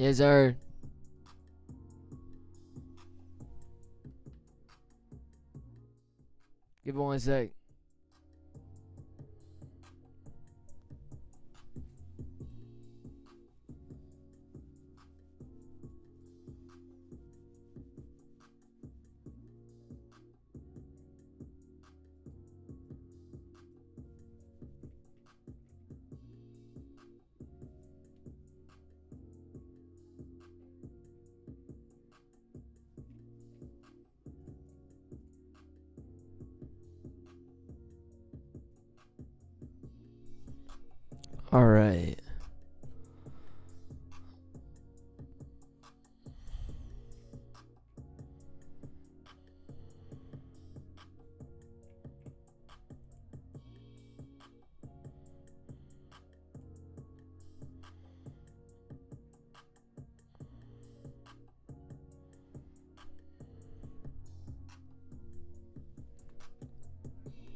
Yes, sir. Give it one sec. All right.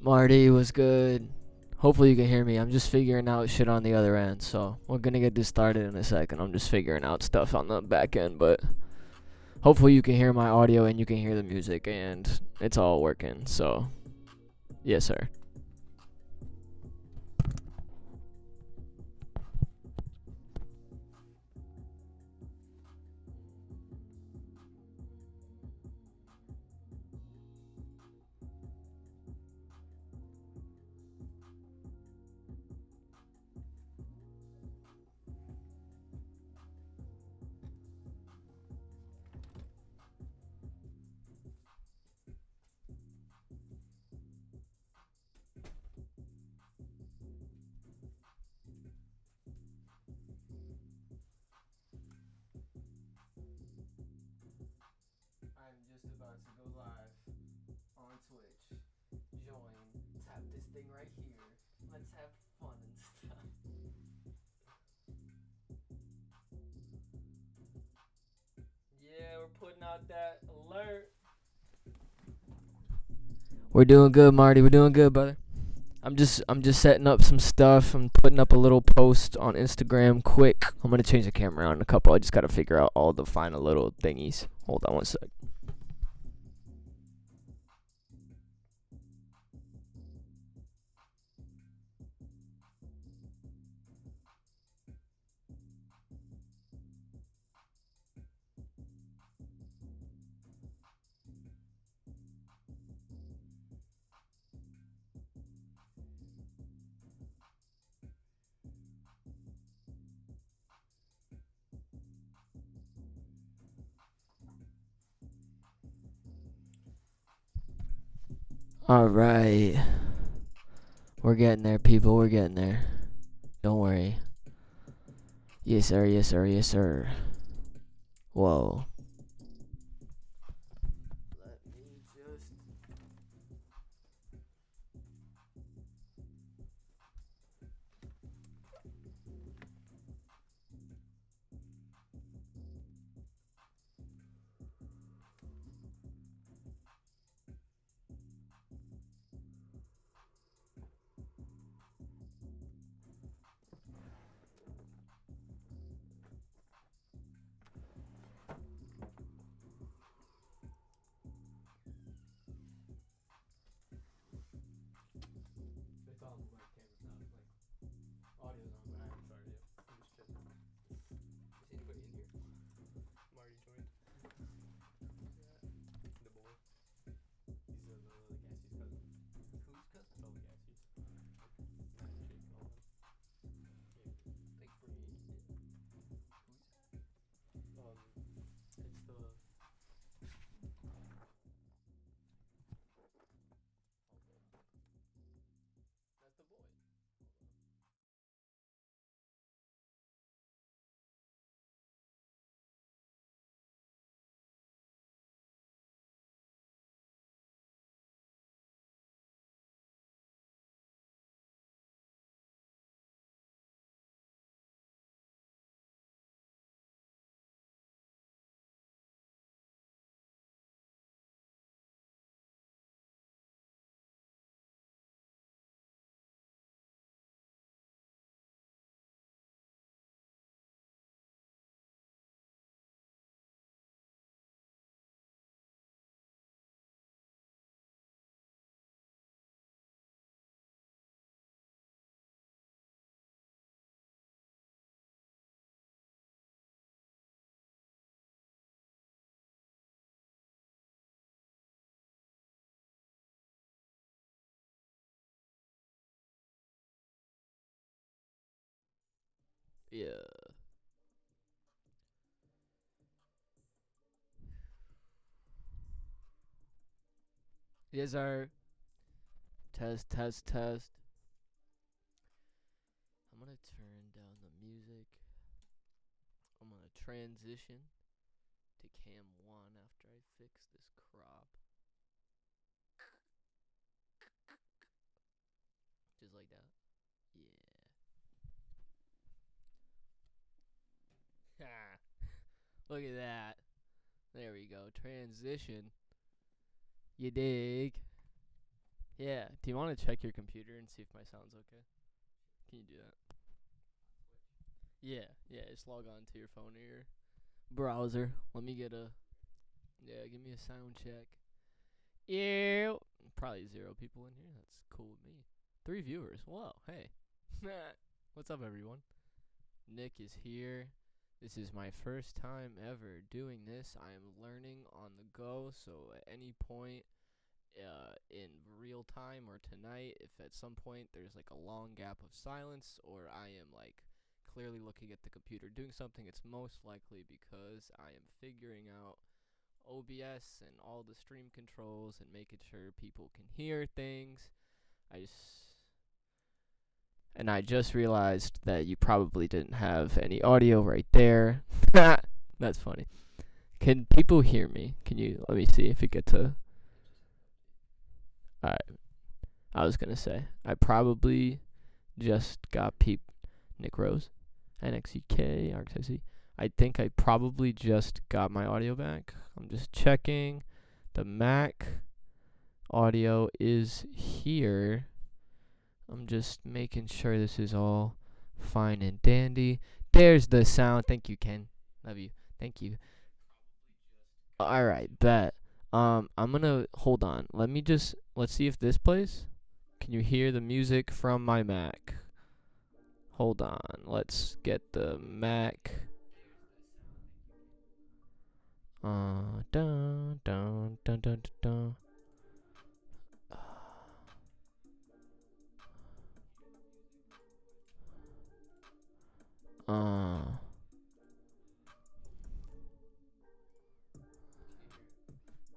Marty was good. Hopefully you can hear me. I'm just figuring out shit on the other end, so we're gonna get this started in a second. I'm just figuring out stuff on the back end, but hopefully you can hear my audio and you can hear the music and it's all working. So, yes, sir. I'm just about to go live on Twitch. Join, tap this thing right here. Let's have fun and stuff. Yeah, we're putting out that alert. We're doing good, Marty. We're doing good, brother. I'm just setting up some stuff. I'm putting up a little post on Instagram quick. I'm gonna change the camera on a couple. I just gotta figure out all the final little thingies. Hold on one sec. All right, we're getting there, people. We're getting there. Don't worry. Yes, sir. Yes, sir. Yes, sir. Whoa. Let me just. Yeah. Yes, sir. Test, test, test. I'm gonna turn down the music. I'm gonna transition to cam 1 after I fix this crop. Just like that. Yeah. Look at that. There we go. Transition. You dig? Yeah. Do you want to check your computer and see if my sound's okay? Can you do that? Yeah. Yeah. Just log on to your phone or your browser. Let me get a. Yeah. Give me a sound check. Yeah. Probably 0 people in here. That's cool with me. 3 viewers. Whoa. Hey. What's up, everyone? Nick is here. This is my first time ever doing this. I am learning on the go, so at any point in real time or tonight, if at some point there's like a long gap of silence or I am like clearly looking at the computer doing something, it's most likely because I am figuring out OBS and all the stream controls and making sure people can hear things. I just realized that you probably didn't have any audio right there. That's funny. Can people hear me? Can you let me see if it gets to. Alright. I was gonna say I probably just got Nick Rose, NXUK, RXIC. I think I probably just got my audio back. I'm just checking. The Mac audio is here. I'm just making sure this is all fine and dandy. There's the sound. Thank you, Ken. Love you. Thank you. Alright, bet. I'm gonna hold on. Let's see if this plays. Can you hear the music from my Mac? Hold on. Let's get the Mac. Dun dun dun dun dun.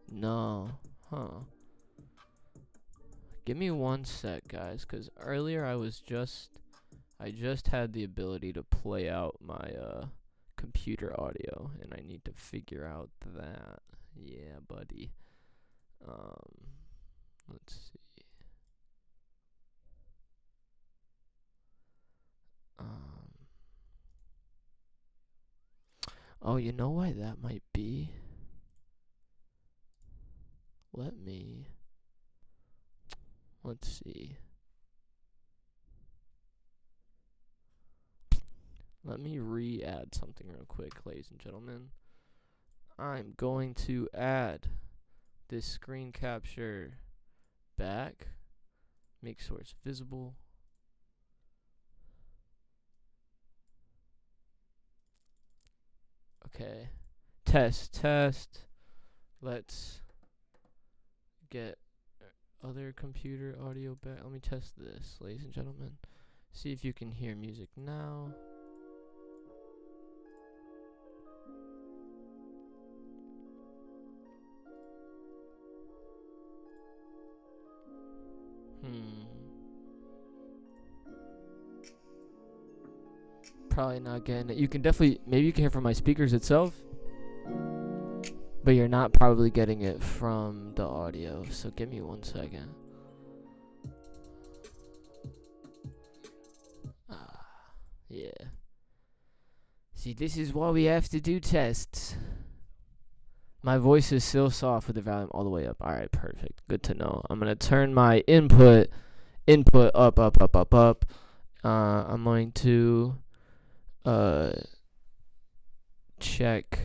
No. Huh. Give me 1 sec, guys, cuz earlier I just had the ability to play out my computer audio and I need to figure out that. Yeah, buddy. Let's see. Oh, you know why that might be? Let's see. Let me re-add something real quick, ladies and gentlemen. I'm going to add this screen capture back. Make sure it's visible. Okay. Test. Let's get other computer audio back. Let me test this, ladies and gentlemen. See if you can hear music now. Probably not getting it. You can definitely, maybe you can hear from my speakers itself, but you're not probably getting it from the audio. So give me 1 second. Yeah. See, this is why we have to do tests. My voice is still soft with the volume all the way up. Alright, perfect. Good to know. I'm going to turn my input up. I'm going to check.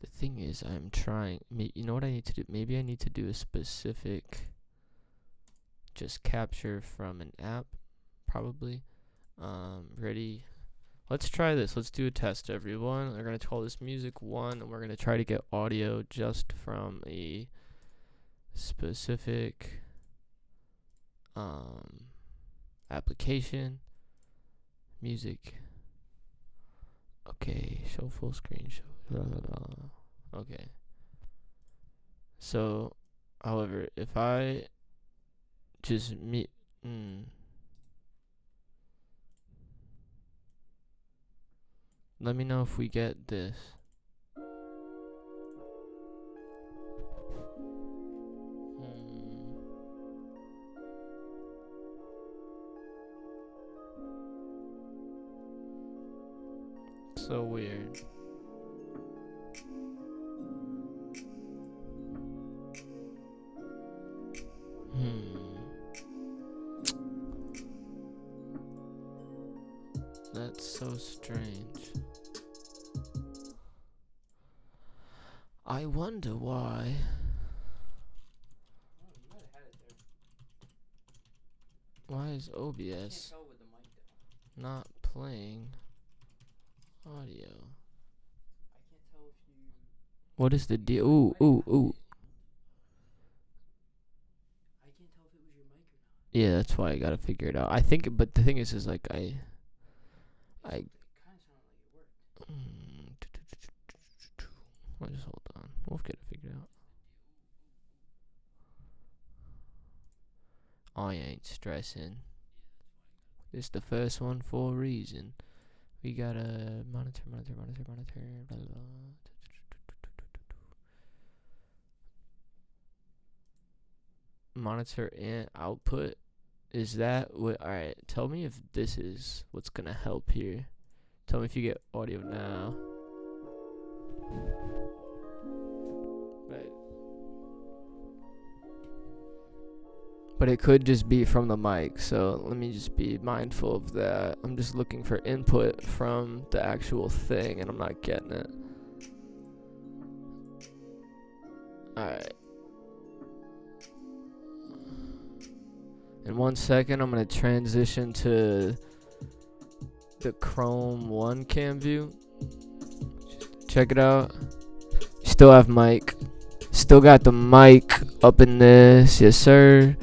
The thing is, I'm trying. You know what I need to do? Maybe I need to do a specific just capture from an app, probably. Ready? Let's try this. Let's do a test, everyone. We're going to call this music 1, and we're going to try to get audio just from a specific application, music. Okay, show full screen. Show. Blah, blah, blah. Okay. So, however, if I just let me know if we get this. So weird. That's so strange. I wonder why. Why is OBS not playing audio? What is the deal? Ooh. Yeah, that's why I gotta figure it out. I think, but the thing is like I. Just hold on. We'll get it figured out. I ain't stressing. This the first one for a reason. We gotta monitor. Blah, blah. Monitor and output. Is that what? Alright, tell me if this is what's gonna help here. Tell me if you get audio now. Right. But it could just be from the mic, so let me just be mindful of that. I'm just looking for input from the actual thing, and I'm not getting it. Alright. In 1 second, I'm going to transition to the Chrome 1 cam view. Check it out. Still have mic. Still got the mic up in this. Yes, sir.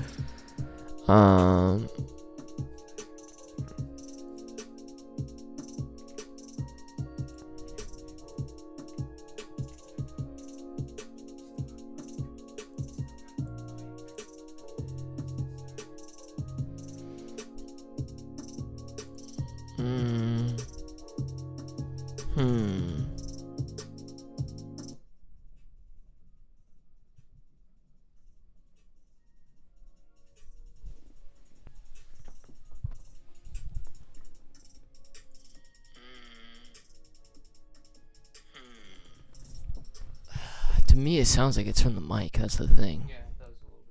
To me, it sounds like it's from the mic. That's the thing.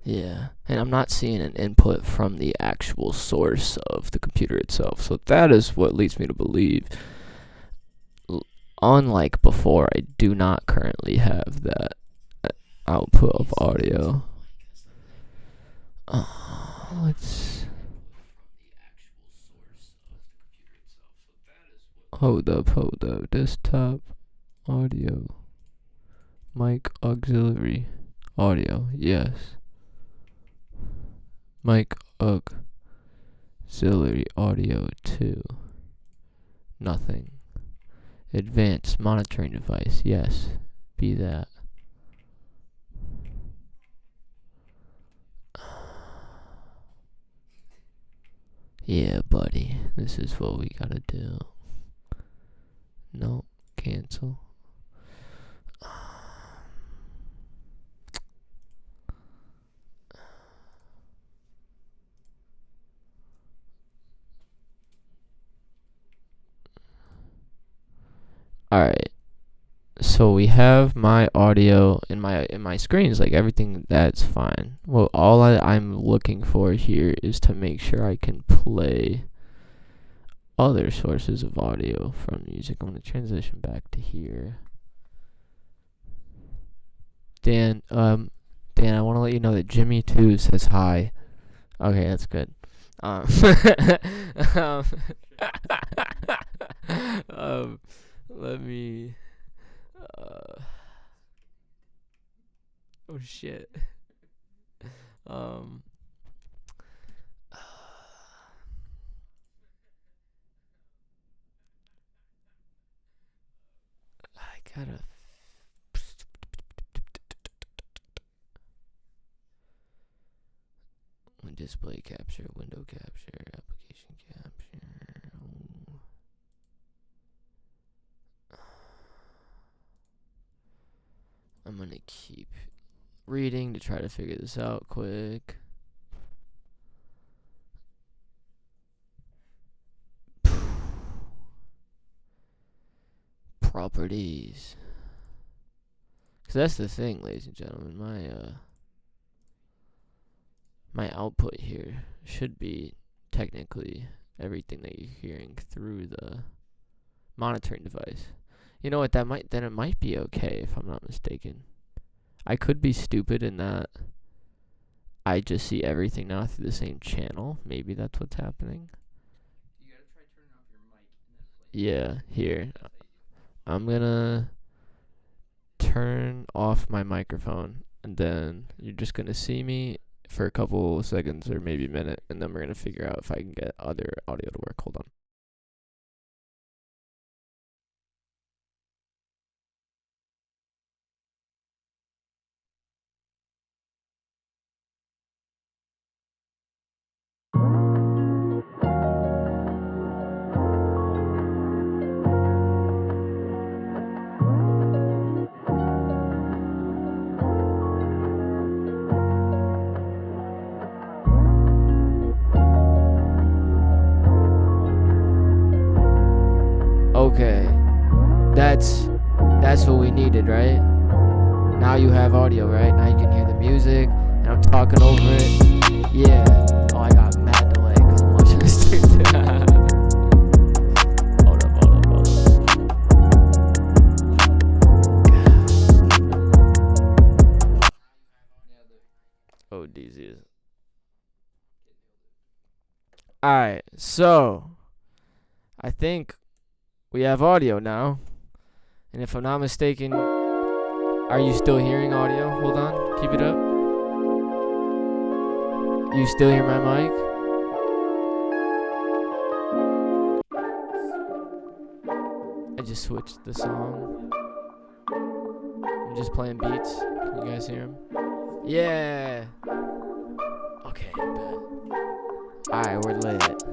Yeah, and I'm not seeing an input from the actual source of the computer itself. So that is what leads me to believe, unlike before, I do not currently have that output of audio. Let's hold up. Desktop audio, mic auxiliary audio. Yes. Mic auxiliary audio 2. Nothing. Advanced monitoring device. Yes. Be that. Yeah, buddy. This is what we gotta do. No. Cancel. Alright. So we have my audio in my screens, like everything, that's fine. Well, all I'm looking for here is to make sure I can play other sources of audio from music. I'm going to transition back to here. Dan, I want to let you know that Jimmy 2 says hi. Okay, that's good. Let me. Oh shit. um, I gotta. Display capture, window capture, application capture. I'm gonna keep reading to try to figure this out quick. Properties. Cause that's the thing, ladies and gentlemen. My output here should be technically everything that you're hearing through the monitoring device. You know what? Then it might be okay if I'm not mistaken. I could be stupid in that I just see everything now through the same channel. Maybe that's what's happening. You gotta try turning off your mic and then play. Yeah, here. I'm gonna turn off my microphone, and then you're just gonna see me for a couple seconds or maybe a minute, and then we're gonna figure out if I can get other audio to work. Hold on. Okay, that's what we needed, right? Now you have audio, right? Now you can hear the music, and I'm talking over it. Yeah. Oh, I got mad delay because I'm watching this dude. Hold up. Oh, DZ. Alright, so I think we have audio now. And if I'm not mistaken, are you still hearing audio? Hold on, keep it up. You still hear my mic? I just switched the song. I'm just playing beats. Can you guys hear them? Yeah. Okay, bet. Alright, we're lit.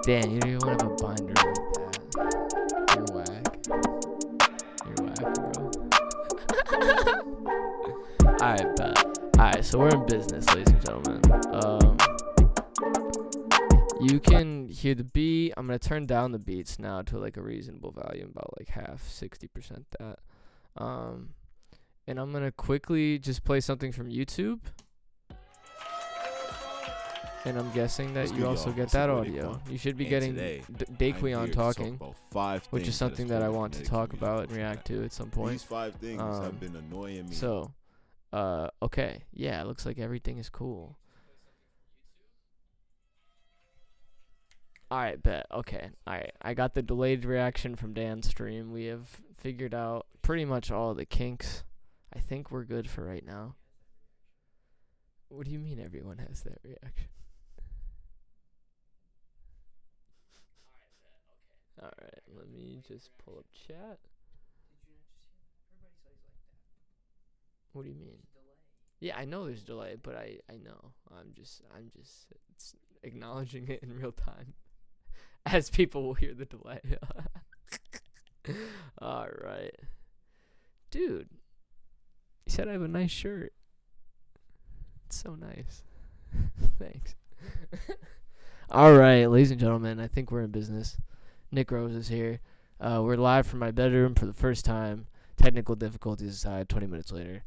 Dan, you don't even have a binder like that. You're whack, bro. Alright, bet. Alright, so we're in business, ladies and gentlemen. You can hear the beat. I'm gonna turn down the beats now to like a reasonable volume, about like half, 60% that. And I'm gonna quickly just play something from YouTube. And I'm guessing that you also get that audio. You should be getting Daquan talking, which is something that I want to talk about and react to at some point. These 5 things have been annoying me. So, okay. Yeah, it looks like everything is cool. Alright, bet. Okay. Alright. I got the delayed reaction from Dan's stream. We have figured out pretty much all the kinks. I think we're good for right now. What do you mean everyone has that reaction? Alright, let me just pull up chat. What do you mean? Yeah, I know there's delay, but I know. I'm just acknowledging it in real time. As people will hear the delay. Alright. Dude, you said I have a nice shirt. It's so nice. Thanks. Alright, ladies and gentlemen, I think we're in business. Nick Rose is here. We're live from my bedroom for the first time. Technical difficulties aside, 20 minutes later.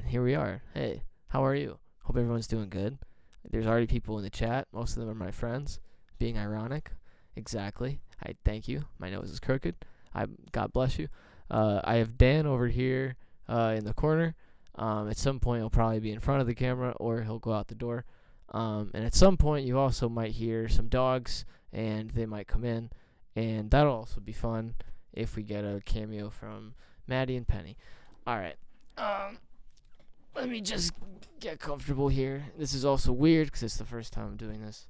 Here we are. Hey, how are you? Hope everyone's doing good. There's already people in the chat. Most of them are my friends. Being ironic. Exactly. I thank you. My nose is crooked. God bless you. I have Dan over here in the corner. At some point, he'll probably be in front of the camera, or he'll go out the door. And at some point, you also might hear some dogs, and they might come in. And that'll also be fun if we get a cameo from Maddie and Penny. All right. let me just get comfortable here. This is also weird because it's the first time I'm doing this.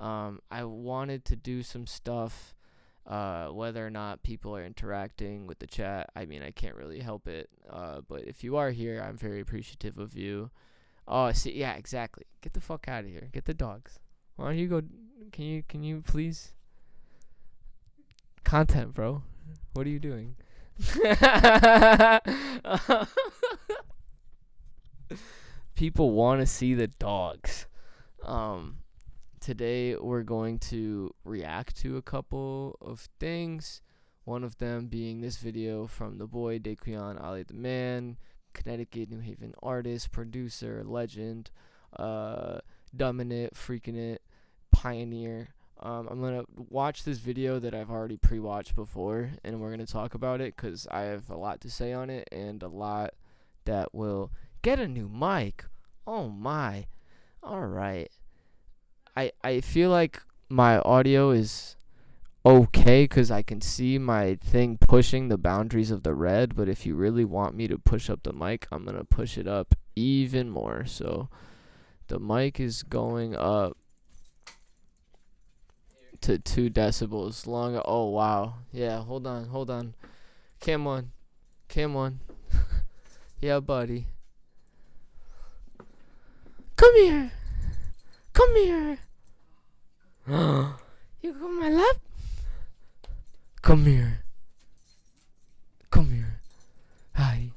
I wanted to do some stuff. Whether or not people are interacting with the chat, I mean, I can't really help it. But if you are here, I'm very appreciative of you. Oh, see, yeah, exactly. Get the fuck out of here. Get the dogs. Why don't you go? Can you please? Content, bro. What are you doing? People want to see the dogs. Today we're going to react to a couple of things. One of them being this video from the boy Daquan Ali the Man, Connecticut, New Haven artist, producer, legend, dominant, freaking it, pioneer. I'm gonna watch this video that I've already pre-watched before, and we're gonna talk about it because I have a lot to say on it and a lot that will get a new mic. Oh my! All right. I feel like my audio is okay because I can see my thing pushing the boundaries of the red, but if you really want me to push up the mic, I'm going to push it up even more. So the mic is going up to 2 decibels longer. Oh, wow. Yeah, hold on. Cam on. Yeah, buddy. Come here. You go on my lap? Come here. Hi.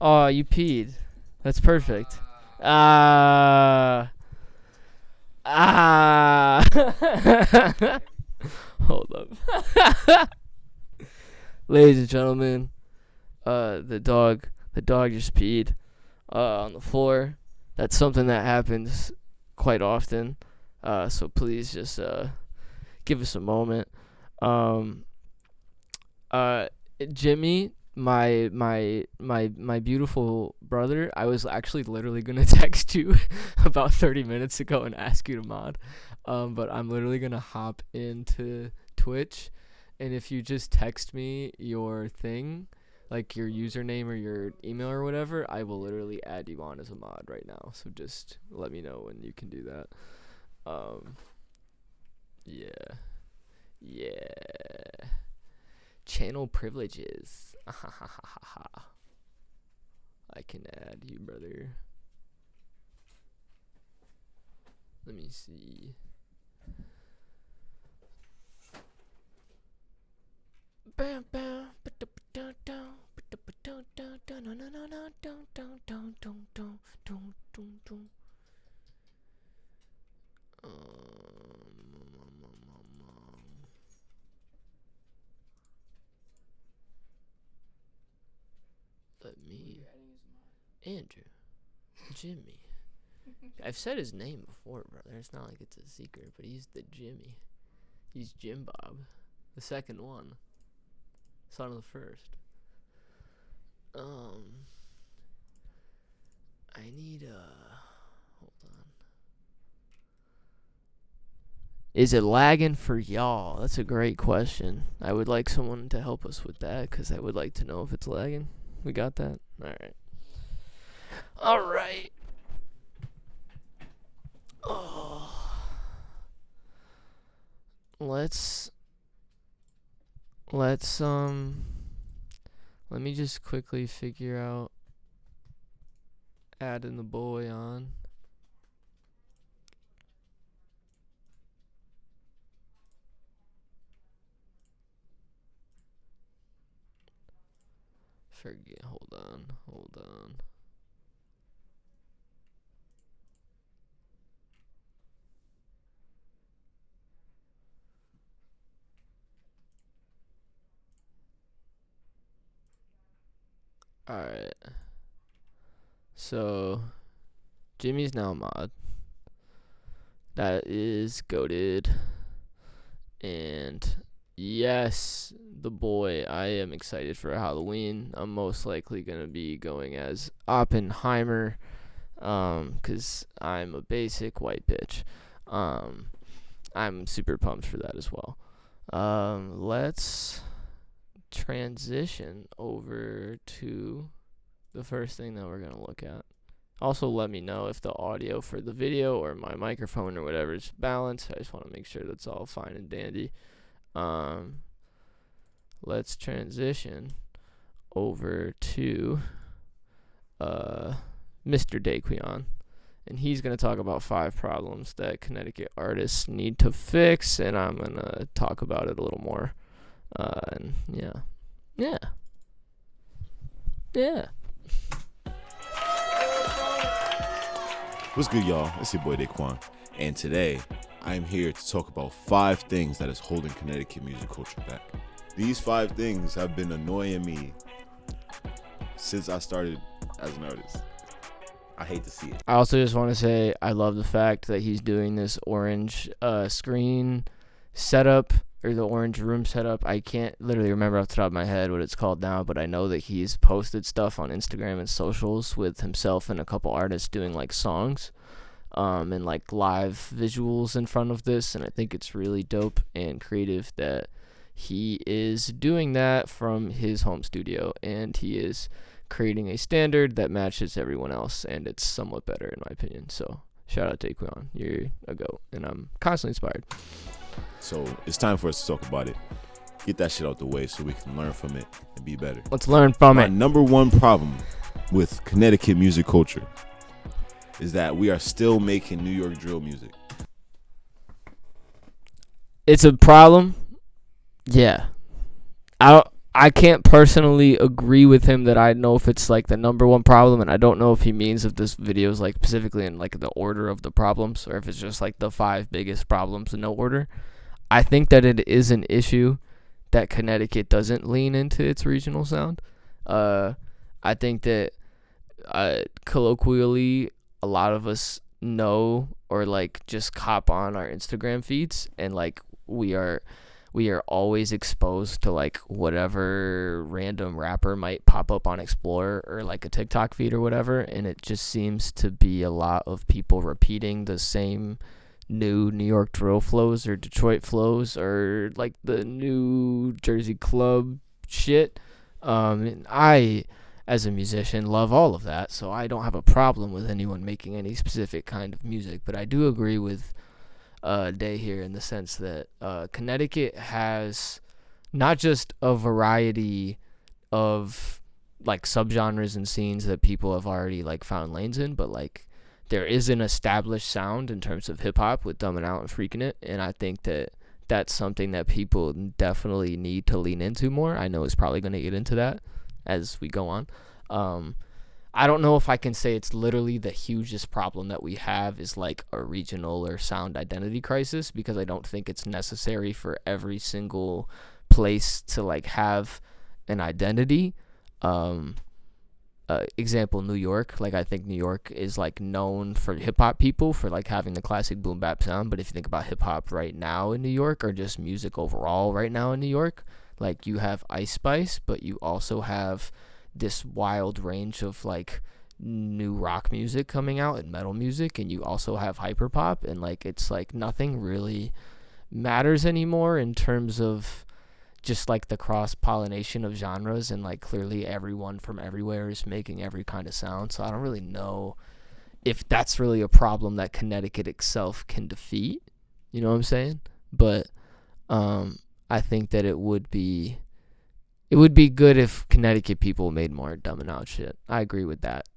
Oh, you peed. That's perfect. Hold up. Ladies and gentlemen, the dog just peed on the floor. That's something that happens quite often. So please just give us a moment. Jimmy, my beautiful brother, I was actually literally gonna text you about 30 minutes ago and ask you to mod. But I'm literally gonna hop into Twitch, and if you just text me your thing, like your username or your email or whatever, I will literally add you on as a mod right now. So just let me know when you can do that. Yeah. Channel privileges. I can add you, brother. Let me see. Bam bam. Let me. Andrew. Jimmy. I've said his name before, brother. It's not like it's a secret, but he's the Jimmy. He's Jim Bob. The second one. Son of the first. I need hold on. Is it lagging for y'all? That's a great question. I would like someone to help us with that because I would like to know if it's lagging. We got that? Alright. Oh. Let's let me just quickly figure out adding the boy on. Hold on. Alright. So, Jimmy's now a mod. That is goated. And yes, the boy, I am excited for Halloween. I'm most likely going to be going as Oppenheimer, 'cause I'm a basic white bitch. I'm super pumped for that as well. Let's transition over to the first thing that we're going to look at. Also, let me know if the audio for the video or my microphone or whatever is balanced. I just want to make sure that's all fine and dandy. Let's transition over to Mr. Daquan. And he's going to talk about 5 problems that Connecticut artists need to fix. And I'm going to talk about it a little more. And yeah. What's good, y'all? It's your boy Daquan. And today, I'm here to talk about 5 things that is holding Connecticut music culture back. These 5 things have been annoying me since I started as an artist. I hate to see it. I also just want to say I love the fact that he's doing this orange screen setup, or the orange room setup. I can't literally remember off the top of my head what it's called now, but I know that he's posted stuff on Instagram and socials with himself and a couple artists doing like songs and like live visuals in front of this, and I think it's really dope and creative that he is doing that from his home studio, and he is creating a standard that matches everyone else, and it's somewhat better in my opinion. So shout out to Daquan, you're a goat, and I'm constantly inspired. So it's time for us to talk about it. Get that shit out the way so we can learn from it and be better. Let's learn from it. My number one problem with Connecticut music culture is that we are still making New York drill music. It's a problem. Yeah. I can't personally agree with him that I know if it's like the number one problem, and I don't know if he means if this video is like specifically in like the order of the problems, or if it's just like the 5 biggest problems in no order. I think that it is an issue that Connecticut doesn't lean into its regional sound. I think that colloquially a lot of us know or like just cop on our Instagram feeds, and like we are always exposed to like whatever random rapper might pop up on Explorer or like a TikTok feed or whatever, and it just seems to be a lot of people repeating the same new New York drill flows or Detroit flows or like the New Jersey club shit. And I, as a musician, love all of that, so I don't have a problem with anyone making any specific kind of music, but I do agree with Day here in the sense that Connecticut has not just a variety of like subgenres and scenes that people have already like found lanes in, but like there is an established sound in terms of hip hop with Dumbin' Out and Freaking It, and I think that that's something that people definitely need to lean into more. I know it's probably going to get into that as we go on. I don't know if I can say it's literally the hugest problem that we have is like a regional or sound identity crisis, because I don't think it's necessary for every single place to like have an identity. Example, New York. Like I think New York is like known for hip hop people for like having the classic boom bap sound, but if you think about hip hop right now in New York, or just music overall right now in New York, like you have Ice Spice, but you also have this wild range of like new rock music coming out and metal music, and you also have hyperpop, and like it's like nothing really matters anymore in terms of just like the cross-pollination of genres, and like clearly everyone from everywhere is making every kind of sound. So I don't really know if that's really a problem that Connecticut itself can defeat, you know what I'm saying? But I think that it would be good if Connecticut people made more Dumbin' Out shit. I agree with that.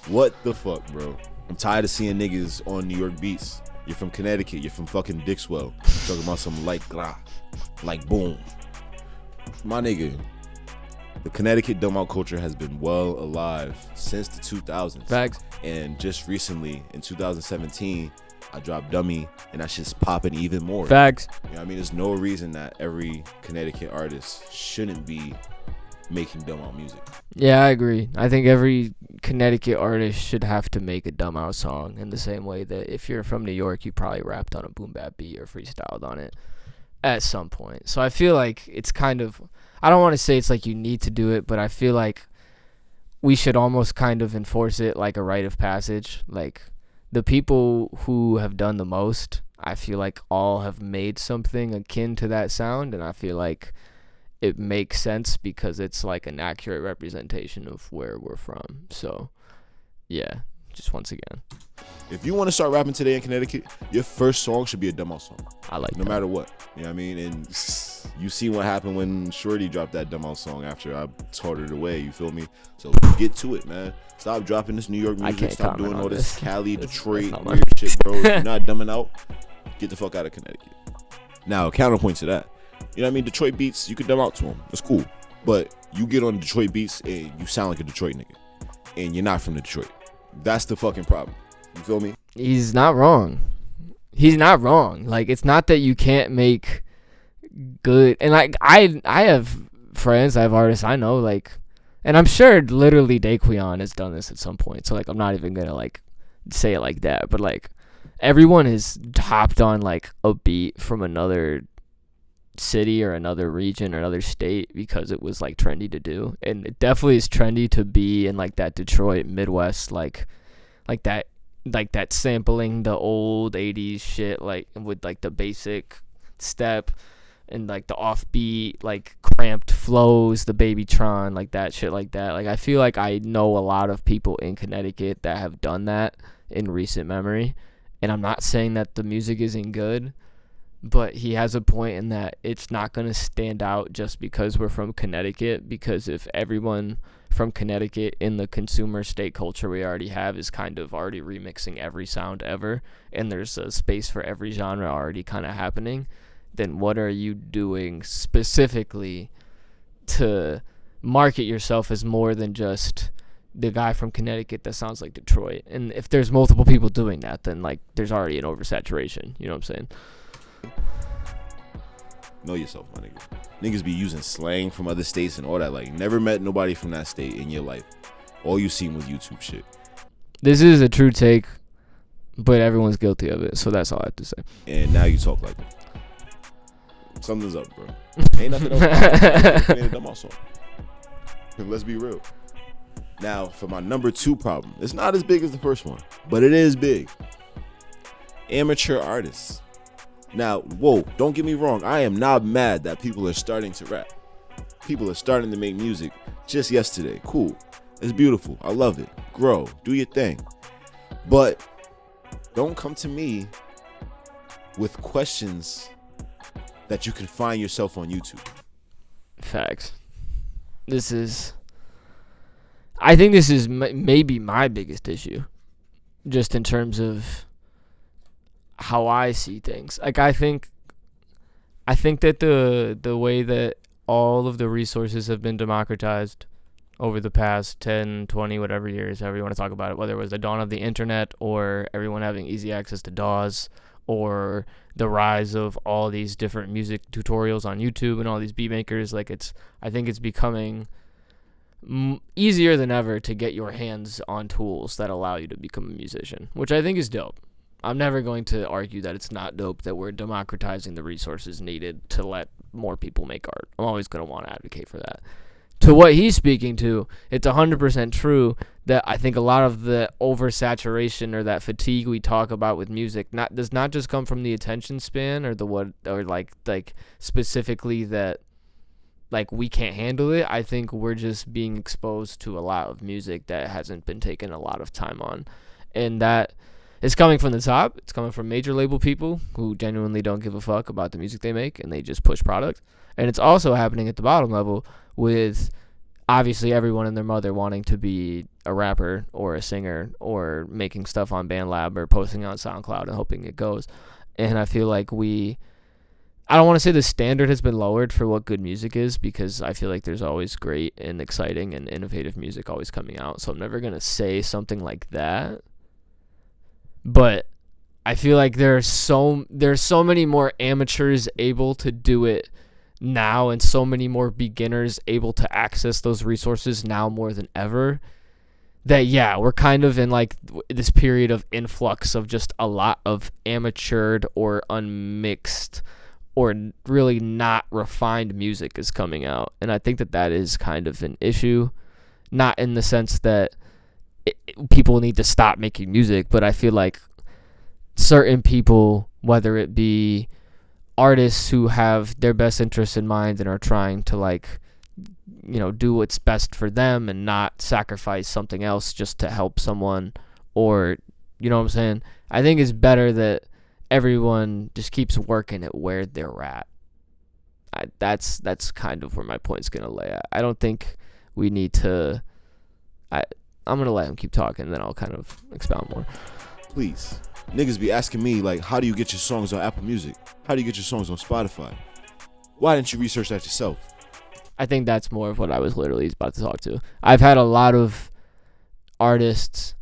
What the fuck, bro? I'm tired of seeing niggas on New York beats. You're from Connecticut. You're from fucking Dixwell. Talking about some like boom. My nigga, the Connecticut Dumbin' Out culture has been well alive since the 2000s. Facts. And just recently, in 2017, I dropped Dummy, and that shit's popping even more. Facts. You know what I mean? There's no reason that every Connecticut artist shouldn't be making Dumbin' Out music. Yeah, I agree. I think every Connecticut artist should have to make a Dumbin' Out song, in the same way that if you're from New York, you probably rapped on a boom bap beat or freestyled on it at some point. So I feel like it's kind of, I don't want to say it's like you need to do it, but I feel like we should almost kind of enforce it like a rite of passage. Like the people who have done the most, I feel like all have made something akin to that sound, and I feel like it makes sense because it's like an accurate representation of where we're from. So yeah, just once again, If you want to start rapping today in Connecticut, your first song should be a dumb song. I like No that. matter what. You know what I mean? And you see what happened when Shorty dropped that dumb song after I taught her the way. You feel me? So get to it, man. Stop dropping this New York I music. can't Stop comment doing on all this this. Cali, That's Detroit, not my- weird shit, bro. If you're not dumbing out, get the fuck out of Connecticut. Now, counterpoint to that. You know what I mean? Detroit beats, you can dumb out to them. It's cool. But you get on Detroit beats and you sound like a Detroit nigga. And you're not from Detroit. That's the fucking problem. You feel me? He's not wrong. He's not wrong. Like, it's not that you can't make good. And like, I have friends, I have artists I know, like, and I'm sure literally Daquan has done this at some point. So like, I'm not even gonna like say it like that. But like, everyone has hopped on like a beat from another city or another region or another state because it was like trendy to do. And it definitely is trendy to be in like that Detroit Midwest, like that sampling the old 80s shit, like with like the basic step and like the offbeat, like cramped flows, the Babytron, like that shit like that. Like, I feel like I know a lot of people in Connecticut that have done that in recent memory. And I'm not saying that the music isn't good, but he has a point in that it's not going to stand out just because we're from Connecticut, because if everyone from Connecticut in the consumer state culture we already have is kind of already remixing every sound ever, and there's a space for every genre already kind of happening, then what are you doing specifically to market yourself as more than just the guy from Connecticut that sounds like Detroit? And if there's multiple people doing that, then like there's already an oversaturation. You know what I'm saying? Know yourself, my nigga. Niggas be using slang from other states and all that. Like, never met nobody from that state in your life. All you seen was YouTube shit. This is a true take, but everyone's guilty of it, so that's all I have to say. And now you talk like it. Something's up, bro. Ain't nothing else. Made a dumb song. Let's be real. Now, for my number 2 problem, it's not as big as the first one, but it is big. Amateur artists. Now, whoa, don't get me wrong. I am not mad that people are starting to rap. People are starting to make music just yesterday. Cool. It's beautiful. I love it. Grow. Do your thing. But don't come to me with questions that you can find yourself on YouTube. Facts. I think this is maybe my biggest issue, just in terms of how I see things. Like, I think that the way that all of the resources have been democratized over the past 10, 20, whatever years, however you want to talk about it, whether it was the dawn of the internet or everyone having easy access to DAWs, or the rise of all these different music tutorials on YouTube and all these beat makers, like, I think it's becoming easier than ever to get your hands on tools that allow you to become a musician, which I think is dope. I'm never going to argue that it's not dope that we're democratizing the resources needed to let more people make art. I'm always going to want to advocate for that. To what he's speaking to, it's 100% true that I think a lot of the oversaturation or that fatigue we talk about with music does not just come from the attention span or like specifically that like we can't handle it. I think we're just being exposed to a lot of music that hasn't been taken a lot of time on, and that it's coming from the top. It's coming from major label people who genuinely don't give a fuck about the music they make, and they just push product. And it's also happening at the bottom level with obviously everyone and their mother wanting to be a rapper or a singer or making stuff on BandLab or posting on SoundCloud and hoping it goes. And I feel like I don't want to say the standard has been lowered for what good music is, because I feel like there's always great and exciting and innovative music always coming out. So I'm never going to say something like that. But I feel like there's so many more amateurs able to do it now, and so many more beginners able to access those resources now more than ever, that yeah, we're kind of in like this period of influx of just a lot of amateured or unmixed or really not refined music is coming out. And I think that is kind of an issue, not in the sense that people need to stop making music, but I feel like certain people, whether it be artists who have their best interests in mind and are trying to like, do what's best for them and not sacrifice something else just to help someone, or you know what I'm saying? I think it's better that everyone just keeps working at where they're at. That's kind of where my point's gonna lay at. I don't think we need to. I'm gonna let him keep talking, and then I'll kind of expound more. Please, niggas be asking me like, how do you get your songs on Apple Music? How do you get your songs on Spotify? Why didn't you research that yourself? I think that's more of what I was literally about to talk to. I've had a lot of artists,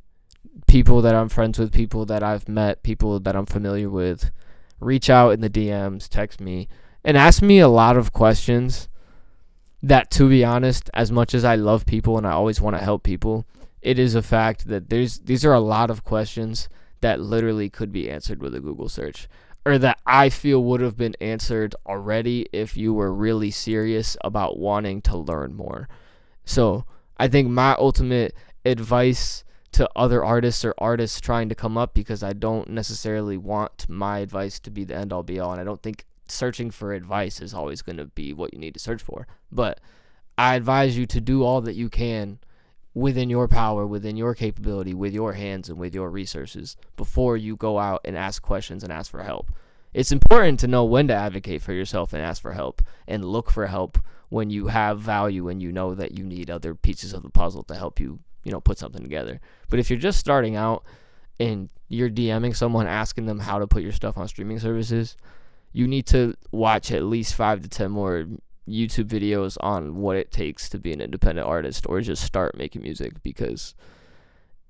people that I'm friends with, people that I've met, people that I'm familiar with, reach out in the DMs, text me, and ask me a lot of questions that, to be honest, as much as I love people and I always want to help people, it is a fact that these are a lot of questions that literally could be answered with a Google search, or that I feel would have been answered already if you were really serious about wanting to learn more. So I think my ultimate advice to other artists or artists trying to come up, because I don't necessarily want my advice to be the end all be all, and I don't think searching for advice is always going to be what you need to search for, but I advise you to do all that you can within your power, within your capability, with your hands and with your resources before you go out and ask questions and ask for help. It's important to know when to advocate for yourself and ask for help, and look for help when you have value and you know that you need other pieces of the puzzle to help you, put something together. But if you're just starting out and you're DMing someone asking them how to put your stuff on streaming services, you need to watch at least 5 to 10 more YouTube videos on what it takes to be an independent artist, or just start making music, because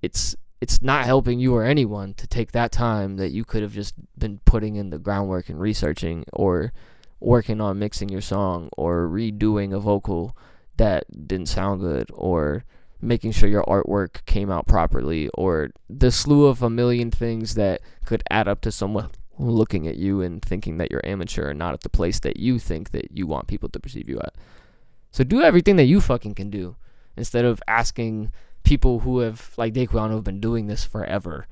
it's not helping you or anyone to take that time that you could have just been putting in the groundwork and researching, or working on mixing your song, or redoing a vocal that didn't sound good, or making sure your artwork came out properly, or the slew of a million things that could add up to someone looking at you and thinking that you're amateur and not at the place that you think that you want people to perceive you at. So do everything that you fucking can do, instead of asking people who have, like Daquan, who have been doing this forever,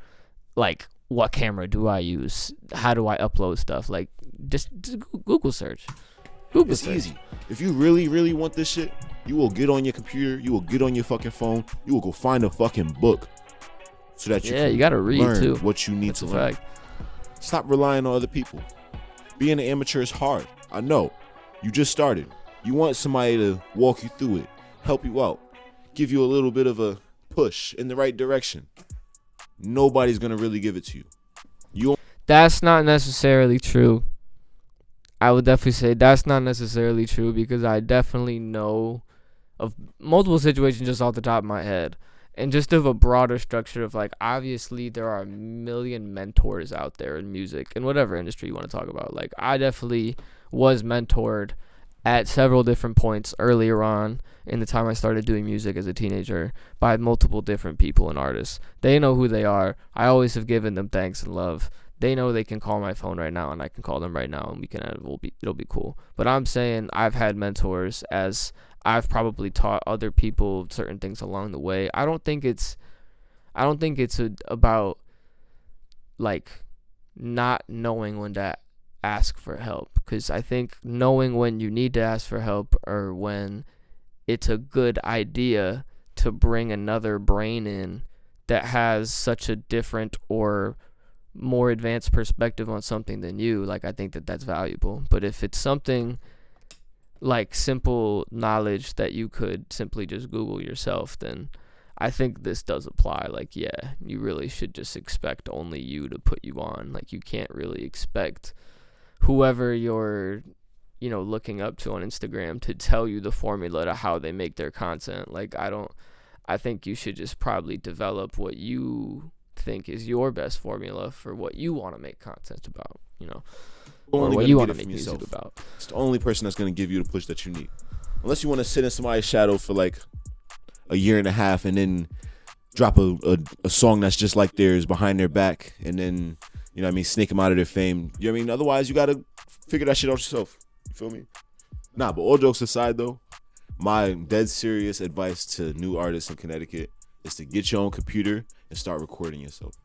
like, what camera do I use? How do I upload stuff? Like, just Google search. It's easy. If you really, really want this shit, you will get on your computer, you will get on your fucking phone, you will go find a fucking book so that you gotta read learn too. what you need That's to a learn. fact. Stop relying on other people. Being an amateur is hard. I know. You just started. You want somebody to walk you through it, help you out, give you a little bit of a push in the right direction. Nobody's going to really give it to you. That's not necessarily true. I would definitely say that's not necessarily true, because I definitely know of multiple situations just off the top of my head. And just of a broader structure of, like, obviously there are a million mentors out there in music and whatever industry you want to talk about. Like, I definitely was mentored at several different points earlier on in the time I started doing music as a teenager by multiple different people and artists. They know who they are. I always have given them thanks and love. They know they can call my phone right now, and I can call them right now, and it'll be cool. But I'm saying I've had mentors, as I've probably taught other people certain things along the way. I don't think it's about, like, not knowing when to ask for help, because I think knowing when you need to ask for help, or when it's a good idea to bring another brain in that has such a different or more advanced perspective on something than you, like, I think that's valuable. But if it's something like simple knowledge that you could simply just Google yourself, then I think this does apply. Like, yeah, you really should just expect only you to put you on. Like, you can't really expect whoever you're, looking up to on Instagram to tell you the formula to how they make their content. Like, I think you should just probably develop what you think is your best formula for what you want to make content about, or what you want to make music about. It's the only person that's going to give you the push that you need. Unless you want to sit in somebody's shadow for like a year and a half and then drop a song that's just like theirs behind their back, and then, snake them out of their fame. Otherwise, you got to figure that shit out yourself. You feel me? Nah, but all jokes aside, though, my dead serious advice to new artists in Connecticut is to get your own computer and start recording yourself.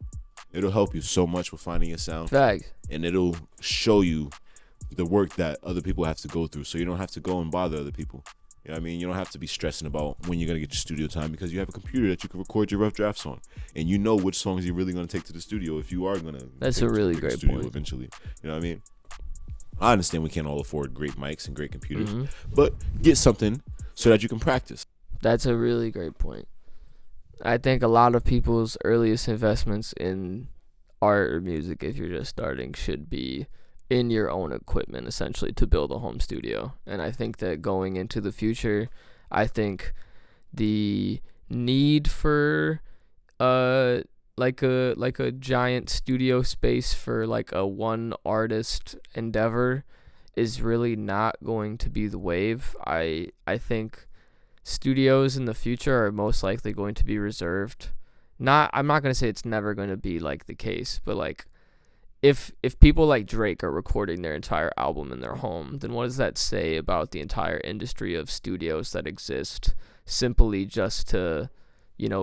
It'll help you so much with finding your sound. Facts. And it'll show you the work that other people have to go through, so you don't have to go and bother other people. You know what I mean? You don't have to be stressing about when you're gonna get your studio time, because you have a computer that you can record your rough drafts on, and you know which songs you're really gonna take to the studio if you are gonna. That's take a it to the really big great studio point. eventually. You know what I mean? I understand we can't all afford great mics and great computers, Mhm. but get something so that you can practice. That's a really great point. I think a lot of people's earliest investments in art or music, if you're just starting, should be in your own equipment, essentially, to build a home studio. And I think that going into the future, I think the need for like a giant studio space for like a one artist endeavor is really not going to be the wave. I think studios in the future are most likely going to be reserved. I'm not going to say it's never going to be like the case, but like if people like Drake are recording their entire album in their home, then what does that say about the entire industry of studios that exist simply just to,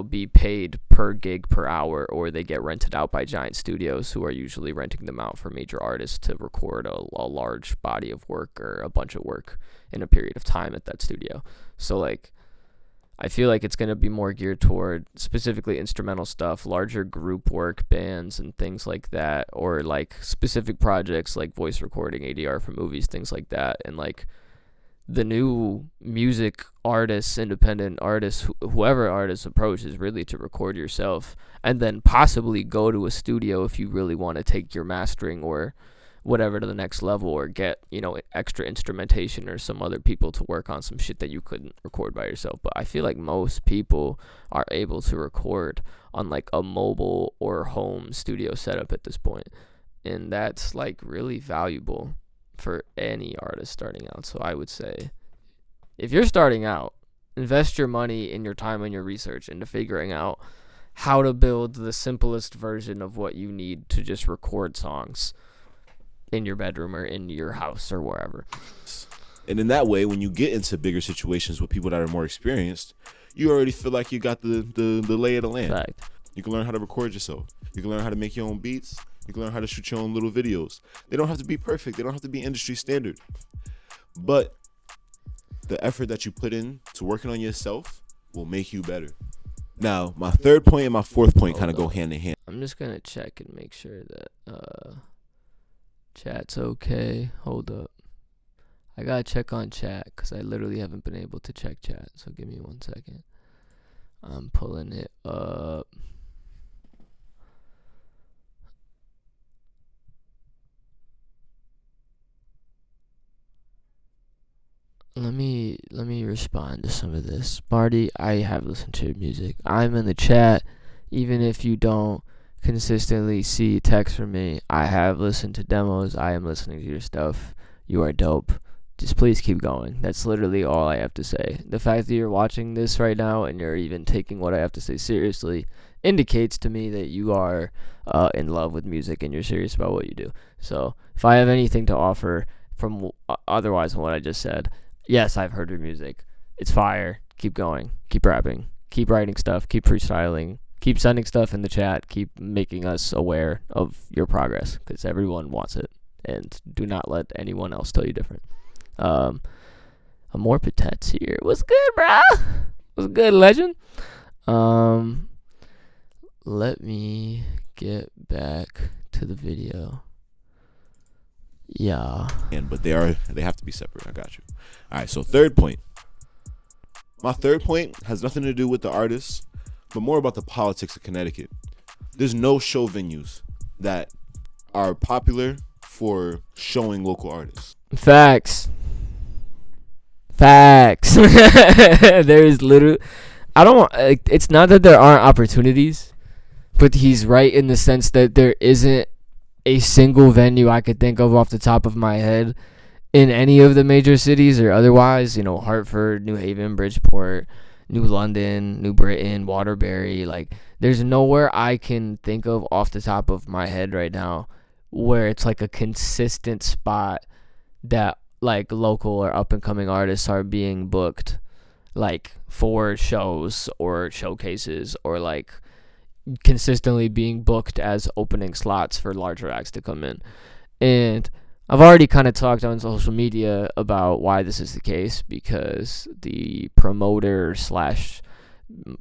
be paid per gig per hour, or they get rented out by giant studios who are usually renting them out for major artists to record a large body of work or a bunch of work in a period of time at that studio. So like I feel like it's going to be more geared toward specifically instrumental stuff, larger group work, bands and things like that, or like specific projects like voice recording, ADR for movies, things like that. And like the new music artists, independent artists, whoever artist approach is really to record yourself and then possibly go to a studio if you really want to take your mastering or whatever to the next level, or get extra instrumentation or some other people to work on some shit that you couldn't record by yourself. But I feel like most people are able to record on like a mobile or home studio setup at this point, and that's like really valuable for any artist starting out. So I would say if you're starting out, invest your money and your time and your research into figuring out how to build the simplest version of what you need to just record songs in your bedroom or in your house or wherever. And in that way, when you get into bigger situations with people that are more experienced, you already feel like you got the lay of the land. Fact. You can learn how to record yourself. You can learn how to make your own beats. You can learn how to shoot your own little videos. They don't have to be perfect. They don't have to be industry standard. But the effort that you put in to working on yourself will make you better. Now, my third point and my fourth point kind of go hand in hand. I'm just going to check and make sure that chat's okay. Hold up. I got to check on chat because I literally haven't been able to check chat. So give me 1 second. I'm pulling it up. Let me respond to some of this. Marty, I have listened to your music. I'm in the chat. Even if you don't consistently see text from me, I have listened to demos. I am listening to your stuff. You are dope. Just please keep going. That's literally all I have to say. The fact that you're watching this right now and you're even taking what I have to say seriously indicates to me that you are in love with music and you're serious about what you do. So if I have anything to offer from otherwise than what I just said, yes, I've heard your music. It's fire. Keep going. Keep rapping. Keep writing stuff. Keep freestyling. Keep sending stuff in the chat. Keep making us aware of your progress because everyone wants it. And do not let anyone else tell you different. Amor Patet's here. What's good, brah? What's good, legend? Let me get back to the video. Yeah. But they have to be separate. I got you. All right, so third point. My third point has nothing to do with the artists, but more about the politics of Connecticut. There's no show venues that are popular for showing local artists. Facts. There is literally, it's not that there aren't opportunities, but he's right in the sense that there isn't a single venue I could think of off the top of my head in any of the major cities or otherwise, Hartford, New Haven, Bridgeport, New London, New Britain, Waterbury. Like, there's nowhere I can think of off the top of my head right now where it's like a consistent spot that like local or up and coming artists are being booked like for shows or showcases, or like consistently being booked as opening slots for larger acts to come in. And I've already kind of talked on social media about why this is the case, because the promoter slash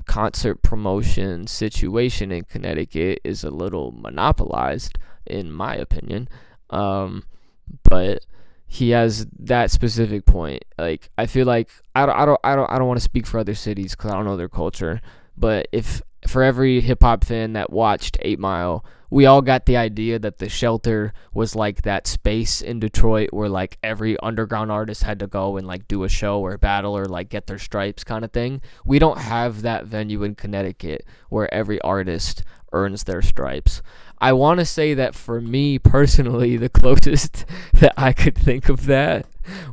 concert promotion situation in Connecticut is a little monopolized, in my opinion. But he has that specific point. Like, I feel like I don't want to speak for other cities because I don't know their culture. But if for every hip hop fan that watched 8 Mile, we all got the idea that the Shelter was like that space in Detroit where like every underground artist had to go and like do a show or battle or like get their stripes kind of thing. We don't have that venue in Connecticut where every artist earns their stripes. I want to say that for me personally, the closest that I could think of that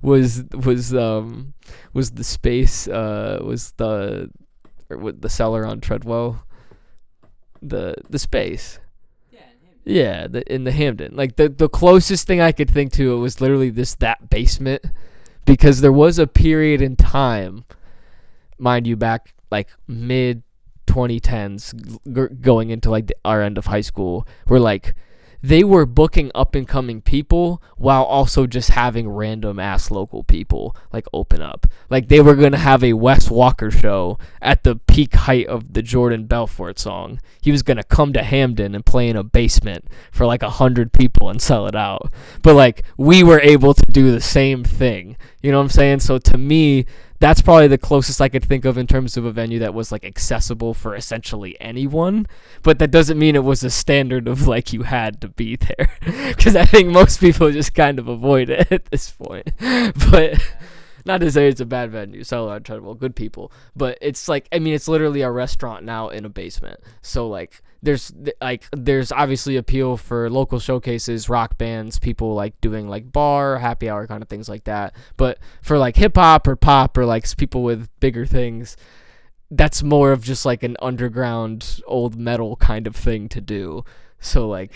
was the space, was the cellar on Treadwell, the space. Yeah, in the Hampden. Like the closest thing I could think to it was literally that basement, because there was a period in time, mind you, back like mid 2010s going into like our end of high school, where like they were booking up and coming people while also just having random ass local people like open up. Like they were going to have a Wes Walker show at the peak height of the Jordan Belfort song. He was going to come to Hampden and play in a basement for like 100 people and sell it out. But like we were able to do the same thing. You know what I'm saying? So to me, that's probably the closest I could think of in terms of a venue that was like accessible for essentially anyone. But that doesn't mean it was a standard of like you had to be there, because I think most people just kind of avoid it at this point. But not to say it's a bad venue, Cellar on Treadwell, good people, but it's like, I mean, it's literally a restaurant now in a basement. So like there's obviously appeal for local showcases, rock bands, people like doing like bar, happy hour kind of things like that. But for like hip hop or pop or like people with bigger things, that's more of just like an underground old metal kind of thing to do. So like,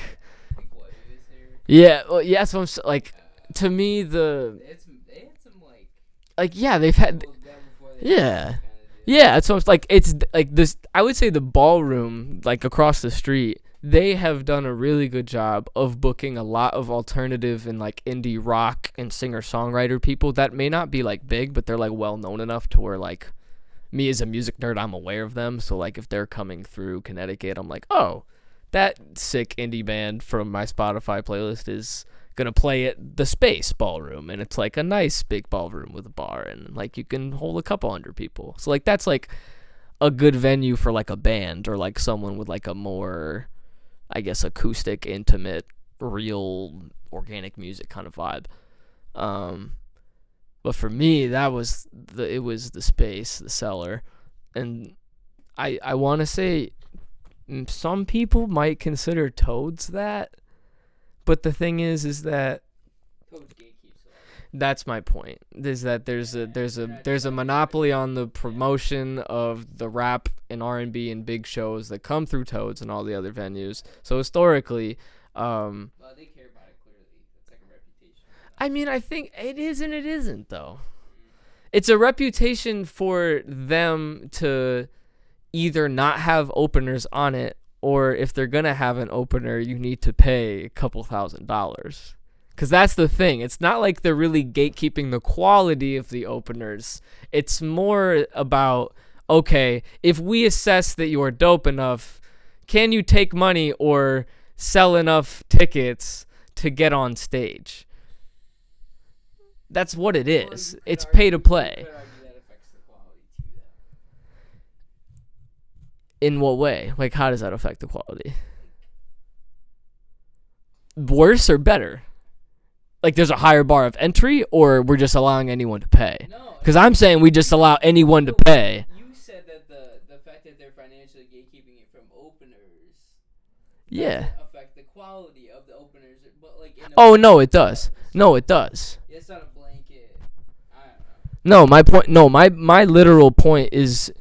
yeah, well, yeah. So I'm like, to me they had some like yeah, they've had yeah. Yeah, so it's like this. I would say the ballroom, like across the street, they have done a really good job of booking a lot of alternative and like indie rock and singer-songwriter people that may not be like big, but they're like well known enough to where like me as a music nerd, I'm aware of them. So like if they're coming through Connecticut, I'm like, oh, that sick indie band from my Spotify playlist is gonna play at the Space Ballroom, and it's like a nice big ballroom with a bar, and like you can hold a couple hundred people. So like that's like a good venue for like a band or like someone with like a more, I guess, acoustic, intimate, real organic music kind of vibe. But for me, it was the Space, the Cellar, and I want to say some people might consider Toads that. But the thing is that that's my point. Is that there's a monopoly on the promotion of the rap and R&B and big shows that come through Toads and all the other venues. So historically, well, they care about it clearly. It's like a reputation. I mean, I think it is and it isn't though. It's a reputation for them to either not have openers on it, or if they're going to have an opener, you need to pay a couple $1,000s. Because that's the thing. It's not like they're really gatekeeping the quality of the openers. It's more about, okay, if we assess that you're dope enough, can you take money or sell enough tickets to get on stage? That's what it is. It's pay to play. In what way? Like, how does that affect the quality? Worse or better? Like, there's a higher bar of entry, or we're just allowing anyone to pay? Because I'm saying we just allow anyone to pay. You said that the fact that they're financially gatekeeping it from openers Yeah. affect the quality of the openers, but like. Oh, no, it does. No, it does. It's not a blanket. I don't know. No, my point. No, my literal point is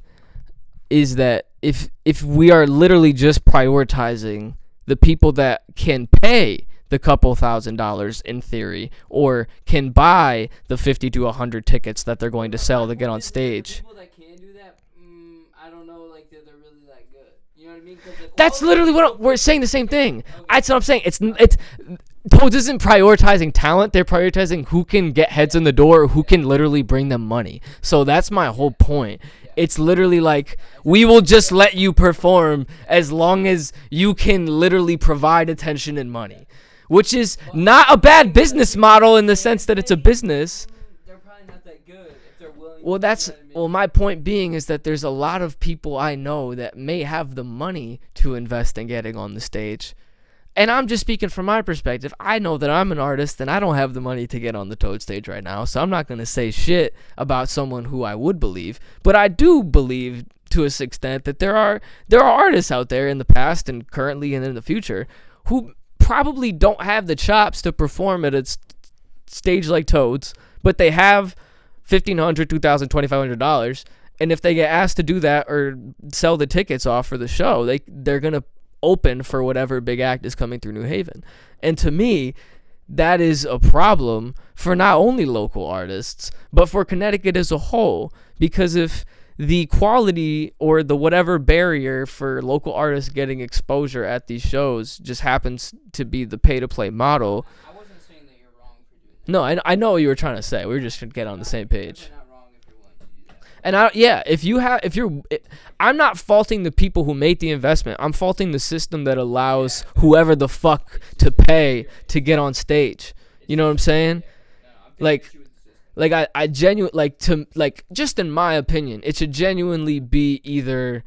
that if we are literally just prioritizing the people that can pay the couple $1,000s in theory, or can buy the 50 to 100 tickets that they're going to sell to get on stage. People that can do that, I don't know, like they're really that good. You know what I mean? That's literally what we're saying. The same thing. Okay. That's what I'm saying. It's Toads isn't prioritizing talent. They're prioritizing who can get heads in the door, or who can literally bring them money. So that's my whole point. It's literally like, we will just let you perform as long as you can literally provide attention and money, which is not a bad business model in the sense that it's a business. They're probably not that good if they're willing. Well, my point being is that there's a lot of people I know that may have the money to invest in getting on the stage. And I'm just speaking from my perspective. I know that I'm an artist and I don't have the money to get on the Toad stage right now. So I'm not going to say shit about someone who I would believe. But I do believe to a certain extent that there are artists out there in the past and currently and in the future who probably don't have the chops to perform at a stage like Toad's, but they have $1,500, $2,000, $2,500. And if they get asked to do that or sell the tickets off for the show, they're going to open for whatever big act is coming through New Haven. And to me, that is a problem for not only local artists, but for Connecticut as a whole. Because if the quality or the whatever barrier for local artists getting exposure at these shows just happens to be the pay-to-play model. I wasn't saying that you're wrong for doing that. No, I know what you were trying to say. We were just going to get on the same page. You're not wrong if you're willing to do that. And I'm not faulting the people who made the investment. I'm faulting the system that allows whoever the fuck to pay to get on stage. You know what I'm saying? Like I genuinely, just in my opinion, it should genuinely be either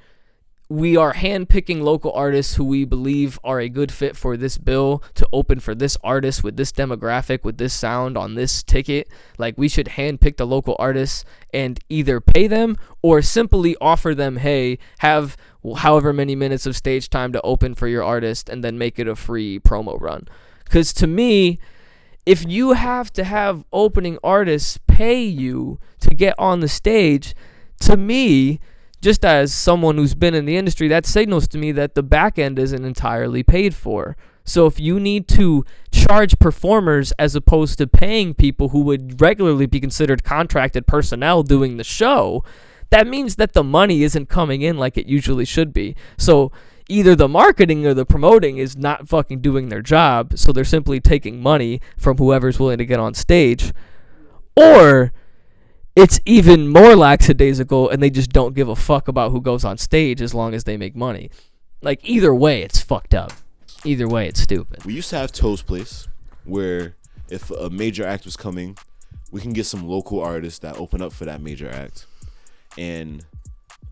we are handpicking local artists who we believe are a good fit for this bill to open for this artist with this demographic, with this sound on this ticket. Like, we should handpick the local artists and either pay them or simply offer them, hey, have however many minutes of stage time to open for your artist and then make it a free promo run. Because to me, if you have to have opening artists pay you to get on the stage, to me, just as someone who's been in the industry, that signals to me that the back end isn't entirely paid for. So if you need to charge performers as opposed to paying people who would regularly be considered contracted personnel doing the show, that means that the money isn't coming in like it usually should be. So either the marketing or the promoting is not fucking doing their job, so they're simply taking money from whoever's willing to get on stage, or it's even more lackadaisical and they just don't give a fuck about who goes on stage as long as they make money. Like, either way, it's fucked up. Either way, it's stupid. We used to have Toast Place, where if a major act was coming, we can get some local artists that open up for that major act. And,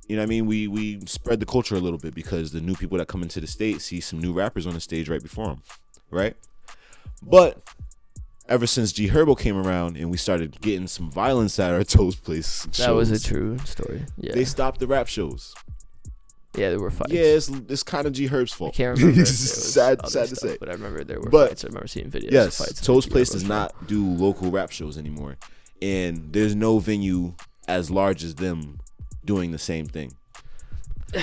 you know what I mean? We spread the culture a little bit because the new people that come into the state see some new rappers on the stage right before them, right? But ever since G Herbo came around and we started getting some violence at our Toast Place shows, that was a true story. Yeah, they stopped the rap shows. Yeah, there were fights. Yeah, it's kind of G Herb's fault. I can't remember. sad to say. But I remember there were But fights. I remember seeing videos yes, of fights. Toast Place does not do local rap shows anymore. And there's no venue as large as them doing the same thing.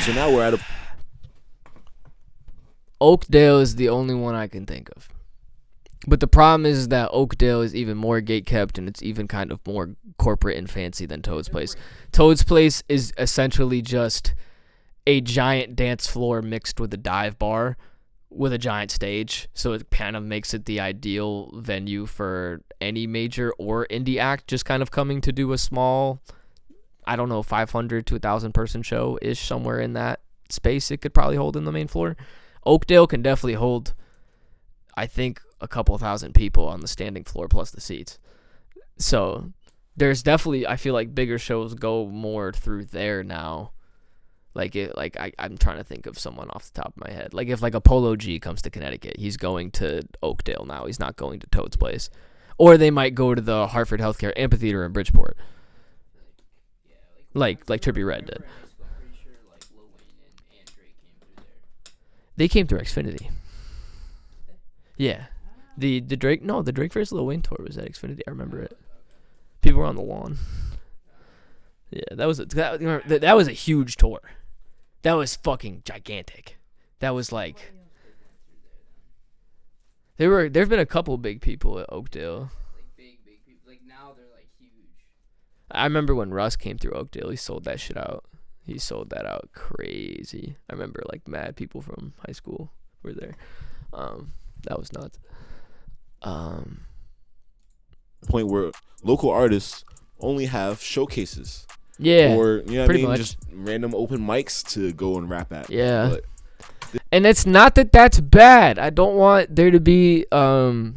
So now we're at a... Oakdale is the only one I can think of. But the problem is that Oakdale is even more gatekept and it's even kind of more corporate and fancy than Toad's Place. Toad's Place is essentially just a giant dance floor mixed with a dive bar with a giant stage. So it kind of makes it the ideal venue for any major or indie act just kind of coming to do a small, I don't know, 500 to 1,000 person show-ish, somewhere in that space it could probably hold in the main floor. Oakdale can definitely hold, I think, a couple thousand people on the standing floor plus the seats. So there's definitely, I feel like bigger shows go more through there now. I'm trying to think of someone off the top of my head. Like, if like Apollo G comes to Connecticut, he's going to Oakdale now. He's not going to Toad's Place. Or they might go to the Hartford Healthcare Amphitheater in Bridgeport. Like Trippie Redd did. They came through Xfinity. Yeah. The Drake vs. Lil Wayne tour was at Xfinity. I remember it. People were on the lawn. Yeah, that was a huge tour. That was fucking gigantic. That was like, there've been a couple big people at Oakdale. Like big people. Like now they're like huge. I remember when Russ came through Oakdale, he sold that shit out. He sold that out crazy. I remember like mad people from high school were there. That was nuts. Point where local artists only have showcases. Yeah. Or, you know what pretty I mean? much. Just random open mics to go and rap at. Yeah. But And it's not that that's bad. I don't want there to be Post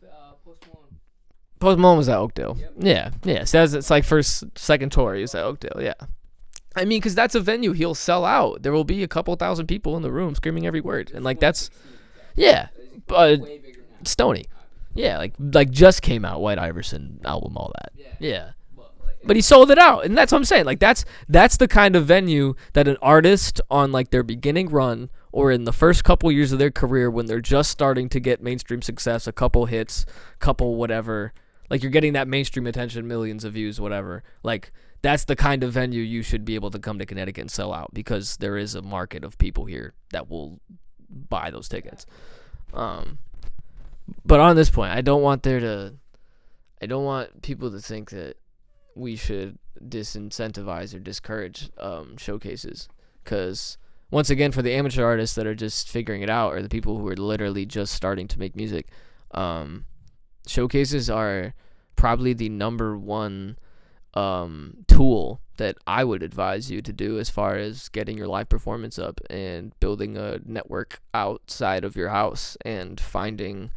Malone. Post Malone was at Oakdale. Yep. Yeah. So it's like second tour. He was at Oakdale. Yeah. I mean, because that's a venue he'll sell out. There will be a couple thousand people in the room screaming every word, and like that's, yeah, but Way bigger now. Stoney. Yeah, like just came out White Iverson album, all that. Yeah. Well, But he sold it out, and that's what I'm saying. Like that's the kind of venue that an artist on like their beginning run or in the first couple years of their career when they're just starting to get mainstream success, a couple hits, couple whatever, like you're getting that mainstream attention, millions of views, whatever. Like that's the kind of venue you should be able to come to Connecticut and sell out because there is a market of people here that will buy those tickets. But on this point, I don't want people to think that we should disincentivize or discourage showcases, because once again, for the amateur artists that are just figuring it out or the people who are literally just starting to make music, showcases are probably the number one tool that I would advise you to do as far as getting your live performance up and building a network outside of your house and finding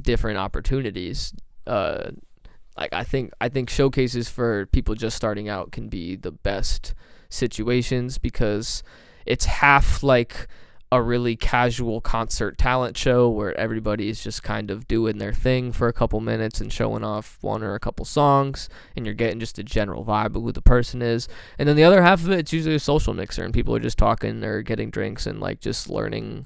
different opportunities. Like I think showcases for people just starting out can be the best situations because it's half like a really casual concert talent show where everybody is just kind of doing their thing for a couple minutes and showing off one or a couple songs, and you're getting just a general vibe of who the person is. And then the other half of it, it's usually a social mixer, and people are just talking or getting drinks and like just learning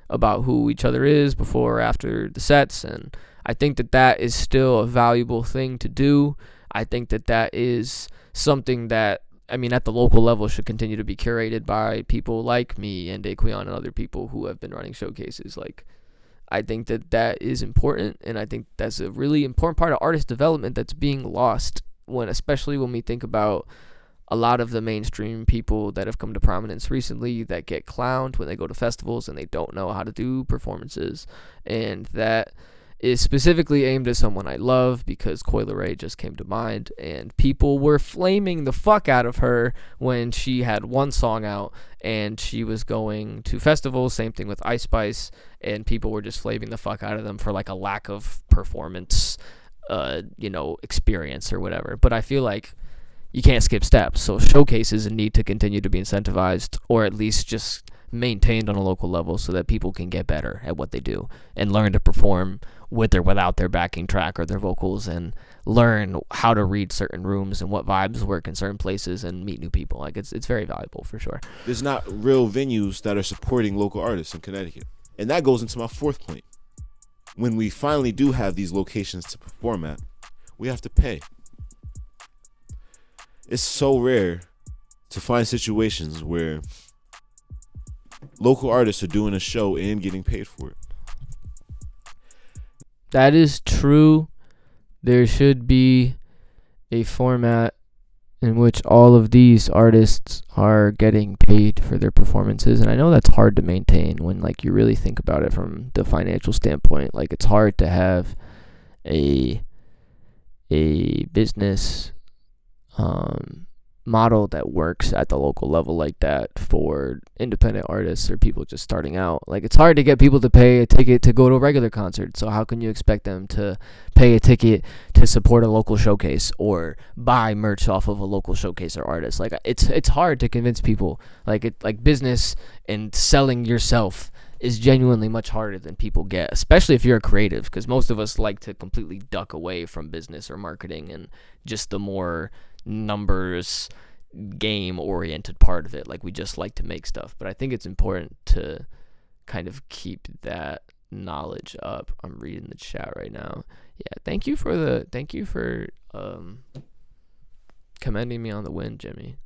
about who each other is before or after the sets. And I think that is still a valuable thing to do. I think that is something that, I mean, at the local level should continue to be curated by people like me and Daquan and other people who have been running showcases. Like, I think that is important, and I think that's a really important part of artist development that's being lost especially when we think about a lot of the mainstream people that have come to prominence recently that get clowned when they go to festivals and they don't know how to do performances. And that is specifically aimed at someone I love because Coi Leray just came to mind, and people were flaming the fuck out of her when she had one song out and she was going to festivals. Same thing with Ice Spice, and people were just flaming the fuck out of them for like a lack of performance, experience or whatever. But I feel like you can't skip steps, so showcases need to continue to be incentivized or at least just maintained on a local level so that people can get better at what they do and learn to perform with or without their backing track or their vocals, and learn how to read certain rooms and what vibes work in certain places and meet new people. Like it's very valuable for sure. there's not real venues that are supporting local artists in Connecticut. And that goes into my fourth point. When we finally do have these locations to perform at, we have to pay. It's so rare to find situations where local artists are doing a show and getting paid for it. That is true. There should be a format in which all of these artists are getting paid for their performances, and I know that's hard to maintain when like you really think about it from the financial standpoint. Like it's hard to have a business model that works at the local level like that for independent artists or people just starting out. Like it's hard to get people to pay a ticket to go to a regular concert, so how can you expect them to pay a ticket to support a local showcase or buy merch off of a local showcase or artist? Like it's hard to convince people. Like business and selling yourself is genuinely much harder than people get, especially if you're a creative, because most of us like to completely duck away from business or marketing and just the more numbers game oriented part of it. Like we just like to make stuff, but I think it's important to kind of keep that knowledge up. I'm reading the chat right now. Yeah, thank you for commending me on the win, Jimmy.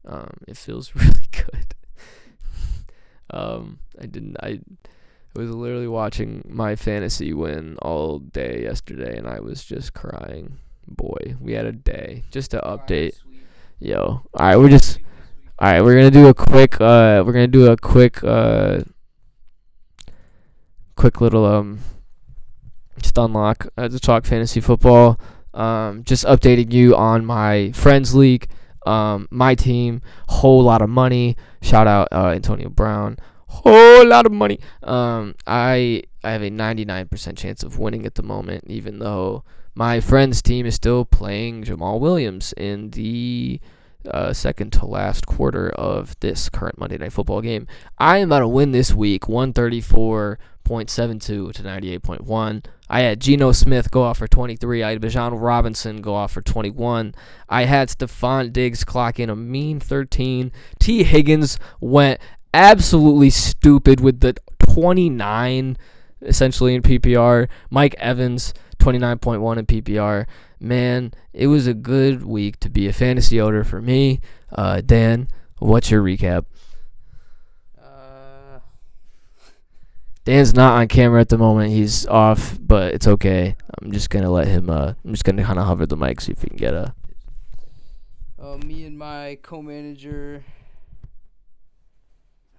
It feels really good. I was literally watching my fantasy win all day yesterday, and I was just crying. Boy, we had a day. Just to update. Yo. Alright, we're gonna do a quick quick little Just unlock to talk fantasy football. Just updating you on my friends league. My team, whole lot of money. Shout out Antonio Brown. Whole lot of money. I have a 99% chance of winning at the moment, even though my friend's team is still playing Jamal Williams in the second to last quarter of this current Monday Night Football game. I am about to win this week, 134.72 to 98.1. I had Geno Smith go off for 23. I had Bijan Robinson go off for 21. I had Stephon Diggs clock in a mean 13. T. Higgins went absolutely stupid with the 29, essentially in PPR. Mike Evans, 29.1 in PPR. Man, it was a good week to be a fantasy owner for me. Dan, what's your recap? Dan's not on camera at the moment. He's off, but it's okay. I'm just gonna let him. I'm just gonna kind of hover the mic, see if we can get a. Me and my co-manager.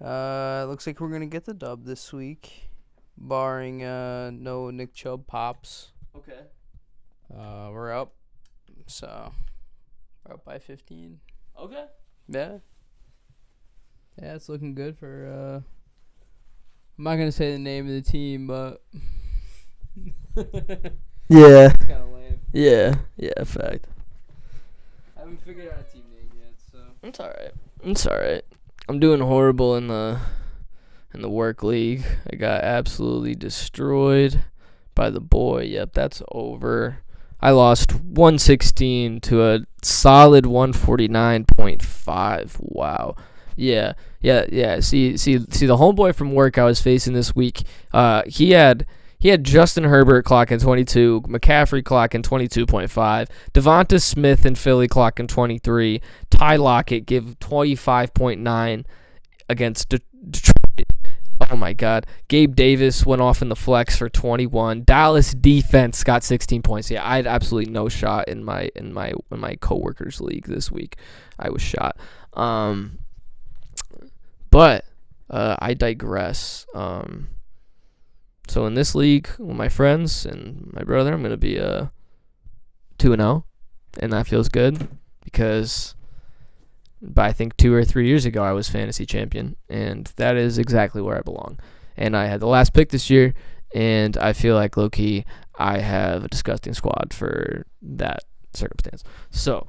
Looks like we're gonna get the dub this week, barring no Nick Chubb pops. Okay. We're up, so we're up by 15. Okay. Yeah. Yeah, it's looking good for. I'm not gonna say the name of the team, but Yeah. it's kind of lame. Yeah. Fact. I haven't figured out a team name yet, so. It's alright. I'm doing horrible in the work league. I got absolutely destroyed by the boy. Yep, that's over. I lost 116 to a solid 149.5. Wow. Yeah. See the homeboy from work I was facing this week. He had Justin Herbert clocking 22, McCaffrey clocking 22.5, Devonta Smith in Philly clocking 23, Ty Lockett give 25.9 against Detroit. Oh my God. Gabe Davis went off in the flex for 21. Dallas defense got 16 points. Yeah, I had absolutely no shot in my coworkers league this week. I was shot. But I digress. So in this league with my friends and my brother, I'm gonna be 2-0, and that feels good because I think 2 or 3 years ago I was fantasy champion, and that is exactly where I belong. And I had the last pick this year, and I feel like low-key I have a disgusting squad for that circumstance. So,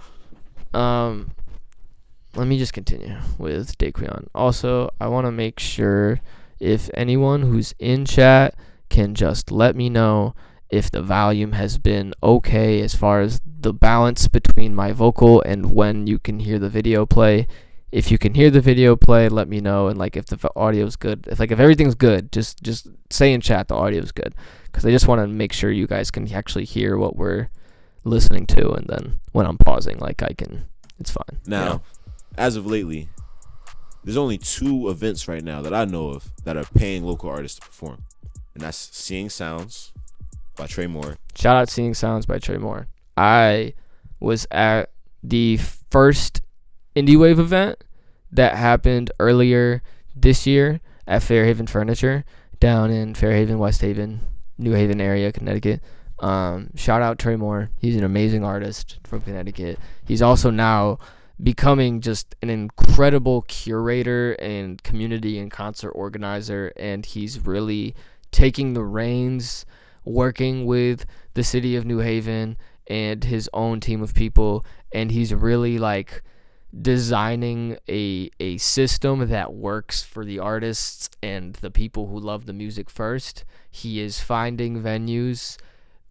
let me just continue with Daquan. Also, I want to make sure if anyone who's in chat can just let me know if the volume has been okay as far as the balance between my vocal and when you can hear the video play. If you can hear the video play, let me know. And like if the audio's good, if everything's good, just say in chat the audio's good, because I just want to make sure you guys can actually hear what we're listening to, and then when I'm pausing, like it's fine. Now, as of lately, there's only 2 events right now that I know of that are paying local artists to perform, and that's Seeing Sounds by Trey Moore. Shout out Seeing Sounds by Trey Moore. I was at the first Indie Wave event that happened earlier this year at Fairhaven Furniture down in Fairhaven, West Haven, New Haven area, Connecticut. Shout out Trey Moore. He's an amazing artist from Connecticut. He's also now becoming just an incredible curator and community and concert organizer, and he's really taking the reins, working with the city of New Haven and his own team of people, and he's really like designing a system that works for the artists and the people who love the music first. He is finding venues,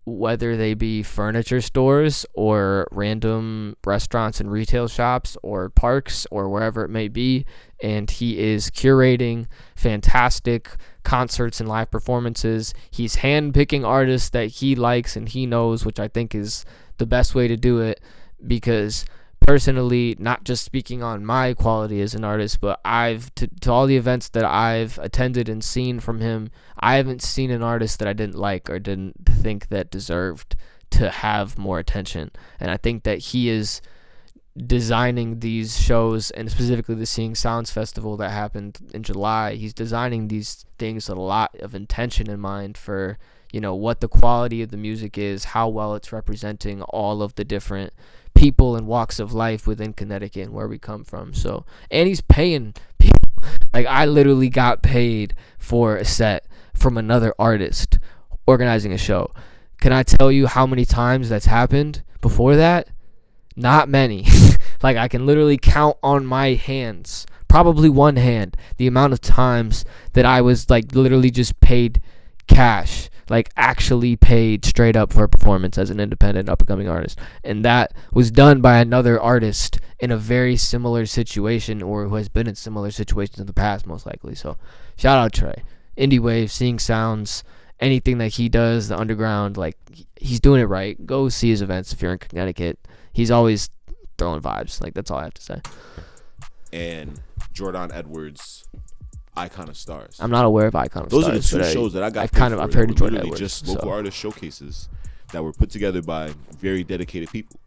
whether they be furniture stores or random restaurants and retail shops or parks or wherever it may be, and he is curating fantastic concerts and live performances. He's handpicking artists that he likes and he knows, which I think is the best way to do it, because personally, not just speaking on my quality as an artist, but to all the events that I've attended and seen from him, I haven't seen an artist that I didn't like or didn't think that deserved to have more attention. And I think that he is designing these shows, and specifically the Seeing Sounds Festival that happened in July. He's designing these things with a lot of intention in mind for, what the quality of the music is, how well it's representing all of the different people and walks of life within Connecticut and where we come from. So, and he's paying people. Like, I literally got paid for a set from another artist organizing a show. Can I tell you how many times that's happened before that? Not many. Like, I can literally count on my hands, probably one hand, the amount of times that I was like literally just paid cash, like actually paid straight up for a performance as an independent up-and-coming artist. And that was done by another artist in a very similar situation, or who has been in similar situations in the past, most likely. So shout out Trey. Indie Wave, Seeing Sounds, anything that he does, the underground, like, he's doing it right. Go see his events if you're in Connecticut. He's always throwing vibes. Like, that's all I have to say. And Jordan Edwards, Icon of Stars. I'm not aware of Icon of Those Stars. Those are the two shows that I got. I've heard of Jordan literally Edwards. Just local artist showcases that were put together by very dedicated people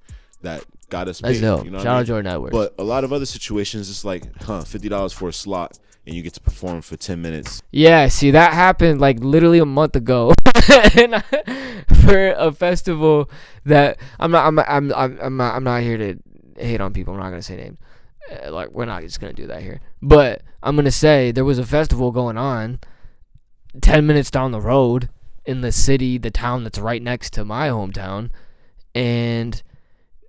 that got us paid. Shout You know out Jordan Edwards. But a lot of other situations, it's like, $50 for a slot, and you get to perform for 10 minutes. Yeah, see, that happened like literally a month ago, and for a festival that I'm not here to hate on people. I'm not gonna say names. Like, we're not just gonna do that here. But I'm gonna say there was a festival going on 10 minutes down the road in the city, the town that's right next to my hometown, and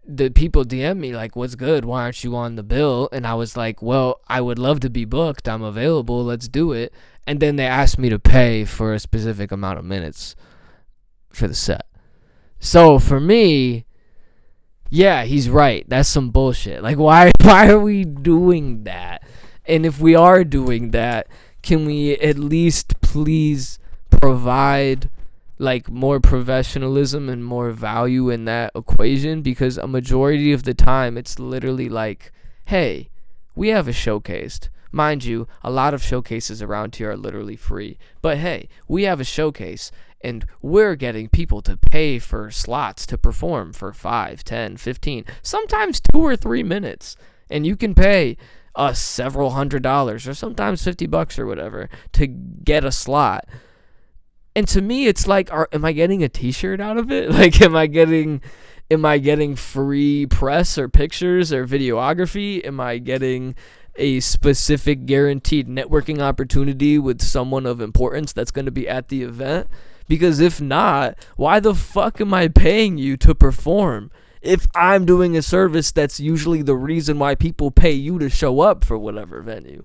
the people DM me like, what's good? Why aren't you on the bill? And I was like, well, I would love to be booked. I'm available. Let's do it. And then they asked me to pay for a specific amount of minutes for the set. So for me, yeah, he's right. That's some bullshit. Like, why are we doing that? And if we are doing that, can we at least please provide like more professionalism and more value in that equation? Because a majority of the time it's literally like, hey, we have a showcase. Mind you, a lot of showcases around here are literally free. But hey, we have a showcase and we're getting people to pay for slots to perform for 5, 10, 15, sometimes 2 or 3 minutes. And you can pay us several $100s or sometimes $50 or whatever to get a slot. And to me, it's like, am I getting a T-shirt out of it? Like, am I getting free press or pictures or videography? Am I getting a specific guaranteed networking opportunity with someone of importance that's going to be at the event? Because if not, why the fuck am I paying you to perform if I'm doing a service that's usually the reason why people pay you to show up for whatever venue?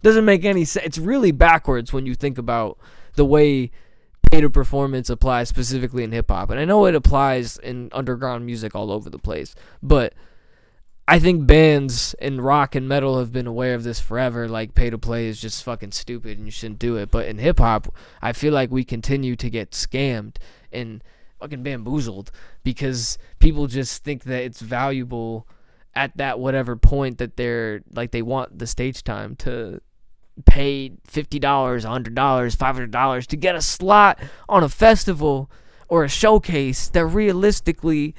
Doesn't make any sense. It's really backwards when you think about the way pay to performance applies specifically in hip hop. And I know it applies in underground music all over the place, but I think bands in rock and metal have been aware of this forever. Like, pay to play is just fucking stupid and you shouldn't do it. But in hip hop, I feel like we continue to get scammed and fucking bamboozled because people just think that it's valuable at that whatever point that they're like, they want the stage time to pay $50, $100, $500 to get a slot on a festival or a showcase that realistically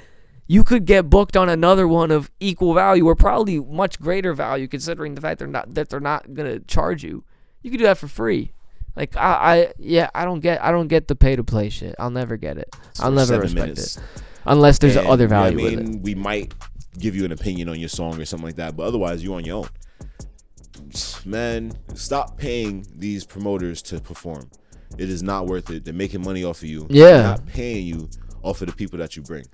you could get booked on another one of equal value or probably much greater value, considering the fact they're not gonna charge you. You could do that for free. Like, I don't get the pay to play shit. I'll never get it. I'll never respect it unless there's other value with it. We might give you an opinion on your song or something like that, but otherwise you on your own. Man, stop paying these promoters to perform. It is not worth it. They're making money off of you. Yeah. They're not paying you off of the people that you bring.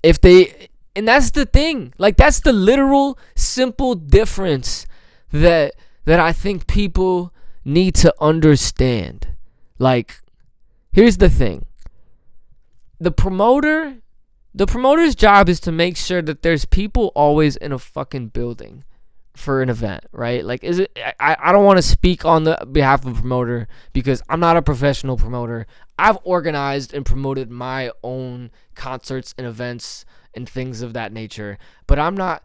And that's the thing. Like, that's the literal simple difference that I think people need to understand. Like, here's the thing. The promoter's job is to make sure that there's people always in a fucking building for an event, right? Like, I don't want to speak on the behalf of a promoter because I'm not a professional promoter. I've organized and promoted my own concerts and events and things of that nature, but I'm not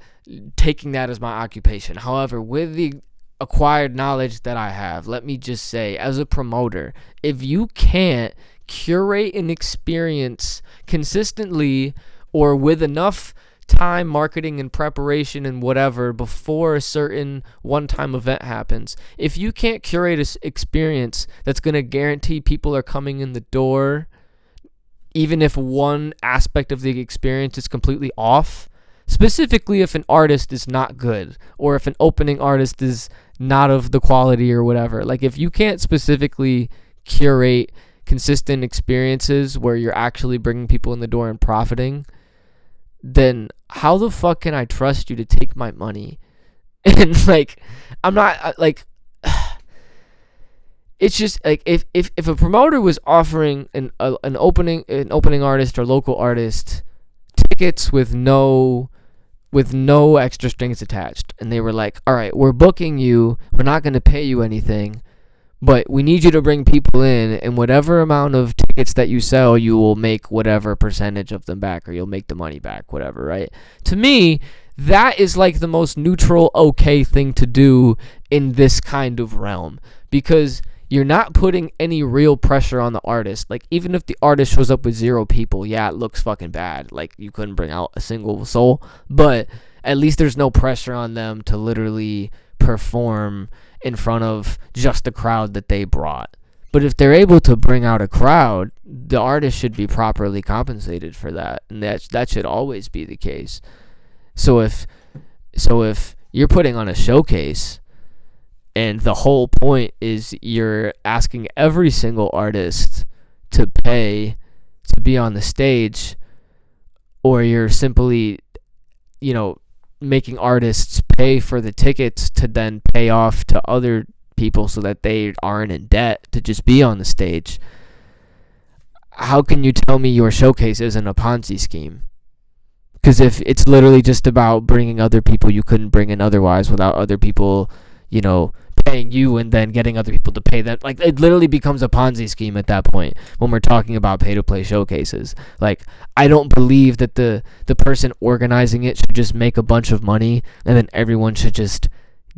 taking that as my occupation. However, with the acquired knowledge that I have, let me just say, as a promoter, if you can't curate an experience consistently or with enough time, marketing, and preparation and whatever before a certain one-time event happens. If you can't curate an experience that's going to guarantee people are coming in the door, even if one aspect of the experience is completely off, specifically if an artist is not good or if an opening artist is not of the quality or whatever, like if you can't specifically curate consistent experiences where you're actually bringing people in the door and profiting, then how the fuck can I trust you to take my money? And like, I'm not like, it's just like if a promoter was offering an opening artist or local artist tickets with no extra strings attached, and they were like, all right, we're booking you, we're not going to pay you anything, but we need you to bring people in, and whatever amount of tickets that you sell, you will make whatever percentage of them back, or you'll make the money back, whatever, right? To me, that is like the most neutral, okay thing to do in this kind of realm, because you're not putting any real pressure on the artist. Like, even if the artist shows up with 0 people, yeah, it looks fucking bad. Like, you couldn't bring out a single soul, but at least there's no pressure on them to literally perform in front of just the crowd that they brought. But if they're able to bring out a crowd, the artist should be properly compensated for that, and that should always be the case. So if you're putting on a showcase, and the whole point is you're asking every single artist to pay to be on the stage, or you're simply, making artists pay for the tickets to then pay off to other people so that they aren't in debt to just be on the stage, how can you tell me your showcase isn't a Ponzi scheme? Because if it's literally just about bringing other people you couldn't bring in otherwise without other people, paying you and then getting other people to pay them, like, it literally becomes a Ponzi scheme at that point when we're talking about pay-to-play showcases. Like, I don't believe that the person organizing it should just make a bunch of money and then everyone should just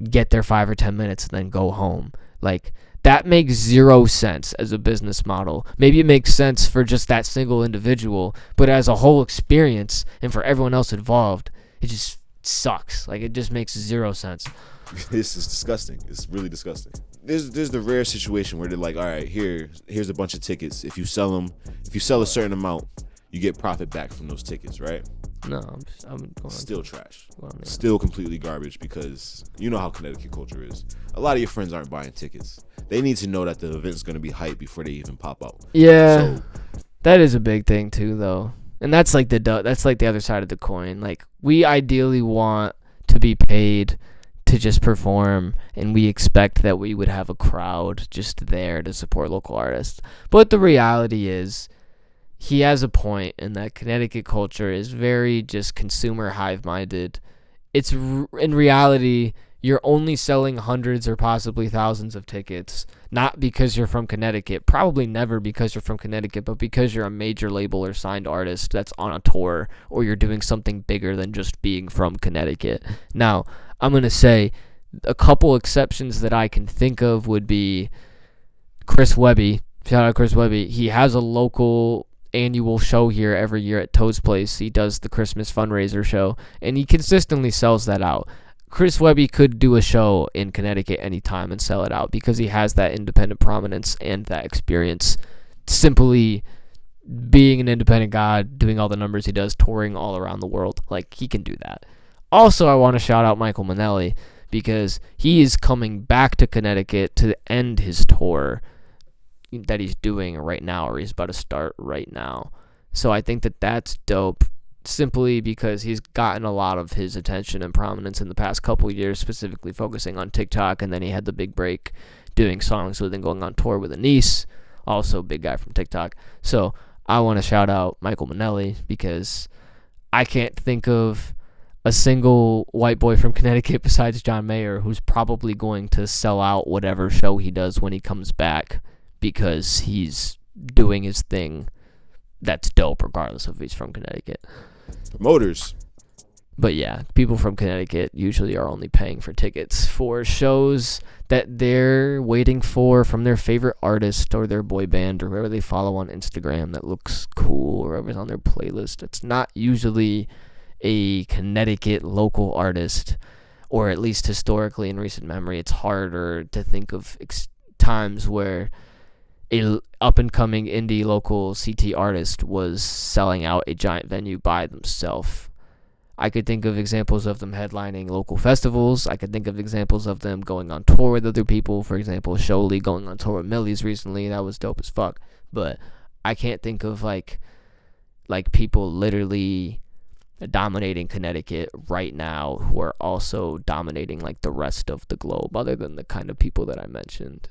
get their 5 or 10 minutes and then go home. Like, that makes 0 sense as a business model. Maybe it makes sense for just that single individual, but as a whole experience and for everyone else involved, it just sucks. Like, it just makes 0 sense. This is disgusting. It's really disgusting. There's the rare situation where they're like, all right, here's a bunch of tickets. If you sell a certain amount, you get profit back from those tickets, right? No, I'm going still trash. Well, yeah. Still completely garbage, because you know how Connecticut culture is. A lot of your friends aren't buying tickets. They need to know that the event's going to be hype before they even pop out. Yeah, so, that is a big thing too, though. And that's like the other side of the coin. Like, we ideally want to be paid to just perform, and we expect that we would have a crowd just there to support local artists. But the reality is, he has a point in that Connecticut culture is very just consumer hive-minded. It's in reality, you're only selling hundreds or possibly thousands of tickets, not because you're from Connecticut, probably never because you're from Connecticut, but because you're a major label or signed artist that's on a tour, or you're doing something bigger than just being from Connecticut. Now, I'm going to say a couple exceptions that I can think of would be Chris Webby. Shout out Chris Webby. He has a local annual show here every year at Toe's Place. He does the Christmas fundraiser show, and he consistently sells that out. Chris Webby could do a show in Connecticut anytime and sell it out because he has that independent prominence and that experience. Simply being an independent guy, doing all the numbers he does, touring all around the world. Like, he can do that. Also, I want to shout out Michael Manelli because he is coming back to Connecticut to end his tour that he's doing right now, or he's about to start right now. So I think that that's dope, simply because he's gotten a lot of his attention and prominence in the past couple years, specifically focusing on TikTok, and then he had the big break doing songs with and going on tour with Anise, also a big guy from TikTok. So I want to shout out Michael Manelli because I can't think of a single white boy from Connecticut besides John Mayer who's probably going to sell out whatever show he does when he comes back, because he's doing his thing that's dope regardless of if he's from Connecticut. Promoters. But yeah, people from Connecticut usually are only paying for tickets for shows that they're waiting for from their favorite artist or their boy band or whoever they follow on Instagram that looks cool, or whoever's on their playlist. It's not usually a Connecticut local artist, or at least historically in recent memory, it's harder to think of times where a up and coming indie local CT artist was selling out a giant venue by themselves. I could think of examples of them headlining local festivals. I could think of examples of them going on tour with other people. For example, Sholey going on tour with Millie's recently. That was dope as fuck. But I can't think of like people literally dominating Connecticut right now who are also dominating like the rest of the globe, other than the kind of people that I mentioned.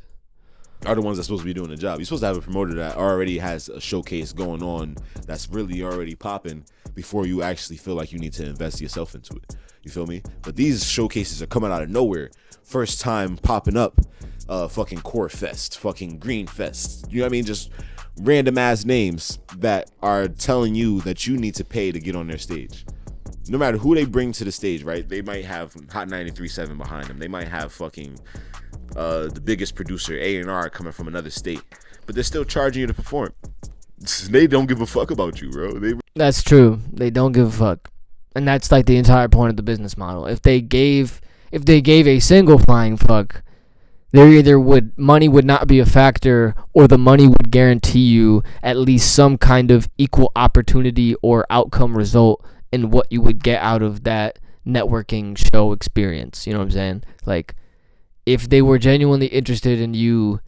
Are the ones that's supposed to be doing the job. You're supposed to have a promoter that already has a showcase going on that's really already popping before you actually feel like you need to invest yourself into it. You feel me? But these showcases are coming out of nowhere. First time popping up, fucking Core Fest, fucking Green Fest. You know what I mean? Just random ass names that are telling you that you need to pay to get on their stage. No matter who they bring to the stage, right? They might have Hot 93.7 behind them. They might have fucking the biggest producer, A&R, coming from another state, but they're still charging you to perform. They don't give a fuck about you, bro. That's true. They don't give a fuck, and that's like the entire point of the business model. If they gave a single flying fuck, money would not be a factor, or the money would guarantee you at least some kind of equal opportunity or outcome result in what you would get out of that networking show experience. You know what I'm saying? Like, if they were genuinely interested in you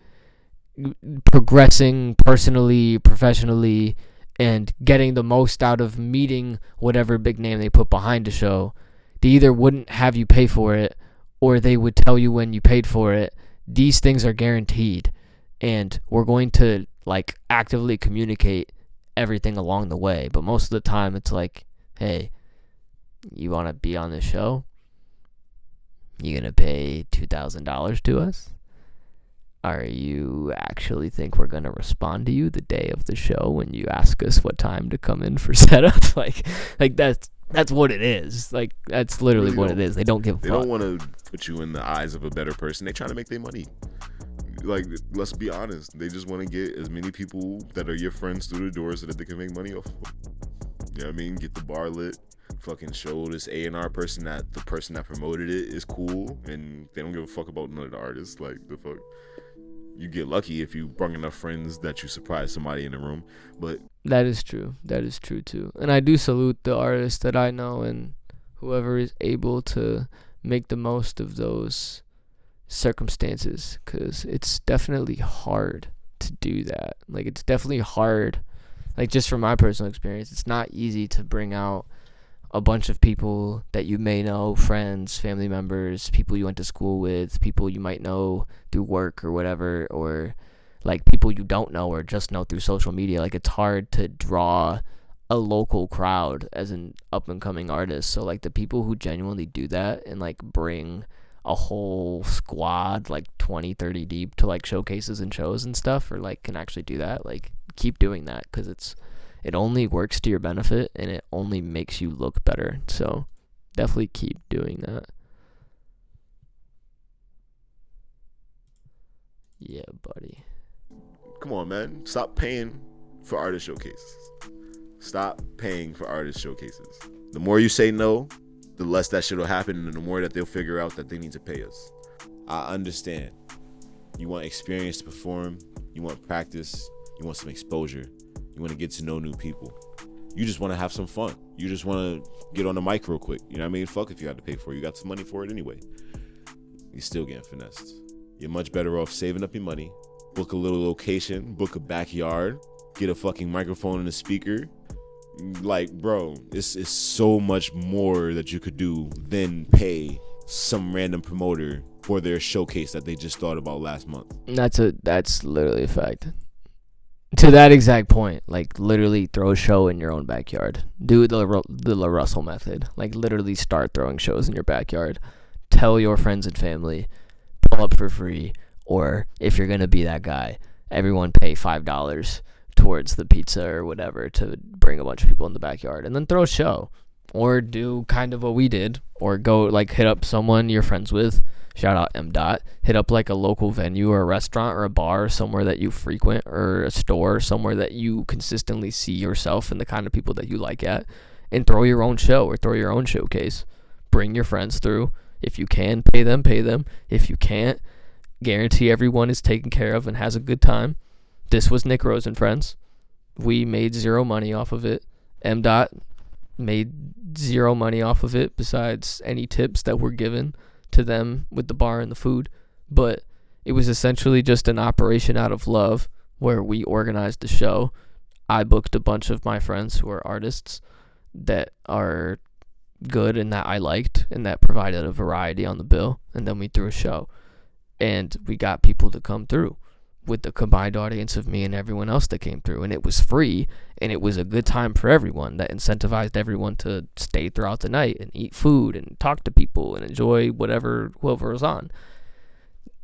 progressing personally, professionally, and getting the most out of meeting whatever big name they put behind the show, they either wouldn't have you pay for it, or they would tell you when you paid for it. These things are guaranteed, and we're going to like actively communicate everything along the way. But most of the time it's like, hey, you want to be on the show? You gonna pay $2,000 to us? Are you actually think we're gonna respond to you the day of the show when you ask us what time to come in for setup? like that's what it is. Like, that's literally really what it is. They don't give a fuck. They don't want to put you in the eyes of a better person. They trying to make their money. Like, let's be honest. They just want to get as many people that are your friends through the door so that they can make money off of them. You know what I mean? Get the bar lit. Fucking show this A&R person that the person that promoted it is cool, and they don't give a fuck about none of the artists. Like, the fuck, you get lucky if you bring enough friends that you surprise somebody in the room. But that is true too, and I do salute the artists that I know and whoever is able to make the most of those circumstances, because it's definitely hard to do that. Like, it's definitely hard, like, just from my personal experience, it's not easy to bring out a bunch of people that you may know, friends, family members, people you went to school with, people you might know through work or whatever, or like people you don't know or just know through social media. Like, it's hard to draw a local crowd as an up and coming artist. So like the people who genuinely do that and like bring a whole squad like 20, 30 deep to like showcases and shows and stuff, or like can actually do that, like keep doing that, because it only works to your benefit and it only makes you look better. So definitely keep doing that. Yeah, buddy. come on, man. Stop paying for artist showcases. Stop paying for artist showcases. The more you say no, the less that shit will happen, and the more that they'll figure out that they need to pay us. I understand. You want experience to perform. You want practice. You want some exposure. You want to get to know new people. You just want to have some fun. You just want to get on the mic real quick. You know what I mean? Fuck if you had to pay for it. You got some money for it anyway. You're still getting finessed. You're much better off saving up your money. Book a little location. Book a backyard. Get a fucking microphone and a speaker. Like, bro, it's so much more that you could do than pay some random promoter for their showcase that they just thought about last month. That's literally a fact. To that exact point, like literally throw a show in your own backyard. Do the La Russell method. Like literally start throwing shows in your backyard. Tell your friends and family, pull up for free, or if you're gonna be that guy, everyone pay $5 towards the pizza or whatever to bring a bunch of people in the backyard, and then throw a show. Or do kind of what we did, or go like hit up someone you're friends with, shout out M. Hit up like a local venue or a restaurant or a bar somewhere that you frequent, or a store somewhere that you consistently see yourself and the kind of people that you like at, and throw your own show or throw your own showcase. Bring your friends through. If you can, pay them, pay them. If you can't, guarantee everyone is taken care of and has a good time. This was Nick Rose and Friends. We made zero money off of it. MDOT made zero money off of it besides any tips that were given to them with the bar and the food. But it was essentially just an operation out of love where we organized the show. I booked a bunch of my friends who are artists that are good and that I liked and that provided a variety on the bill. And then we threw a show. And we got people to come through with the combined audience of me and everyone else that came through. And it was free, and it was a good time for everyone that incentivized everyone to stay throughout the night and eat food and talk to people and enjoy whoever was on.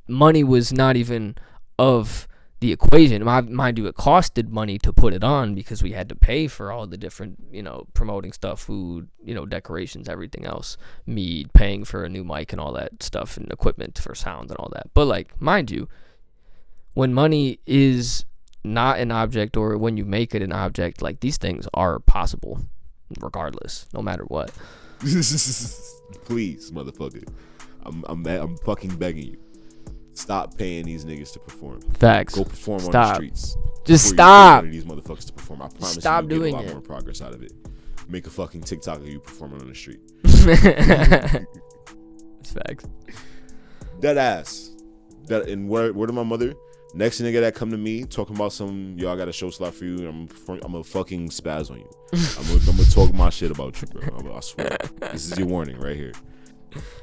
Money was not even of the equation. Mind you, it costed money to put it on because we had to pay for all the different, promoting stuff, food, decorations, everything else. Me paying for a new mic and all that stuff and equipment for sound and all that. But, mind you, when money is not an object or when you make it an object, these things are possible regardless, no matter what. Please, motherfucker. I'm fucking begging you. Stop paying these niggas to perform. Facts. Go perform on the streets. Just stop. These motherfuckers to perform. I promise stop you, you'll doing get a lot it. more progress out of it. Make a fucking TikTok of you performing on the street. It's facts. Dead ass. And word of my mother. Next nigga that come to me talking about I got a show slot for you. I'm gonna fucking spaz on you. I'm gonna talk my shit about you, bro. I swear. This is your warning right here.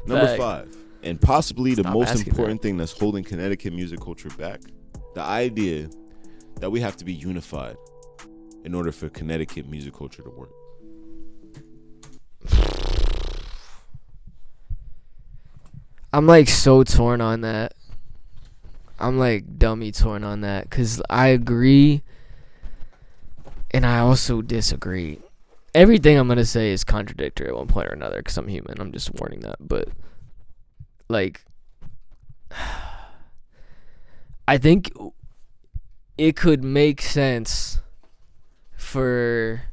Number 5. And possibly the most important thing that's holding Connecticut music culture back, the idea that we have to be unified in order for Connecticut music culture to work. I'm so torn on that. I'm dummy torn on that because I agree and I also disagree. Everything I'm going to say is contradictory at one point or another because I'm human. I'm just warning that. But I think it could make sense for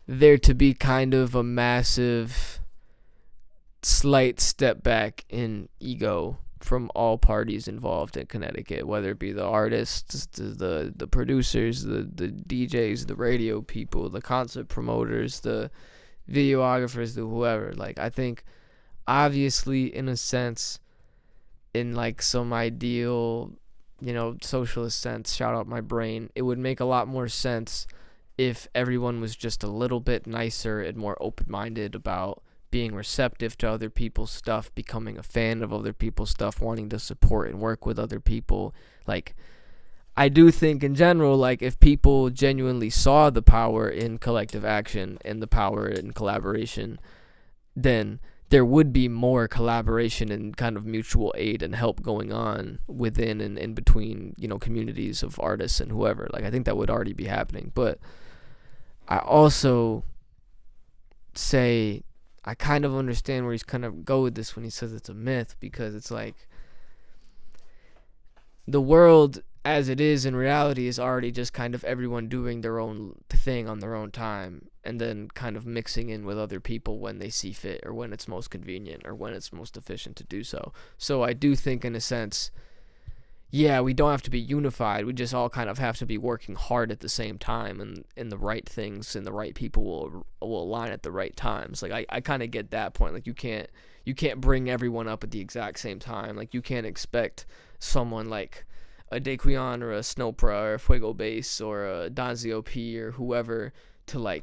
there to be kind of a massive slight step back in ego from all parties involved in Connecticut, whether it be the artists, the producers, the DJs, the radio people, the concert promoters, the videographers, the whoever. I think obviously in a sense, in some ideal, socialist sense, shout out my brain, it would make a lot more sense if everyone was just a little bit nicer and more open-minded about being receptive to other people's stuff, becoming a fan of other people's stuff, wanting to support and work with other people. I do think in general, if people genuinely saw the power in collective action and the power in collaboration, then there would be more collaboration and kind of mutual aid and help going on within and in between, communities of artists and whoever. I think that would already be happening. But I also say I kind of understand where he's kind of go with this when he says it's a myth, because it's the world as it is in reality is already just kind of everyone doing their own thing on their own time and then kind of mixing in with other people when they see fit or when it's most convenient or when it's most efficient to do so. So I do think in a sense, yeah, we don't have to be unified. We just all kind of have to be working hard at the same time, and the right things and the right people will align at the right times. I kind of get that point. You can't bring everyone up at the exact same time. You can't expect someone like a Daquan or a Snopra or a Fuego Bass or a Donzio P or whoever to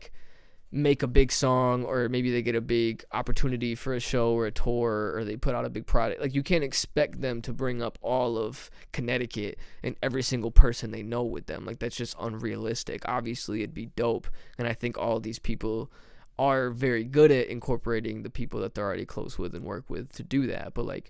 make a big song, or maybe they get a big opportunity for a show or a tour, or they put out a big product. You can't expect them to bring up all of Connecticut and every single person they know with them. That's just unrealistic. Obviously it'd be dope, and I think all these people are very good at incorporating the people that they're already close with and work with to do that. But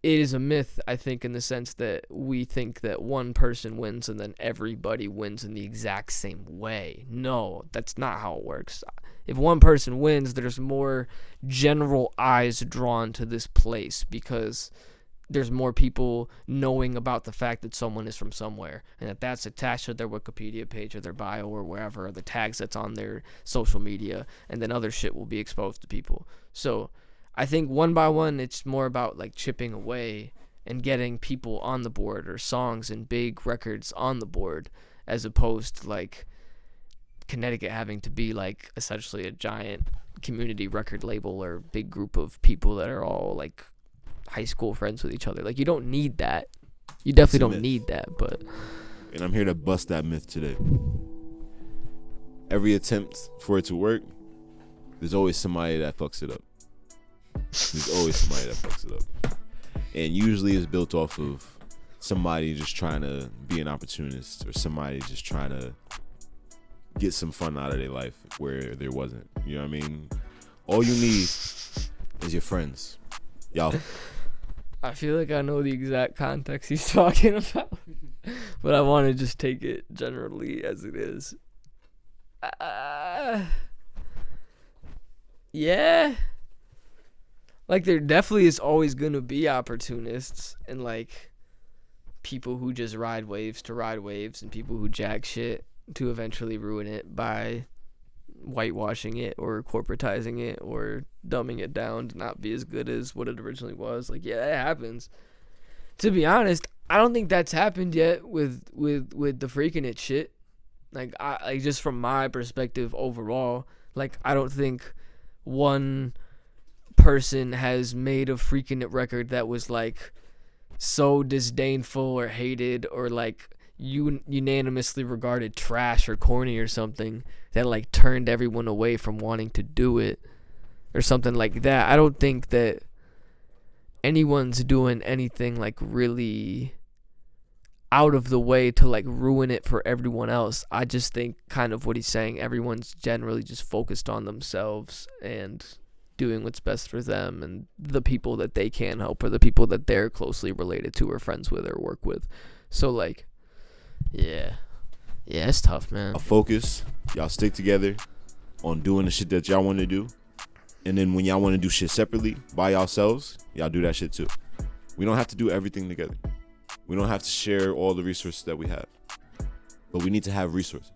it is a myth, I think, in the sense that we think that one person wins and then everybody wins in the exact same way. No, that's not how it works. If one person wins, there's more general eyes drawn to this place because there's more people knowing about the fact that someone is from somewhere, and that's attached to their Wikipedia page or their bio or wherever, or the tags that's on their social media, and then other shit will be exposed to people. So I think one by one, it's more about like chipping away and getting people on the board, or songs and big records on the board, as opposed to like Connecticut having to be like essentially a giant community record label or big group of people that are all like high school friends with each other. Like, you don't need that. You definitely don't need that. But and I'm here to bust that myth today. Every attempt for it to work, there's always somebody that fucks it up. There's always somebody that fucks it up. And usually it's built off of somebody just trying to be an opportunist, or somebody just trying to get some fun out of their life where there wasn't. You know what I mean? All you need is your friends. Y'all. I feel like I know the exact context he's talking about, but I want to just take it generally as it is. Yeah. Like, there definitely is always going to be opportunists and, like, people who just ride waves to ride waves, and people who jack shit to eventually ruin it by whitewashing it or corporatizing it or dumbing it down to not be as good as what it originally was. Like, yeah, that happens. To be honest, I don't think that's happened yet with the Freaking It shit. Like, I just from my perspective overall, like, I don't think one person has made a Freaking It record that was like so disdainful or hated or like unanimously regarded trash or corny or something that like turned everyone away from wanting to do it or something like that. I don't think that anyone's doing anything like really out of the way to like ruin it for everyone else. I just think kind of what he's saying, everyone's generally just focused on themselves and doing what's best for them and the people that they can help, or the people that they're closely related to or friends with or work with. So like, yeah, it's tough, man. A focus. Y'all stick together on doing the shit that y'all want to do, and then when y'all want to do shit separately by yourselves, y'all do that shit too. We don't have to do everything together. We don't have to share all the resources that we have, but we need to have resources.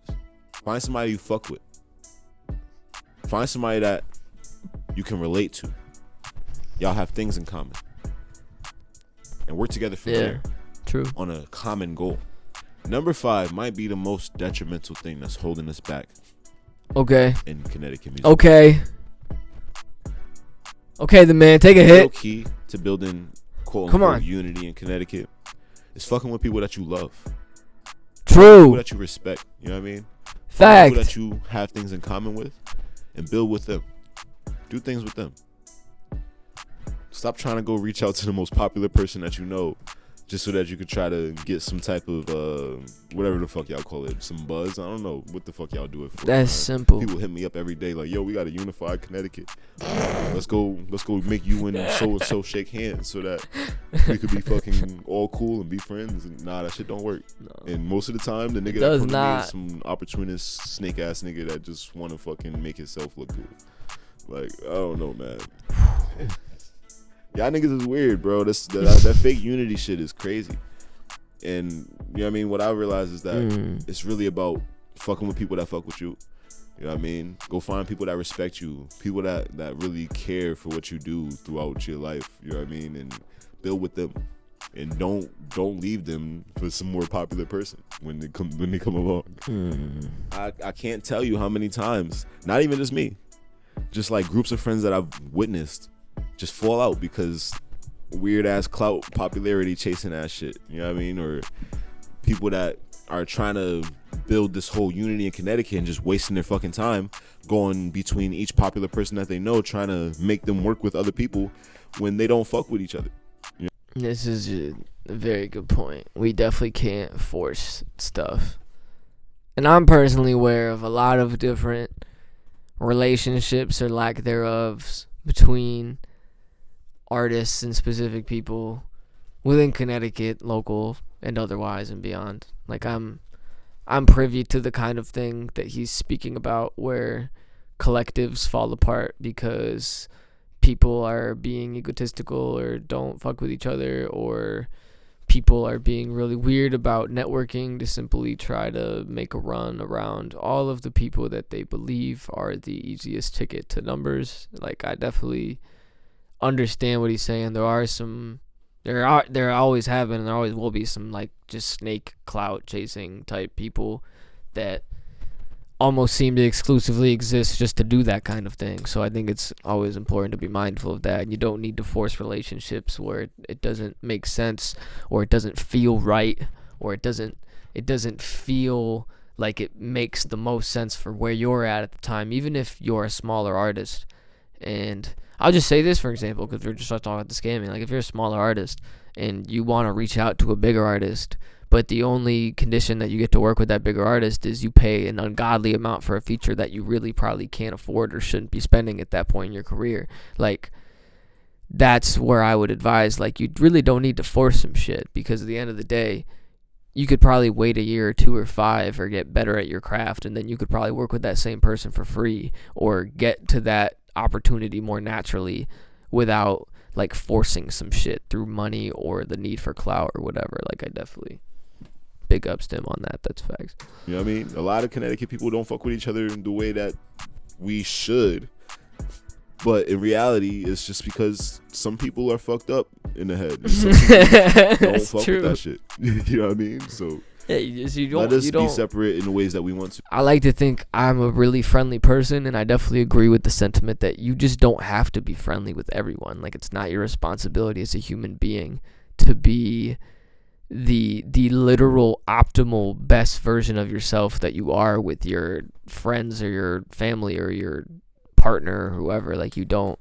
Find somebody you fuck with. Find somebody that you can relate to. Y'all have things in common, and work together from there. True. On a common goal. Number 5 might be the most detrimental thing that's holding us back. Okay. In Connecticut music. Okay, the man, take a The hit. real key to building quote Come unquote on. unity in Connecticut is fucking with people that you love. True. People that you respect. You know what I mean? Fact. People that you have things in common with, and build with them. Do things with them. Stop trying to go reach out to the most popular person that you know, just so that you could try to get some type of whatever the fuck y'all call it, some buzz. I don't know what the fuck y'all do it for. That's simple. People hit me up every day like, yo, we got a unified Connecticut. Let's go make you and so shake hands so that we could be fucking all cool and be friends. And nah, that shit don't work. No. And most of the time, the nigga Does that comes not. to me is some opportunist snake ass nigga that just want to fucking make himself look good. Like, I don't know, man. Y'all niggas is weird, bro. That fake unity shit is crazy. And you know what I mean? What I realize is that it's really about fucking with people that fuck with you. You know what I mean? Go find people that respect you, people that really care for what you do throughout your life. You know what I mean? And build with them. And don't leave them for some more popular person when they come along. I can't tell you how many times, not even just me, just like groups of friends that I've witnessed just fall out because weird ass clout popularity chasing ass shit. You know what I mean? Or people that are trying to build this whole unity in Connecticut and just wasting their fucking time going between each popular person that they know, trying to make them work with other people when they don't fuck with each other. You know? This is a very good point. We definitely can't force stuff. And I'm personally aware of a lot of different relationships or lack thereof between artists and specific people within Connecticut, local and otherwise and beyond. Like, I'm privy to the kind of thing that he's speaking about where collectives fall apart because people are being egotistical or don't fuck with each other, or people are being really weird about networking to simply try to make a run around all of the people that they believe are the easiest ticket to numbers. Like, I definitely understand what he's saying. There always have been and there always will be some like just snake clout chasing type people that almost seem to exclusively exist just to do that kind of thing. So I think it's always important to be mindful of that, and you don't need to force relationships where it doesn't make sense, or it doesn't feel right, or it doesn't feel like it makes the most sense for where you're at the time, even if you're a smaller artist. And I'll just say this, for example, because we're just talking about the scamming. Like, if you're a smaller artist and you want to reach out to a bigger artist, but the only condition that you get to work with that bigger artist is you pay an ungodly amount for a feature that you really probably can't afford or shouldn't be spending at that point in your career. Like, that's where I would advise, like, you really don't need to force some shit, because at the end of the day, you could probably wait a year or 2 or 5 or get better at your craft, and then you could probably work with that same person for free or get to that opportunity more naturally without, like, forcing some shit through money or the need for clout or whatever. Like, I definitely big ups to him on that. That's facts. You know what I mean? A lot of Connecticut people don't fuck with each other in the way that we should. But in reality, it's just because some people are fucked up in the head. Some people don't fuck with that shit. You know what I mean? So yeah, let us be separate in the ways that we want to. I like to think I'm a really friendly person, and I definitely agree with the sentiment that you just don't have to be friendly with everyone. Like, it's not your responsibility as a human being to be the literal optimal best version of yourself that you are with your friends or your family or your partner or whoever. Like, you don't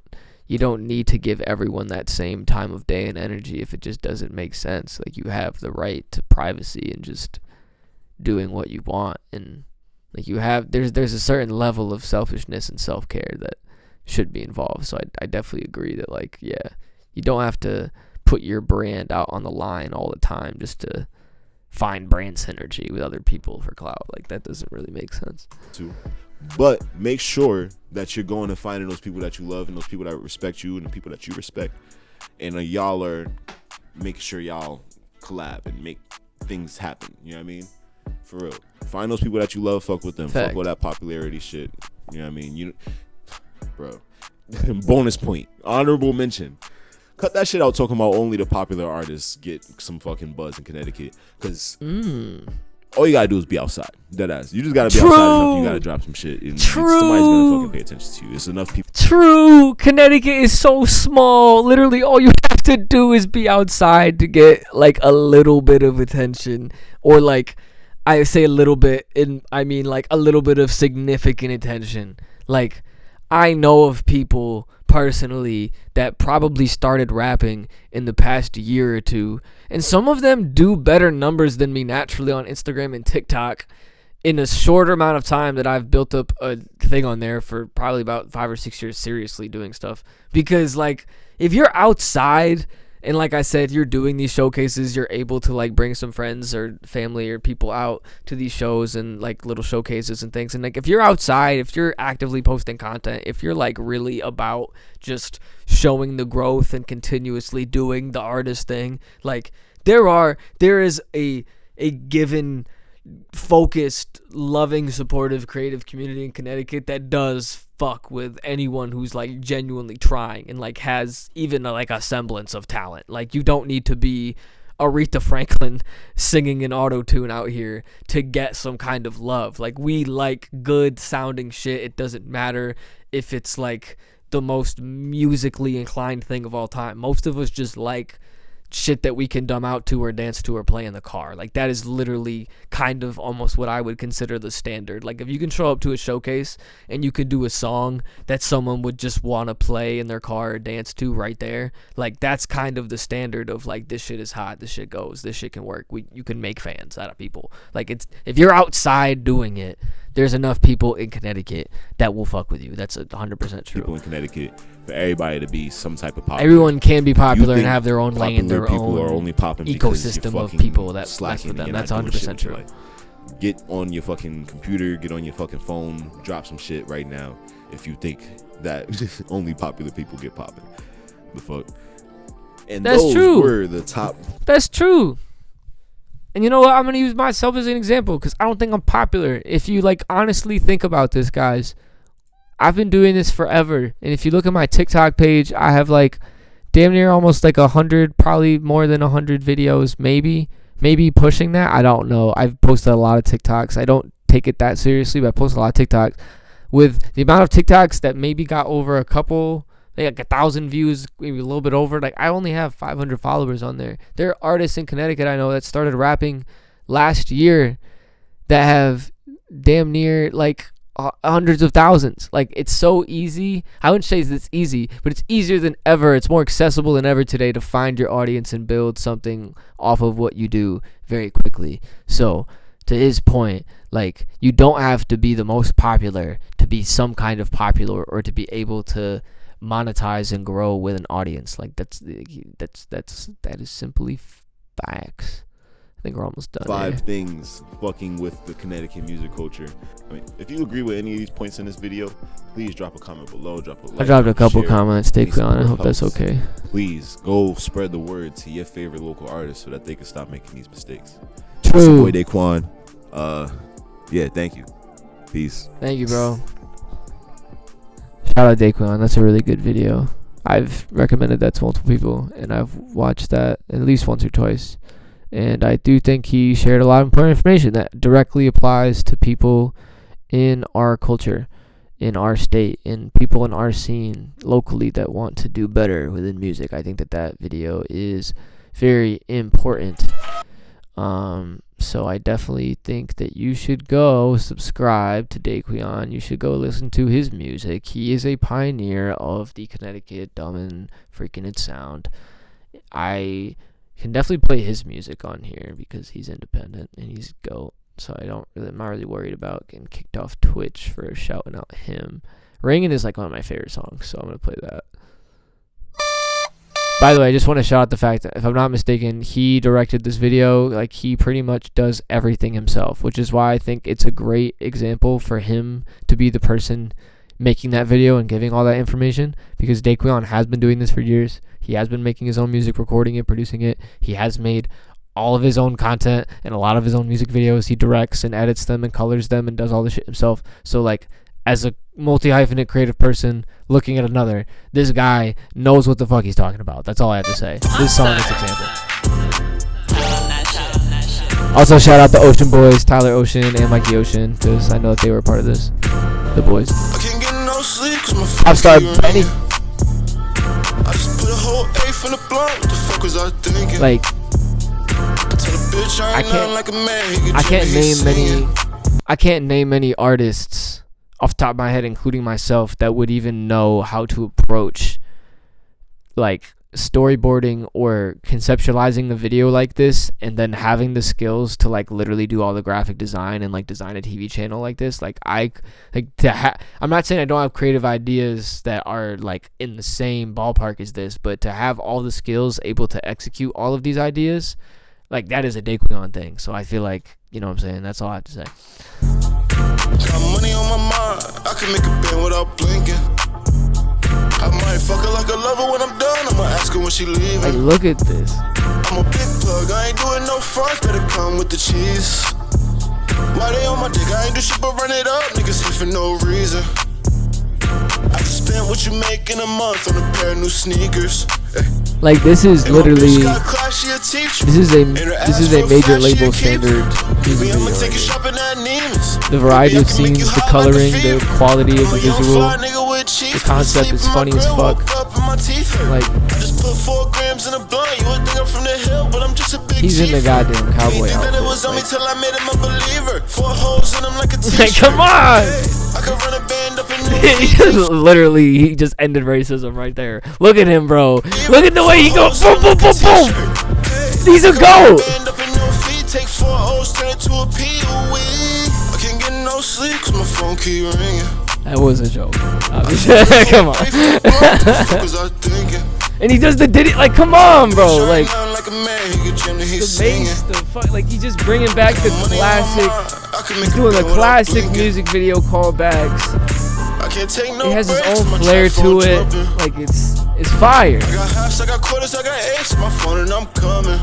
need to give everyone that same time of day and energy if it just doesn't make sense. Like, you have the right to privacy and just doing what you want, and like, there's a certain level of selfishness and self-care that should be involved. So I definitely agree that, like, yeah, you don't have to put your brand out on the line all the time just to find brand synergy with other people for clout. Like, that doesn't really make sense. But make sure that you're going and finding those people that you love and those people that respect you and the people that you respect, and y'all are making sure y'all collab and make things happen. You know what I mean? For real. Find those people that you love, fuck with them. Fact. Fuck with that popularity shit. You know what I mean? Bro. Bonus point. Honorable mention. Cut that shit out talking about only the popular artists get some fucking buzz in Connecticut. Because all you gotta do is be outside. Deadass. You just gotta be outside enough. You gotta drop some shit. And somebody's gonna fucking pay attention to you. It's enough people. True. Connecticut is so small. Literally, all you have to do is be outside to get, like, a little bit of attention. Or, like, I say a little bit, and I mean, like, a little bit of significant attention. Like, I know of people personally that probably started rapping in the past year or 2, and some of them do better numbers than me naturally on Instagram and TikTok in a shorter amount of time that I've built up a thing on there for probably about 5 or 6 years seriously doing stuff. Because, like, if you're outside and, like I said, you're doing these showcases, you're able to, like, bring some friends or family or people out to these shows and, like, little showcases and things. And, like, if you're outside, if you're actively posting content, if you're, like, really about just showing the growth and continuously doing the artist thing, like, there is a given focused, loving, supportive, creative community in Connecticut that does fuck with anyone who's, like, genuinely trying and, like, has even like a semblance of talent. Like, you don't need to be Aretha Franklin singing in auto-tune out here to get some kind of love. Like, we like good sounding shit. It doesn't matter if it's, like, the most musically inclined thing of all time. Most of us just like shit that we can dumb out to or dance to or play in the car. Like, that is literally kind of almost what I would consider the standard. Like, if you can show up to a showcase and you can do a song that someone would just want to play in their car or dance to right there, like, that's kind of the standard of, like, this shit is hot, this shit goes, this shit can work. You can make fans out of people. Like, it's, if you're outside doing it, there's enough people in Connecticut that will fuck with you. That's 100% true. People in Connecticut, for everybody to be some type of popular. Everyone can be popular and have their own lane, their people own are only popping ecosystem of people that slacking with them. and That's not doing 100% shit with true. your life. get on your fucking computer, get on your fucking phone, drop some shit right now if you think that only popular people get popping. The fuck? And That's those true. were the top. That's true. And you know what? I'm going to use myself as an example because I don't think I'm popular. If you like honestly think about this, guys, I've been doing this forever. And if you look at my TikTok page, I have like damn near almost like 100, probably more than 100 videos, maybe pushing that. I don't know. I've posted a lot of TikToks. I don't take it that seriously, but I post a lot of TikToks. With the amount of TikToks that maybe got over a couple, like 1,000 views, maybe a little bit over. Like I only have 500 followers on there. There are artists in Connecticut I know that started rapping last year that have damn near like hundreds of thousands. Like it's so easy. I wouldn't say it's easy, but it's easier than ever. It's more accessible than ever today to find your audience and build something off of what you do very quickly. So to his point, like you don't have to be the most popular to be some kind of popular or to be able to monetize and grow with an audience. Like that is simply facts. I think we're almost done. 5 here. things fucking with the Connecticut music culture. I mean, if you agree with any of these points in this video, please drop a comment below. Drop a like. I dropped a couple share. comments. Take on. I hope that's Posts. okay. Please go spread the word to your favorite local artists so that they can stop making these mistakes. It's your True. boy Daquan. Yeah, thank you. Peace. Thank you, bro. Shout out Daquan. That's a really good video. I've recommended that to multiple people, and I've watched that at least once or twice. And I do think he shared a lot of important information that directly applies to people in our culture, in our state, and people in our scene locally that want to do better within music. I think that video is very important. So I definitely think that you should go subscribe to Daquan. You should go listen to his music. He is a pioneer of the Connecticut dumb and freaking it sound. I can definitely play his music on here because he's independent and he's GOAT. So I'm not really worried about getting kicked off Twitch for shouting out him. Ringin' is like one of my favorite songs, so I'm gonna play that. By the way, I just want to shout out the fact that, if I'm not mistaken, he directed this video. Like, he pretty much does everything himself, which is why I think it's a great example for him to be the person making that video and giving all that information, because Daquan has been doing this for years. He has been making his own music, recording it, producing it. He has made all of his own content and a lot of his own music videos. He directs and edits them and colors them and does all the shit himself. So, like, as a multi-hyphenate creative person looking at another, this guy knows what the fuck he's talking about. That's all I have to say. This song is an example. Also, shout out the Ocean Boys, Tyler Ocean and Mikey Ocean, because I know that they were a part of this. The boys. Popstar Benny. Like, I can't name many artists off the top of my head, including myself, that would even know how to approach like storyboarding or conceptualizing the video like this, and then having the skills to like literally do all the graphic design and like design a TV channel like this. Like I'm not saying I don't have creative ideas that are like in the same ballpark as this, but to have all the skills able to execute all of these ideas, like that is a Daquan thing. So I feel like, you know what I'm saying, that's all I have to say. Got money on my mind, I can make a band without blinking. I might fuck her like a lover when I'm done, I'ma ask her when she leaving. Like, look at this. I'm a big plug, I ain't doing no fronts, better come with the cheese. Why they on my dick, I ain't do shit but run it up, niggas hate for no reason. I just spent what you make in a month on a pair of new sneakers. Like, this is literally, this is a major label standard music video right here. The variety of scenes, the coloring, the quality of the visual, the concept is funny as fuck. Like, he's in the goddamn cowboy outfit. Like, come on! He just ended racism right there. Look at him, bro. Look at the way he goes. Boom, boom, boom, boom. He's a GOAT. That was a joke. Come on. And he does the Diddy, like, come on, bro, like, Like a man, he could jam that the he's singing. bass, the fuck, like, he's just bringing back the classic, he's doing the classic music video callbacks. I can't take no It has its breaks, own my flair trap to phone it, jumping. like, it's fire. I got halves, I got quarters, I got eights, my phone and I'm coming.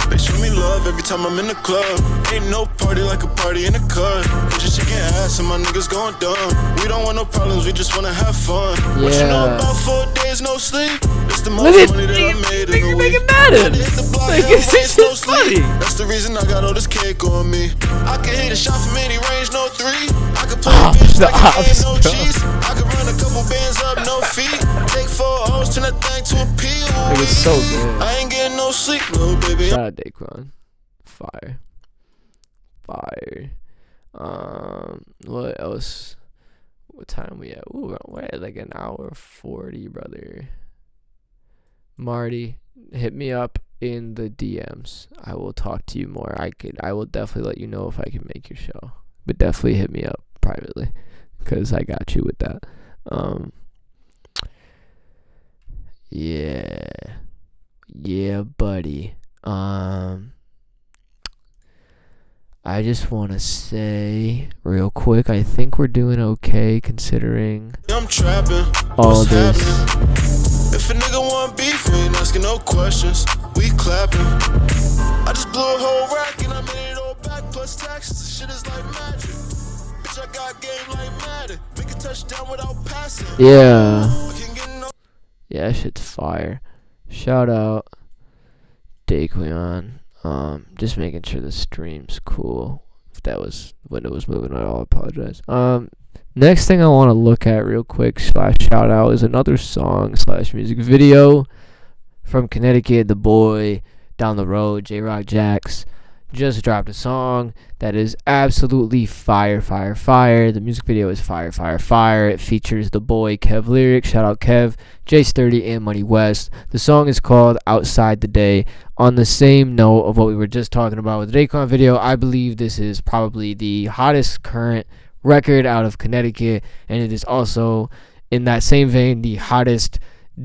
They show me love every time I'm in the club. Ain't no party like a party in the cut. Just shaking ass and my niggas going dumb. We don't want no problems, we just wanna have fun. What you know Yeah. about 4 days no sleep? It's the Look most at money that I made in make a it week. matter. Had to hit the block, Like, hell, it's waste no just sleep. funny. That's the reason I got all this cake on me. I can hit a shot from any range, no 3. I can play Ops, bitch the like a ops, game, no bro. cheese. I can run a couple bands up, no feet. Take 4 O's, turn that thing to a P. Like, it's so good. I ain't getting no sleep, little baby. Shout out Daquan. Fire. What else? What time we at? Ooh, we're at like an hour 40, brother. Marty, hit me up in the DMs. I will talk to you more. I will definitely let you know if I can make your show. But definitely hit me up privately, cause I got you with that. Yeah, buddy. I just want to say real quick, I think we're doing okay considering I'm trapping. all What's this. happening? If a nigga want beef, we ain't asking no questions. We clapping. I just blew a whole rack and I made it all back plus taxes. This shit is like magic. Bitch, I got game like Madden. Make a touchdown without passing. Yeah. I can't get no. Yeah, that shit's fire. Shout out Daquan. Just making sure the stream's cool. If that was when it was moving at all, I apologize. Next thing I want to look at real quick / shout out is another song / music video from Connecticut. The boy down the road, J-Rock Jax, just dropped a song that is absolutely fire. The music video is fire. It features the boy Kev Lyric, shout out Kev, Jay Sturdy, and Money West. The song is called Outside the Day. On the same note of what we were just talking about with the Daquan video, I believe this is probably the hottest current record out of Connecticut, and it is also, in that same vein, the hottest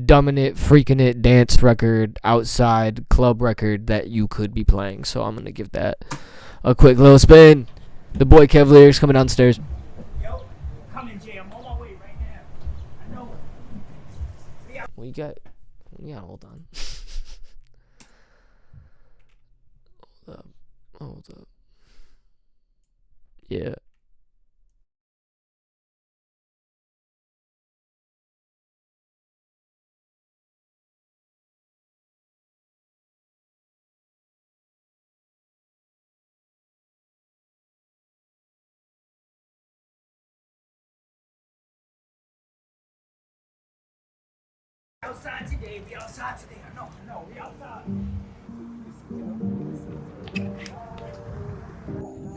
dominant freaking it dance record, outside club record that you could be playing. So I'm gonna give that a quick little spin. The boy Kev Lyrics coming downstairs. Yo, coming, Jay. I'm on my way right now. I know it. We got hold on. Hold up. Yeah. Outside today. We outside today. I know. We outside.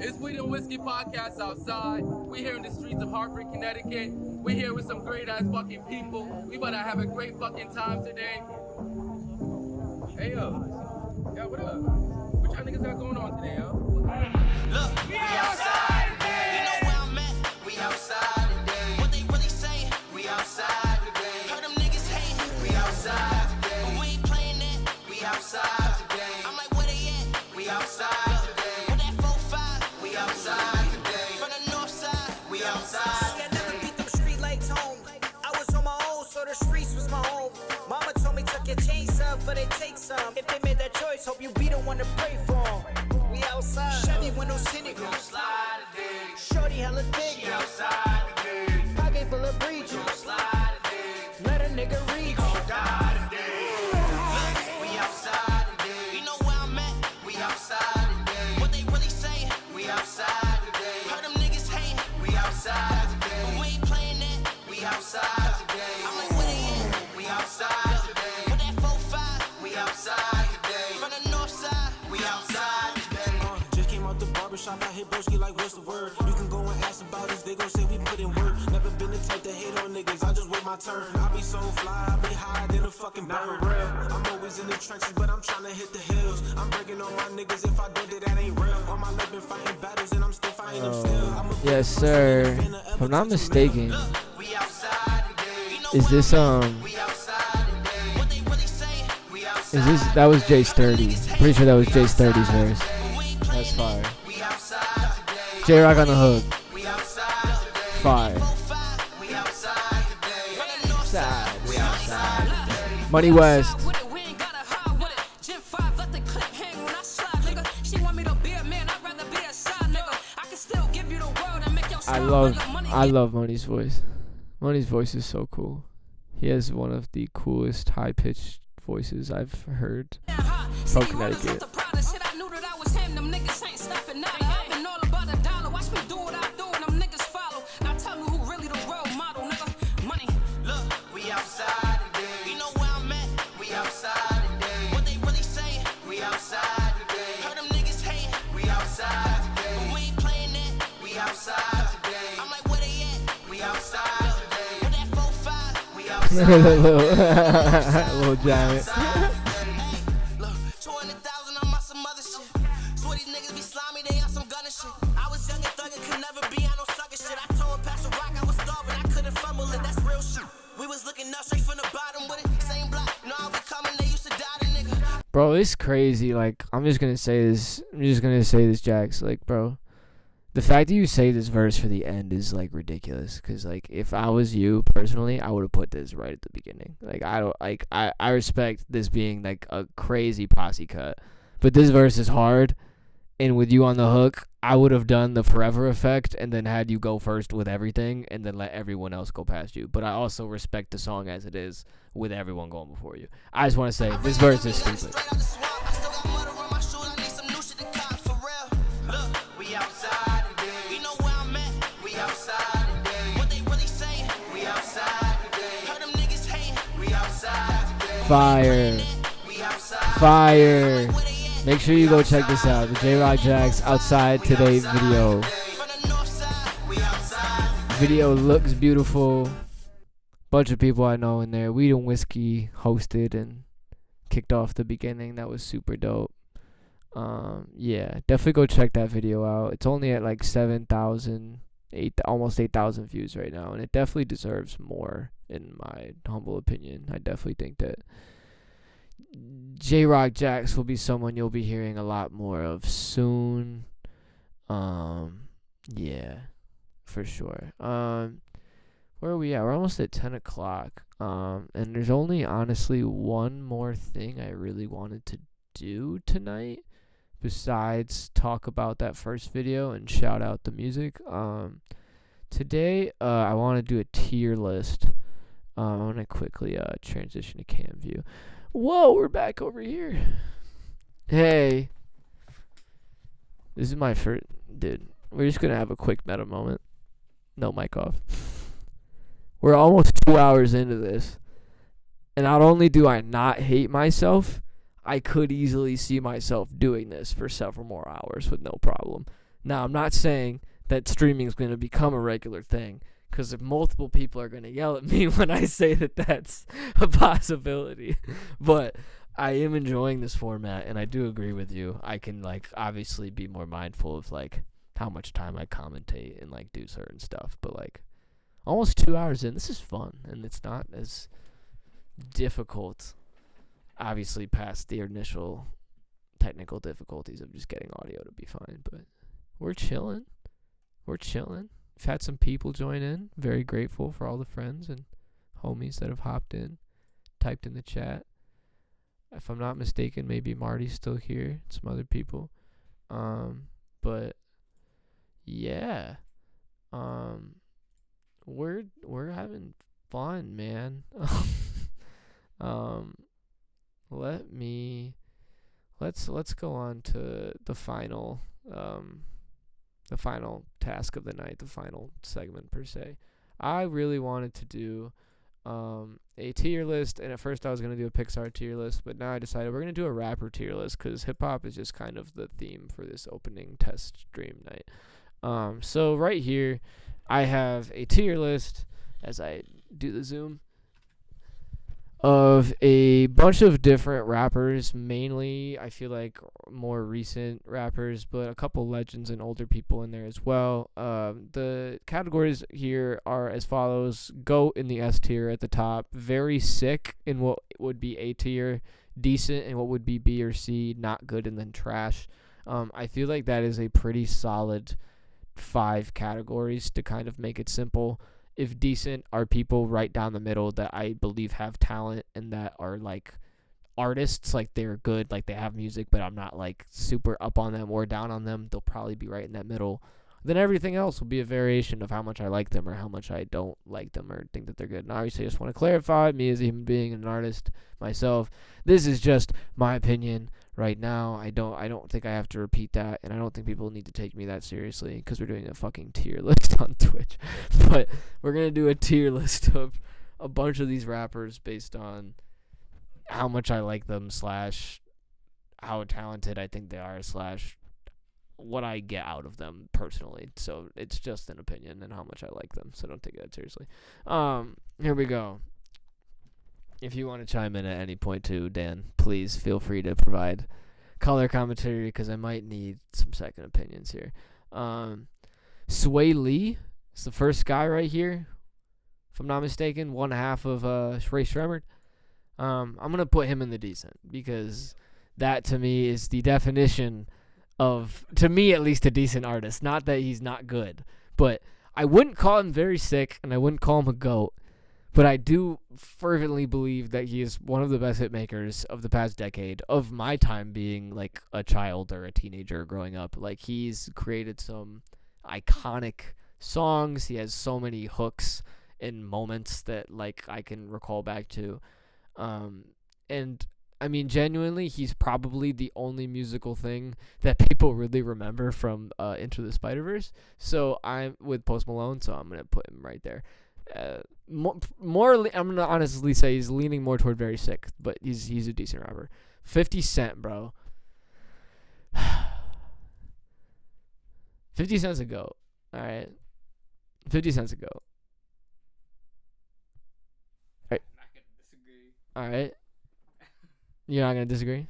It's Weed and Whiskey Podcast outside. We here in the streets of Hartford, Connecticut. We here with some great ass fucking people. We about to have a great fucking time today. Hey yo. Yeah, what up? What y'all niggas got going on today, yo? Look, we outside today. You know where I'm at? We outside today. What they really saying? We outside today. Heard them niggas hating? We outside today. But we ain't playing that. We outside today. I'm like, where they at? We outside today. With that 4-5, we outside today. From the north side, we outside. I never beat them street legs home. I was on my own, so the streets was my home. Mama told me tuck your chains up, but they take some. If they made that choice, hope you be the one to pray for 'em. We outside. Chevy windows tinted. We gon' slide today. Shorty hella thick. We outside today. Pocket full of breaches. We gon' slide today. Let a nigga read you. Die today. Look, we outside today. You know where I'm at? We outside today. What they really saying? We outside today. Heard them niggas hating? We outside today. But we ain't playing that. We outside today. I'm like, where they at? We outside today. With that 4-5, we outside today. From the north side, we outside today. Just came out the barbershop, I hit broski like what's the word? You can go and ask about us, they gon' say we put in work. Never been the type to hate on niggas, I just wait my turn. I be so fly, I be higher than a fucking bird. I'm always in the trenches, but I'm tryna hit the hills. I'm breaking on my niggas, if I did it, that ain't real. On my lip been fighting battles, and I'm still fighting them still. I'm a Yes, sir. If I'm not mistaken, We outside today. You know is this we outside today. Is this that was Jay Sturdy? Pretty sure that was Jay Sturdy's verse. That's fire. J Rock on the hook. Fire. Money West. I love Money's voice. Money's voice is so cool. He has one of the coolest high-pitched voices I've heard from Connecticut. Little giant. Bro, it's crazy. Like, I'm just gonna say this, Jax. Like, bro, the fact that you say this verse for the end is like ridiculous. Cause like, if I was you personally, I would have put this right at the beginning. Like, I respect this being like a crazy posse cut, but this verse is hard, and with you on the hook, I would have done the forever effect and then had you go first with everything, and then let everyone else go past you. But I also respect the song as it is with everyone going before you. I just want to say this verse is stupid. Fire. Fire. Make sure you go check this out. The J-Rock Jax Outside Today video. Video looks beautiful. Bunch of people I know in there. Weed and Whiskey hosted and kicked off the beginning. That was super dope. Yeah, definitely go check that video out. It's only at like 7,000, almost 8,000 views right now, and it definitely deserves more, in my humble opinion. I definitely think that J-Rock Jax will be someone you'll be hearing a lot more of soon. Yeah, for sure. Where are we at? We're almost at 10 o'clock. And there's only honestly one more thing I really wanted to do tonight besides talk about that first video and shout out the music. Today, I want to do a tier list. I want to quickly transition to cam view. Whoa, we're back over here. Hey. This is my first... Dude, we're just going to have a quick meta moment. No mic off. We're almost 2 hours into this. And not only do I not hate myself, I could easily see myself doing this for several more hours with no problem. Now, I'm not saying that streaming is going to become a regular thing, because if multiple people are going to yell at me when I say that that's a possibility. But I am enjoying this format, and I do agree with you. I can, like, obviously be more mindful of, like, how much time I commentate and, like, do certain stuff. But, like, almost 2 hours in, this is fun, and it's not as difficult, obviously, past the initial technical difficulties of just getting audio to be fine. But we're chilling. We're chilling. We've had some people join in. Very grateful for all the friends and homies that have hopped in, typed in the chat. If I'm not mistaken, maybe Marty's still here. Some other people. But yeah. We're having fun, man. Let's go on to the final task of the night, the final segment per se. I really wanted to do a tier list, and at first I was going to do a Pixar tier list, but now I decided we're going to do a rapper tier list because hip-hop is just kind of the theme for this opening test stream night. So right here I have a tier list, as I do the zoom, of a bunch of different rappers, mainly I feel like more recent rappers, but a couple legends and older people in there as well. The categories here are as follows: GOAT in the S tier at the top, very sick in what would be A tier, decent and what would be B or C, not good and then trash. I feel like that is a pretty solid 5 categories to kind of make it simple. If decent are people right down the middle that I believe have talent and that are like artists, like they're good, like they have music, but I'm not like super up on them or down on them, they'll probably be right in that middle. Then everything else will be a variation of how much I like them or how much I don't like them or think that they're good. And obviously I just want to clarify, me as a human being and an artist myself, this is just my opinion right now. I don't think I have to repeat that, and I don't think people need to take me that seriously because we're doing a fucking tier list on Twitch. But we're going to do a tier list of a bunch of these rappers based on how much I like them / how talented I think they are / what I get out of them personally. So it's just an opinion and how much I like them, so don't take that seriously. Here we go. If you want to chime in at any point too, Dan, please feel free to provide color commentary because I might need some second opinions here. Sway Lee is the first guy right here, if I'm not mistaken, 1/2 of Ray Shremmerd. I'm going to put him in the decent because that to me is the definition of, to me at least, a decent artist. Not that he's not good, but I wouldn't call him very sick and I wouldn't call him a GOAT, but I do fervently believe that he is one of the best hit makers of the past decade, of my time being like a child or a teenager growing up. Like, he's created some iconic songs. He has so many hooks and moments that like I can recall back to. And I mean, genuinely, he's probably the only musical thing that people really remember from Into the Spider-Verse. So I'm with Post Malone, so I'm gonna put him right there. I'm gonna honestly say he's leaning more toward very sick, but he's a decent rapper. 50 Cent, bro. 50 Cent's a GOAT. All right, 50 Cent's a GOAT. All right. You're not going to disagree?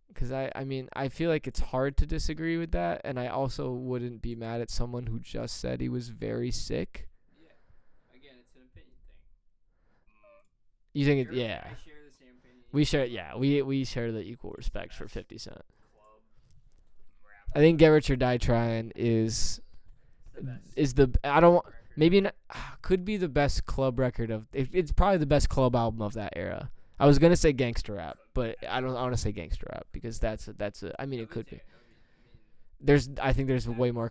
Because I mean, I feel like it's hard to disagree with that, and I also wouldn't be mad at someone who just said he was very sick. Yeah. Again, it's an opinion thing. You think it, yeah. I share the same opinion. We share, yeah, we share the equal respect for 50 Cent. I think Get Rich or Die Trying is the, I don't, maybe not, could be the best club record of, it's probably the best club album of that era. I was gonna say gangster rap, but I don't want to say gangster rap because that's a. I mean, it could be. I think there's way more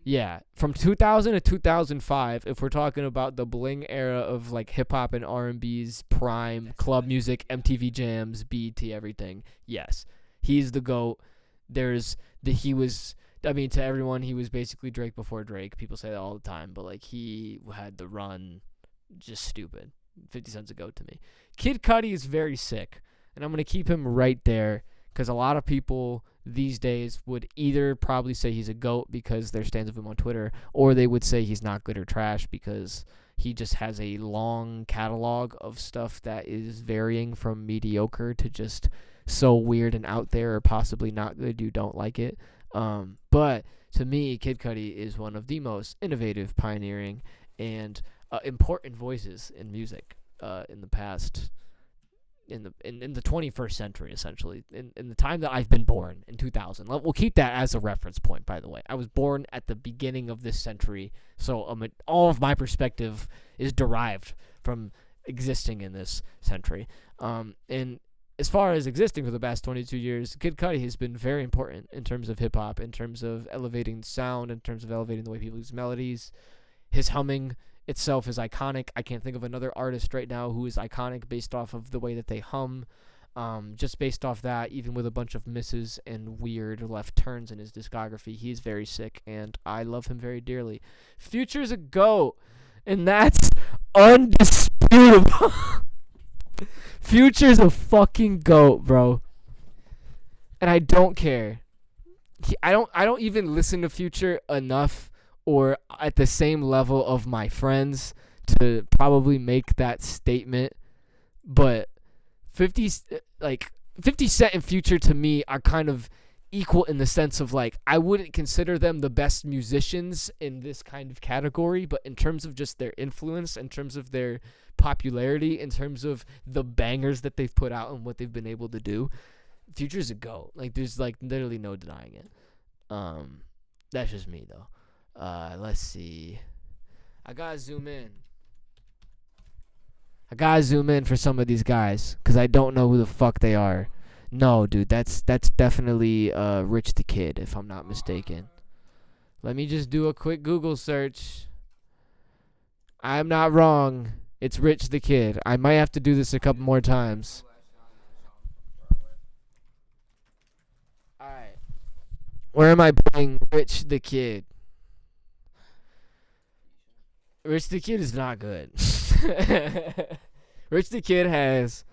Yeah, from 2000 to 2005, if we're talking about the bling era of like hip hop and R&B's prime, club music, MTV Jams, BET, everything. Yes, he's the GOAT. I mean, to everyone, he was basically Drake before Drake. People say that all the time, but like he had the run, just stupid. 50 Cent's a GOAT to me. Kid Cudi is very sick, and I'm going to keep him right there because a lot of people these days would either probably say he's a GOAT because they're stands of him on Twitter, or they would say he's not good or trash because he just has a long catalog of stuff that is varying from mediocre to just so weird and out there or possibly not good you don't like it. But to me, Kid Cudi is one of the most innovative, pioneering, and important voices in music in the past, in the 21st century, essentially, in the time that I've been born in 2000. We'll keep that as a reference point, by the way. I was born at the beginning of this century, so all of my perspective is derived from existing in this century. And as far as existing for the past 22 years, Kid Cudi has been very important in terms of hip-hop, in terms of elevating sound, in terms of elevating the way people use melodies. His humming itself is iconic. I can't think of another artist right now who is iconic based off of the way that they hum. Just based off that, even with a bunch of misses and weird left turns in his discography, he's very sick, and I love him very dearly. Future's a GOAT, and that's undisputable. Future's a fucking GOAT, bro. And I don't care. I don't even listen to Future enough or at the same level of my friends to probably make that statement. But 50 Cent and Future to me are kind of equal in the sense of like I wouldn't consider them the best musicians in this kind of category, but in terms of just their influence, in terms of their popularity, in terms of the bangers that they've put out and what they've been able to do, Future's a GOAT. Like there's like literally no denying it. That's just me though. Let's see. I gotta zoom in for some of these guys because I don't know who the fuck they are. No, dude, that's definitely Rich the Kid, if I'm not mistaken. Let me just do a quick Google search. I'm not wrong. It's Rich the Kid. I might have to do this a couple more times. Alright. Where am I putting Rich the Kid? Rich the Kid is not good. Rich the Kid has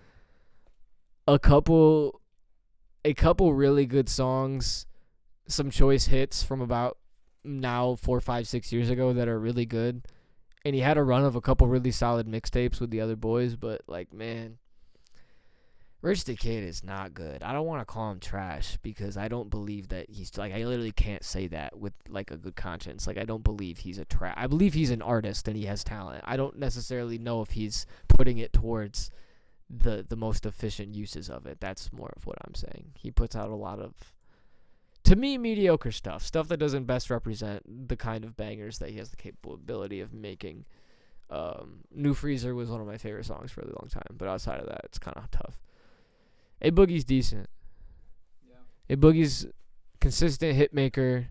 a couple really good songs, some choice hits from about now 4, 5, 6 years ago that are really good. And he had a run of a couple really solid mixtapes with the other boys, but like, man, Rich the Kid is not good. I don't want to call him trash because I don't believe that he's like, I literally can't say that with like a good conscience. Like, I don't believe he's a trash. I believe he's an artist and he has talent. I don't necessarily know if he's putting it towards the most efficient uses of it. That's more of what I'm saying. He puts out a lot of, to me, mediocre stuff that doesn't best represent the kind of bangers that he has the capability of making. New Freezer was one of my favorite songs for a really long time, but outside of that, it's kind of tough. A Boogie's decent. A Boogie's consistent hit maker.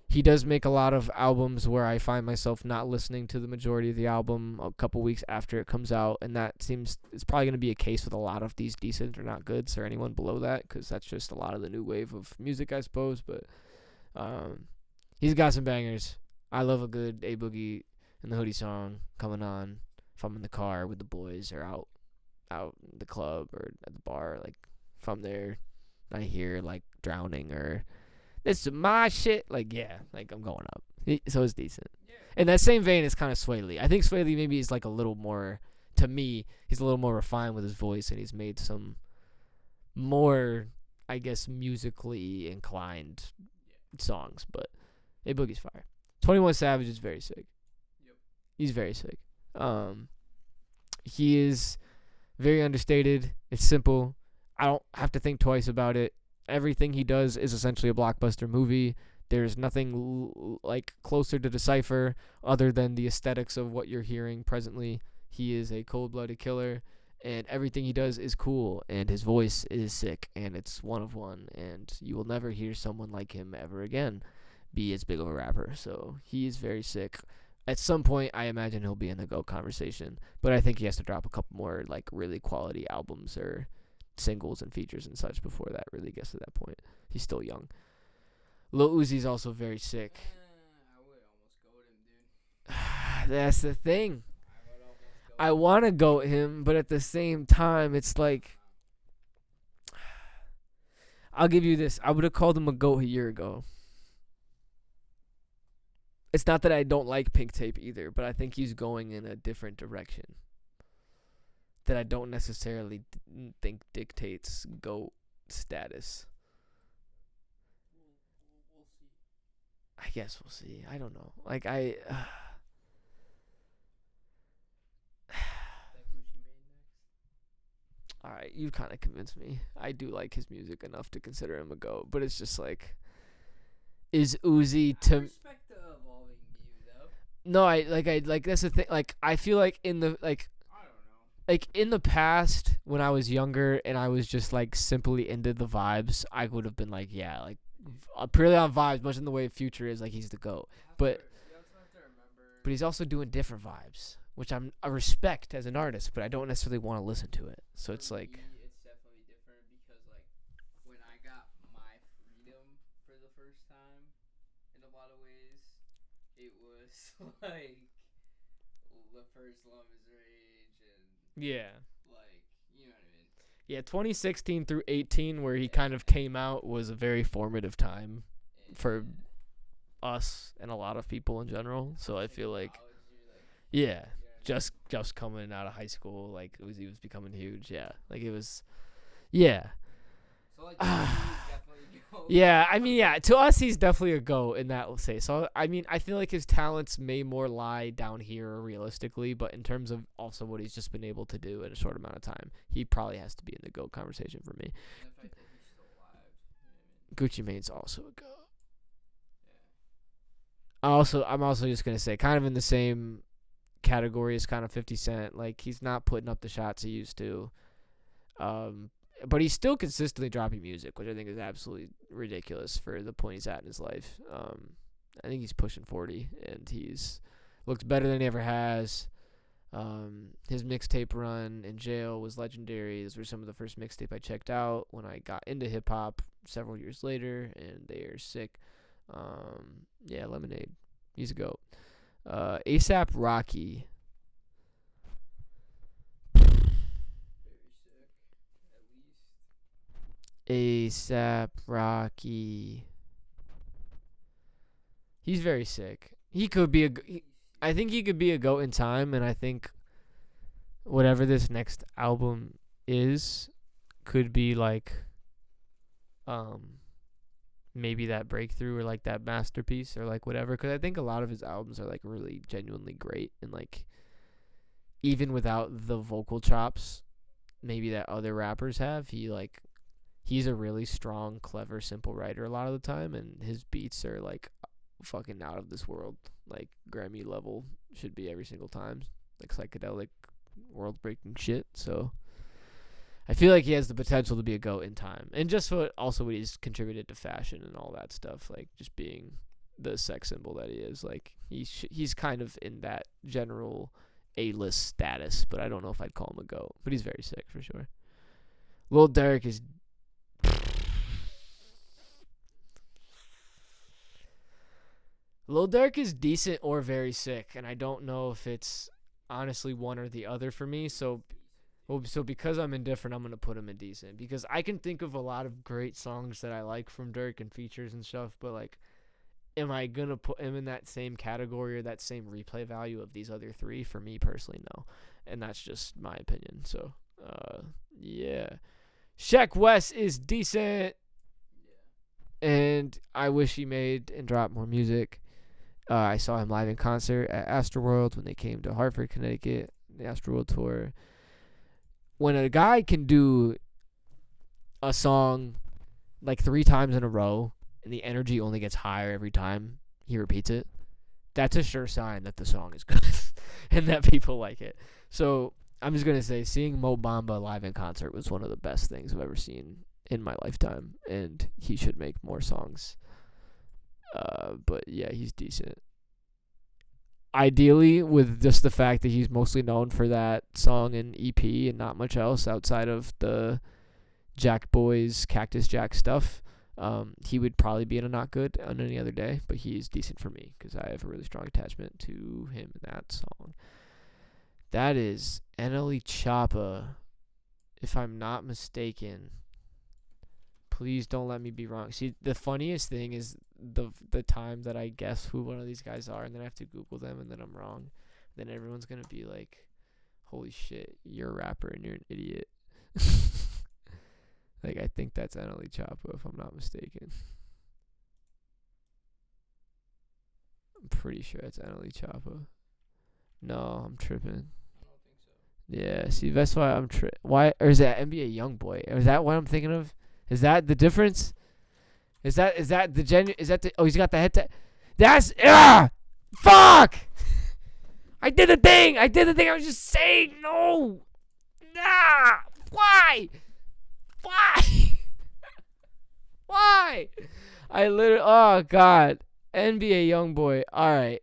He does make a lot of albums where I find myself not listening to the majority of the album a couple weeks after it comes out, and that seems it's probably going to be a case with a lot of these decent or not goods or anyone below that, because that's just a lot of the new wave of music, I suppose. But he's got some bangers. I love a good A Boogie and the Hoodie song coming on if I'm in the car with the boys or out in the club or at the bar. Like if I'm there, I hear like Drowning or This is my shit. Like, yeah, like I'm going up. So it's decent. In that same vein, it's kind of Sway Lee. I think Sway Lee maybe is like a little more, to me, he's a little more refined with his voice, and he's made some more, I guess, musically inclined songs. But A Boogie's fire. 21 Savage is very sick. He's very sick. He is very understated. It's simple. I don't have to think twice about it. Everything he does is essentially a blockbuster movie. There's nothing like closer to Decipher other than the aesthetics of what you're hearing presently. He is a cold-blooded killer, and everything he does is cool, and his voice is sick, and it's one of one, and you will never hear someone like him ever again be as big of a rapper. So he is very sick. At some point, I imagine he'll be in the GOAT conversation, but I think he has to drop a couple more like really quality albums or singles and features and such before that really gets to that point. He's still young. Lil Uzi's also very sick. I would almost goat him, dude. That's the thing. I want to goat him, but at the same time, it's like, I'll give you this. I would have called him a GOAT a year ago. It's not that I don't like Pink Tape either, but I think he's going in a different direction that I don't necessarily think dictates GOAT status. We'll see. I guess we'll see. I don't know. Like, That Gucci Mane next. alright, you kind of convinced me. I do like his music enough to consider him a GOAT, but it's just like, is Uzi I to... respect the evolving view, though. No, I that's the thing. Like, I feel like in the, like in the past when I was younger and I was just like simply into the vibes, I would have been like, yeah, like purely on vibes, much in the way Future is, like he's the GOAT. But he's also doing different vibes, which I respect as an artist, but I don't necessarily want to listen to it. So it's like, It's definitely different because, like, when I got my freedom for the first time, in a lot of ways, it was like the first Love is Rage and, yeah. like, you know what I mean? Yeah, 2016 through 18, where he kind of came out, was a very formative time for us and a lot of people in general. So I feel like, yeah, just coming out of high school, like Uzi was becoming huge. Yeah, like it was, yeah. So, like, he's definitely Yeah, I mean, yeah, to us, he's definitely a GOAT in that, we'll say. So, I mean, I feel like his talents may more lie down here realistically, but in terms of also what he's just been able to do in a short amount of time, he probably has to be in the GOAT conversation for me. And the fact that he's still alive. You know what Gucci Mane's also a GOAT. I'm also just going to say, kind of in the same category as kind of 50 Cent. Like, he's not putting up the shots he used to. But he's still consistently dropping music, which I think is absolutely ridiculous for the point he's at in his life. I think he's pushing 40, and he's looked better than he ever has. His mixtape run in jail was legendary. Those were some of the first mixtape I checked out when I got into hip-hop several years later, and they are sick. Yeah, Lemonade. He's a GOAT. A$AP Rocky. A$AP Rocky. He's very sick. He could be I think he could be a GOAT in time, and I think whatever this next album is could be like maybe that breakthrough or like that masterpiece or like whatever, because I think a lot of his albums are like really genuinely great, and like even without the vocal chops maybe that other rappers have, he's a really strong, clever, simple writer a lot of the time, and his beats are like fucking out of this world, like Grammy level should be every single time, like psychedelic, world breaking shit. So I feel like he has the potential to be a GOAT in time, and just what he's contributed to fashion and all that stuff, like just being the sex symbol that he is. Like he's kind of in that general A-list status, but I don't know if I'd call him a GOAT. But he's very sick for sure. Lil Durk is decent or very sick, and I don't know if it's honestly one or the other for me. So because I'm indifferent, I'm gonna put him in decent, because I can think of a lot of great songs that I like from Durk and features and stuff, but like, am I gonna put him in that same category or that same replay value of these other three? For me personally, no, and that's just my opinion. So, yeah, Sheck West is decent, and I wish he made and dropped more music. I saw him live in concert at Astroworld when they came to Hartford, Connecticut, the Astroworld tour. When a guy can do a song like 3 times in a row and the energy only gets higher every time he repeats it, that's a sure sign that the song is good and that people like it. So I'm just going to say, seeing Mo Bamba live in concert was one of the best things I've ever seen in my lifetime, and he should make more songs. But yeah, he's decent. Ideally, with just the fact that he's mostly known for that song and EP and not much else outside of the Jack Boys, Cactus Jack stuff, he would probably be in a Not Good on any other day, but he's decent for me because I have a really strong attachment to him in that song. That is NLE Choppa, if I'm not mistaken. Please don't let me be wrong. See, the funniest thing is the time that I guess who one of these guys are, and then I have to Google them, and then I'm wrong. Then everyone's going to be like, holy shit, you're a rapper and you're an idiot. Like, I think that's NLE Choppa, if I'm not mistaken. I'm pretty sure it's NLE Choppa. No, I'm tripping. I don't think so. Yeah, see, that's why I'm why, or is that NBA Youngboy? Or is that what I'm thinking of? Is that the difference? Is that the oh, he's got the head that's fuck! I did the thing! I was just saying no! Nah! Why? Why? I literally, oh god. NBA Youngboy. Alright.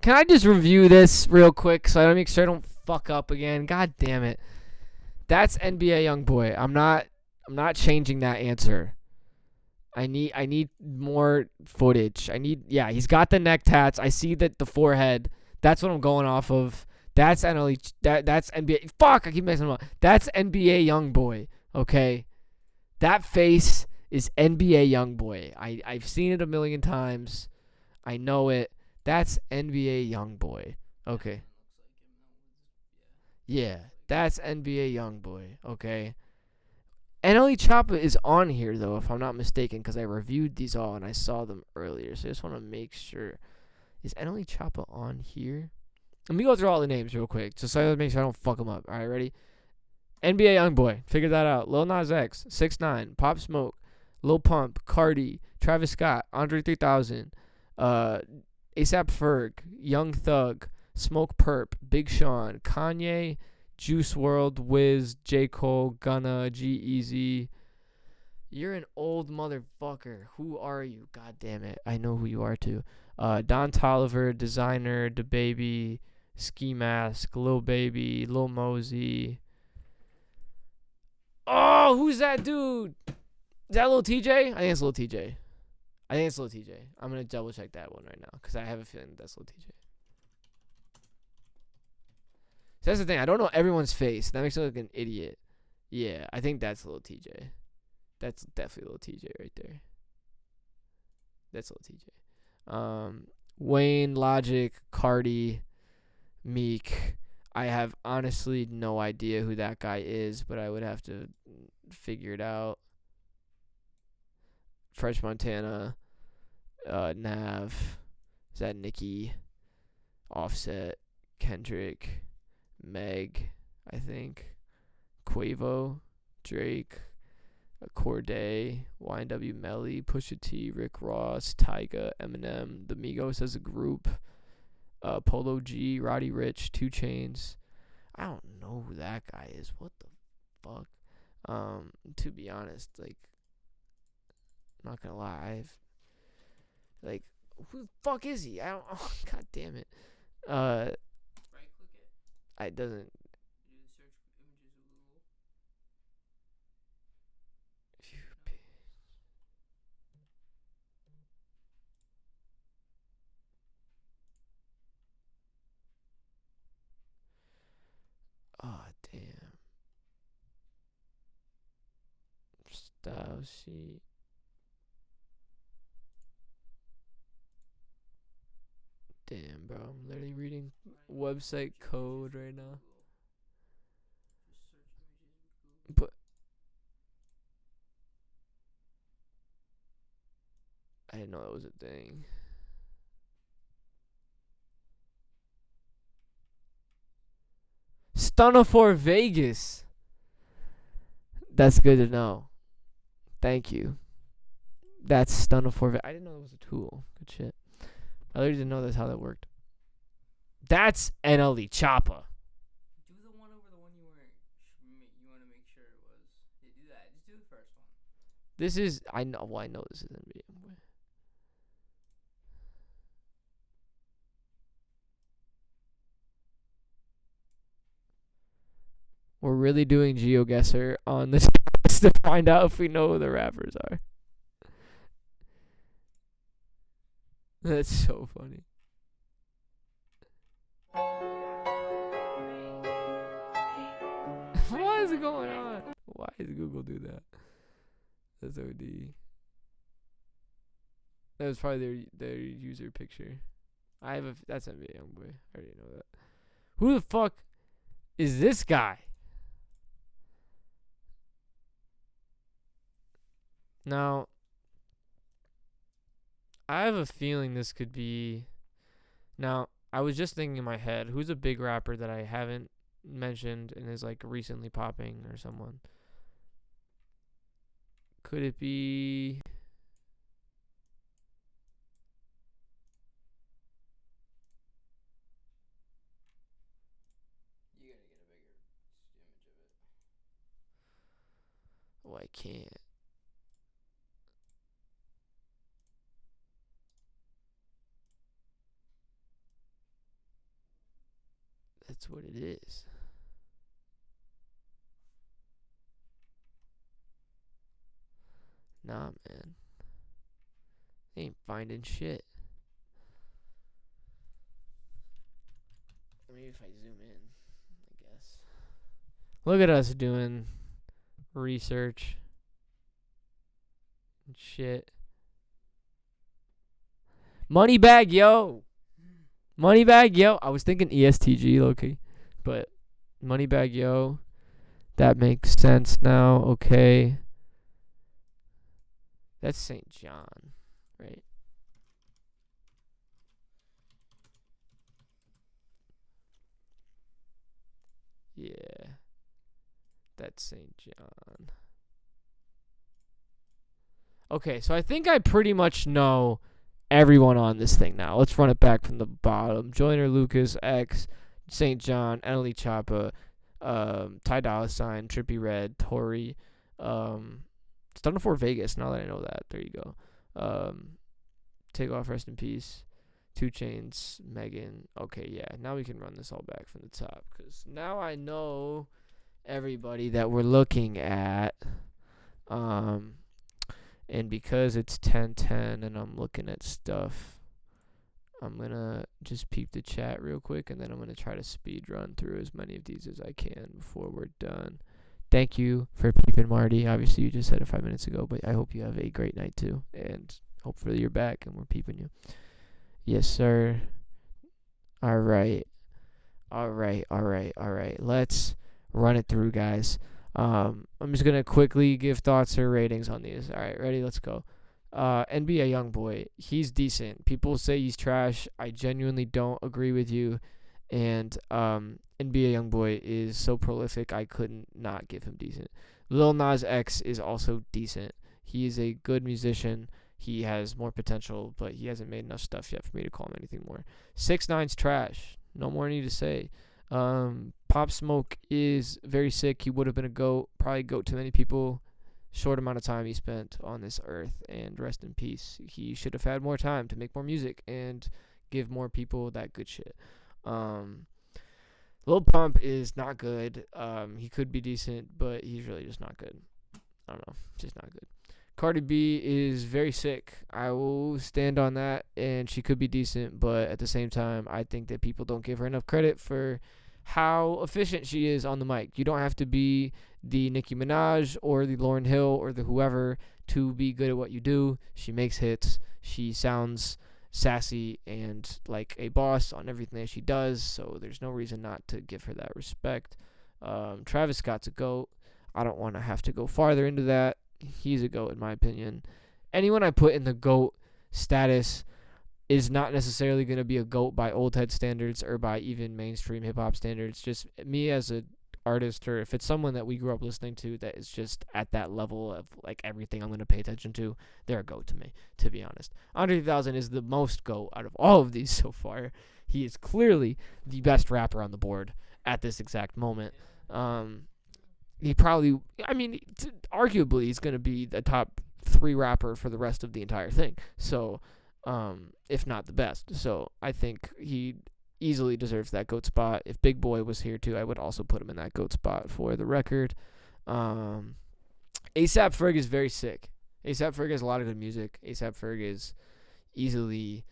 Can I just review this real quick so I make sure I don't fuck up again? God damn it. That's NBA Youngboy. I'm not changing that answer. I need more footage. He's got the neck tats. I see that the forehead. That's what I'm going off of. That's NLE. That's NBA. Fuck, I keep messing them up. That's NBA Youngboy. Okay, that face is NBA Youngboy. I've seen it a million times. I know it. That's NBA Youngboy. Okay. Yeah, that's NBA Youngboy. Okay. NLE Choppa is on here, though, if I'm not mistaken, because I reviewed these all and I saw them earlier. So I just want to make sure. Is NLE Choppa on here? Let me go through all the names real quick, just so I make sure I don't fuck them up. All right, ready? NBA Youngboy, figure that out. Lil Nas X, 6ix9ine, Pop Smoke, Lil Pump, Cardi, Travis Scott, Andre 3000, ASAP Ferg, Young Thug, Smoke Perp, Big Sean, Kanye, Juice WRLD, Wiz, J. Cole, Gunna, G-Eazy. You're an old motherfucker. Who are you? God damn it. I know who you are too. Don Toliver, Designer, DaBaby, Ski Mask, Lil Baby, Lil Mosey. Oh, who's that dude? Is that Lil TJ? I think it's Lil TJ. I'm going to double check that one right now because I have a feeling that's Lil TJ. So that's the thing. I don't know everyone's face. That makes me look like an idiot. Yeah, I think that's Lil TJ. That's definitely Lil TJ right there. That's Lil TJ. Wayne, Logic, Cardi, Meek. I have honestly no idea who that guy is, but I would have to figure it out. Fresh Montana, Nav. Is that Nicki? Offset, Kendrick, Meg, I think. Quavo, Drake, Cordae, YNW Melly, Pusha T, Rick Ross, Tyga, Eminem, The Migos as a group, Polo G, Roddy Ricch, 2 Chainz. I don't know who that guy is. What the fuck? To be honest, like, I'm not gonna lie, like, who the fuck is he? I don't. Oh, God damn it. Right click it. It doesn't. Do the search images of Google. Oh, damn. Style sheet. Damn, bro. I'm literally reading website code right now. Just search images with Google. But I didn't know that was a thing. Stunner for Vegas. That's good to know. Thank you. That's Stunner for Vegas. I didn't know that was a tool. Good shit. I literally didn't know that's how that worked. That's NLE Choppa. Do the one over the one you weren't. You want to make sure it was. Yeah, do that. Just do the first one. This is I know. Well, I know this is NBA. We're really doing GeoGuessr on this to find out if we know who the rappers are. That's so funny. What is going on? Why does Google do that? That's OD. That was probably their user picture. That's NBA Youngboy. I already know that. Who the fuck is this guy? Now, I have a feeling this could be. Now, I was just thinking in my head, who's a big rapper that I haven't mentioned and is like recently popping or someone? Could it be? You gotta get a bigger image of it. Oh, I can't. That's what it is. Nah, man. Ain't finding shit. Maybe if I zoom in, I guess. Look at us doing research and shit. Moneybag Yo. Moneybag Yo. I was thinking ESTG, low-key. But Moneybag Yo. That makes sense now. Okay. That's St. John, right? Yeah. That's St. John. Okay, so I think I pretty much know everyone on this thing now. Let's run it back from the bottom. Joyner Lucas, X, St. John, Annalie Choppa, Ty Dolla $ign, Trippie Redd, Tory, Stunna 4 Vegas. Now that I know that, there you go. Takeoff, rest in peace. 2 Chainz, Megan. Okay, yeah. Now we can run this all back from the top, because now I know everybody that we're looking at. And because it's 10:10 and I'm looking at stuff, I'm going to just peep the chat real quick, and then I'm going to try to speed run through as many of these as I can before we're done. Thank you for peeping, Marty. Obviously, you just said it 5 minutes ago, but I hope you have a great night too, and hopefully you're back and we're peeping you. Yes, sir. All right. Let's run it through, guys. I'm just going to quickly give thoughts or ratings on these. All right, ready? Let's go. NBA Youngboy, he's decent. People say he's trash. I genuinely don't agree with you. And NBA Youngboy is so prolific, I couldn't not give him decent. Lil Nas X is also decent. He is a good musician. He has more potential, but he hasn't made enough stuff yet for me to call him anything more. 6ix9ine's trash. No more need to say. Pop Smoke is very sick. He would have been a GOAT. Probably GOAT to many people. Short amount of time he spent on this earth, and rest in peace. He should have had more time to make more music and give more people that good shit. Lil Pump is not good. He could be decent, but he's really just not good. I don't know. Just not good. Cardi B is very sick. I will stand on that, and she could be decent, but at the same time, I think that people don't give her enough credit for how efficient she is on the mic. You don't have to be the Nicki Minaj or the Lauryn Hill or the whoever to be good at what you do. She makes hits. She sounds sassy and like a boss on everything that she does, so there's no reason not to give her that respect. Travis Scott's a GOAT. I don't want to have to go farther into that. He's a GOAT in my opinion. Anyone I put in the GOAT status is not necessarily going to be a GOAT by old head standards or by even mainstream hip-hop standards. Just me as a artist, or if it's someone that we grew up listening to that is just at that level of like everything I'm going to pay attention to, they're a GOAT to me, to be honest. Andre 3000 is the most GOAT out of all of these so far. He is clearly the best rapper on the board at this exact moment. He probably, arguably he's going to be the top 3 rapper for the rest of the entire thing. So, if not the best. So I think he easily deserves that GOAT spot. If Big Boy was here too, I would also put him in that GOAT spot for the record. A$AP Ferg is very sick. A$AP Ferg has a lot of good music. A$AP Ferg is easily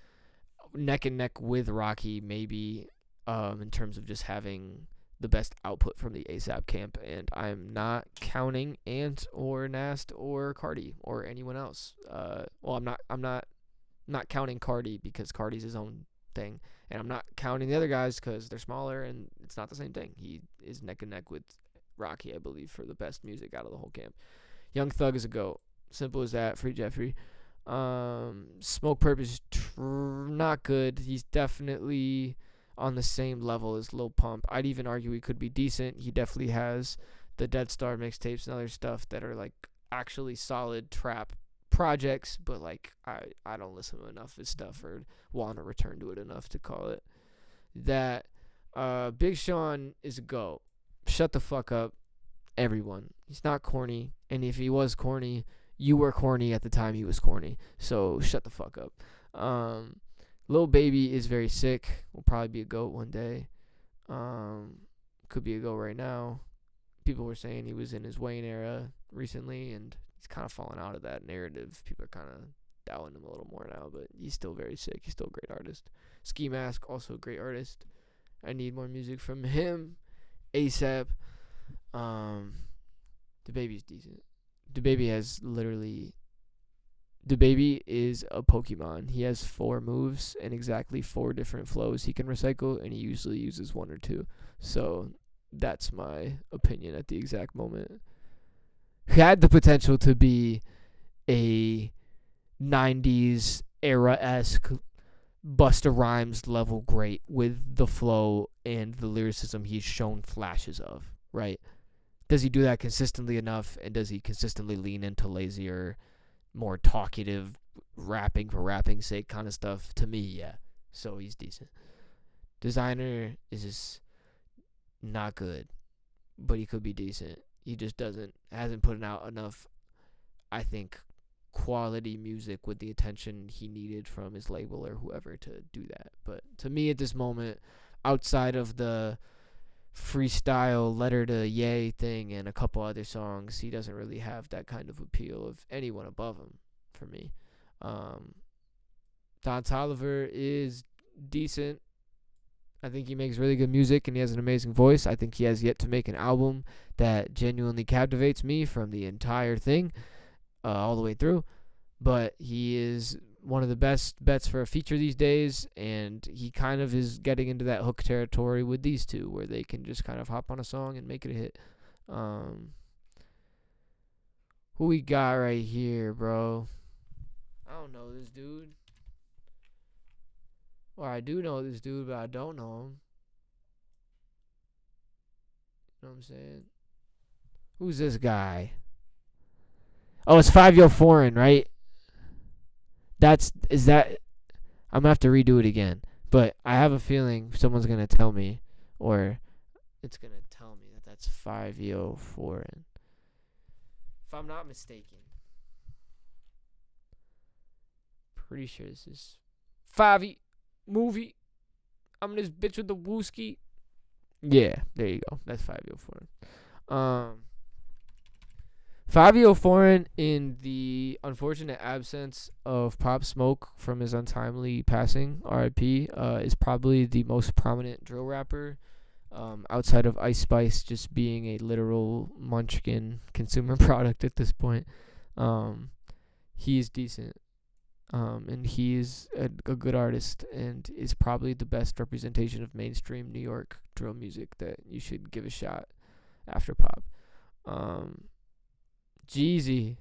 neck and neck with Rocky, maybe, in terms of just having the best output from the A$AP camp, and I'm not counting Ant or Nast or Cardi or anyone else. I'm not counting Cardi because Cardi's his own thing, and I'm not counting the other guys because they're smaller and it's not the same thing. He is neck and neck with Rocky, I believe, for the best music out of the whole camp. Young Thug is a GOAT. Simple as that. Free Jeffrey. Smoke Purpose not good. He's definitely on the same level as Lil Pump. I'd even argue he could be decent. He definitely has the Dead Star mixtapes and other stuff that are like actually solid trap projects, but like I don't listen to enough of his stuff or want to return to it enough to call it that. Big Sean is a GOAT. Shut the fuck up, everyone. He's not corny, and if he was corny, you were corny at the time he was corny, so shut the fuck up. Lil Baby is very sick. Will probably be a GOAT one day. Could be a GOAT right now. People were saying he was in his Wayne era recently, and he's kind of fallen out of that narrative. People are kind of doubting him a little more now, but he's still very sick. He's still a great artist. Ski Mask, also a great artist. I need more music from him. A$AP. DaBaby's decent. DaBaby has literally... DaBaby is a Pokemon. He has 4 moves and exactly 4 different flows he can recycle, and he usually uses 1 or 2. So that's my opinion at the exact moment. Had the potential to be a 90s era-esque Busta Rhymes level great with the flow and the lyricism he's shown flashes of, right? Does he do that consistently enough, and does he consistently lean into lazier, more talkative, rapping for rapping's sake kind of stuff? To me, yeah. So he's decent. Designer is just not good, but he could be decent. He just hasn't put out enough, I think, quality music with the attention he needed from his label or whoever to do that. But to me at this moment, outside of the freestyle Letter to Ye thing and a couple other songs, he doesn't really have that kind of appeal of anyone above him for me. Don Toliver is decent. I think he makes really good music and he has an amazing voice. I think he has yet to make an album that genuinely captivates me from the entire thing, all the way through. But he is one of the best bets for a feature these days, and he kind of is getting into that hook territory with these two, where they can just kind of hop on a song and make it a hit. Who we got right here, bro? I don't know this dude. Or I do know this dude, but I don't know him. You know what I'm saying? Who's this guy? Oh, it's 5 Foreign, right? I'm gonna have to redo it again. But I have a feeling someone's gonna tell me, or it's gonna tell me that that's 5 Foreign. If I'm not mistaken. Pretty sure this is 5 movie. I'm this bitch with the wooski. Yeah, there you go. That's 5 Foreign. 5 Foreign, in the unfortunate absence of Pop Smoke from his untimely passing, R.I.P., is probably the most prominent drill rapper, outside of Ice Spice just being a literal munchkin consumer product at this point. He is decent. And he is a good artist and is probably the best representation of mainstream New York drill music that you should give a shot after Pop. Jeezy.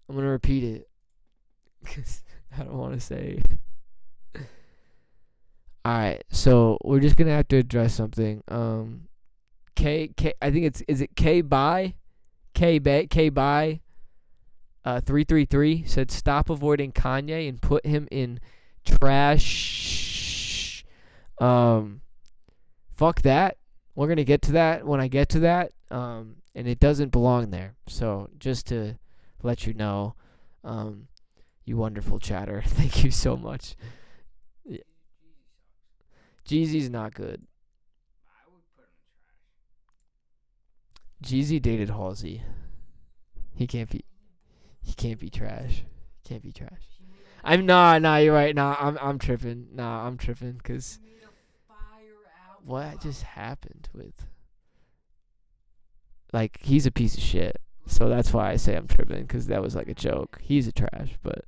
I'm going to repeat it because I don't want to say. Alright, so we're just going to have to address something. I think is it K by 333 said stop avoiding Kanye and put him in trash. Fuck that. We're gonna get to that when I get to that. And it doesn't belong there. So just to let you know, you wonderful chatter. Thank you so much. Yeah. Jeezy's not good. Jeezy dated Halsey. He can't be trash. Can't be trash. You're right. I'm tripping. I'm tripping because what just happened with, like, he's a piece of shit. So that's why I say I'm tripping, because that was like a joke. He's a trash, but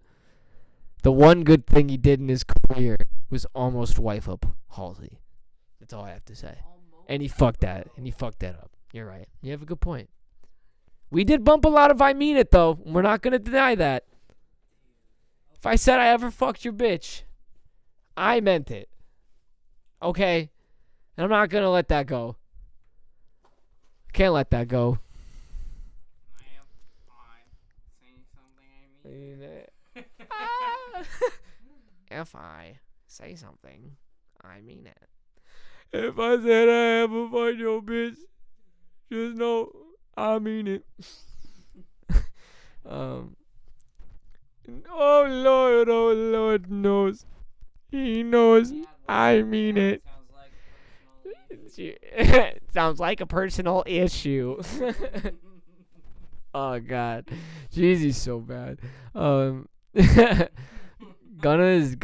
the one good thing he did in his career was almost wife up Halsey. That's all I have to say. And he fucked that up. You're right. You have a good point. We did bump a lot of I mean it, though. We're not going to deny that. If I said I ever fucked your bitch, I meant it. Okay? And I'm not going to let that go. Can't let that go. If I say something, I mean it. If I said I ever fucked your bitch, just know I mean it. Oh Lord knows. He knows I mean it. It sounds like a personal issue. Oh God, Jeezy's so bad. Gunna is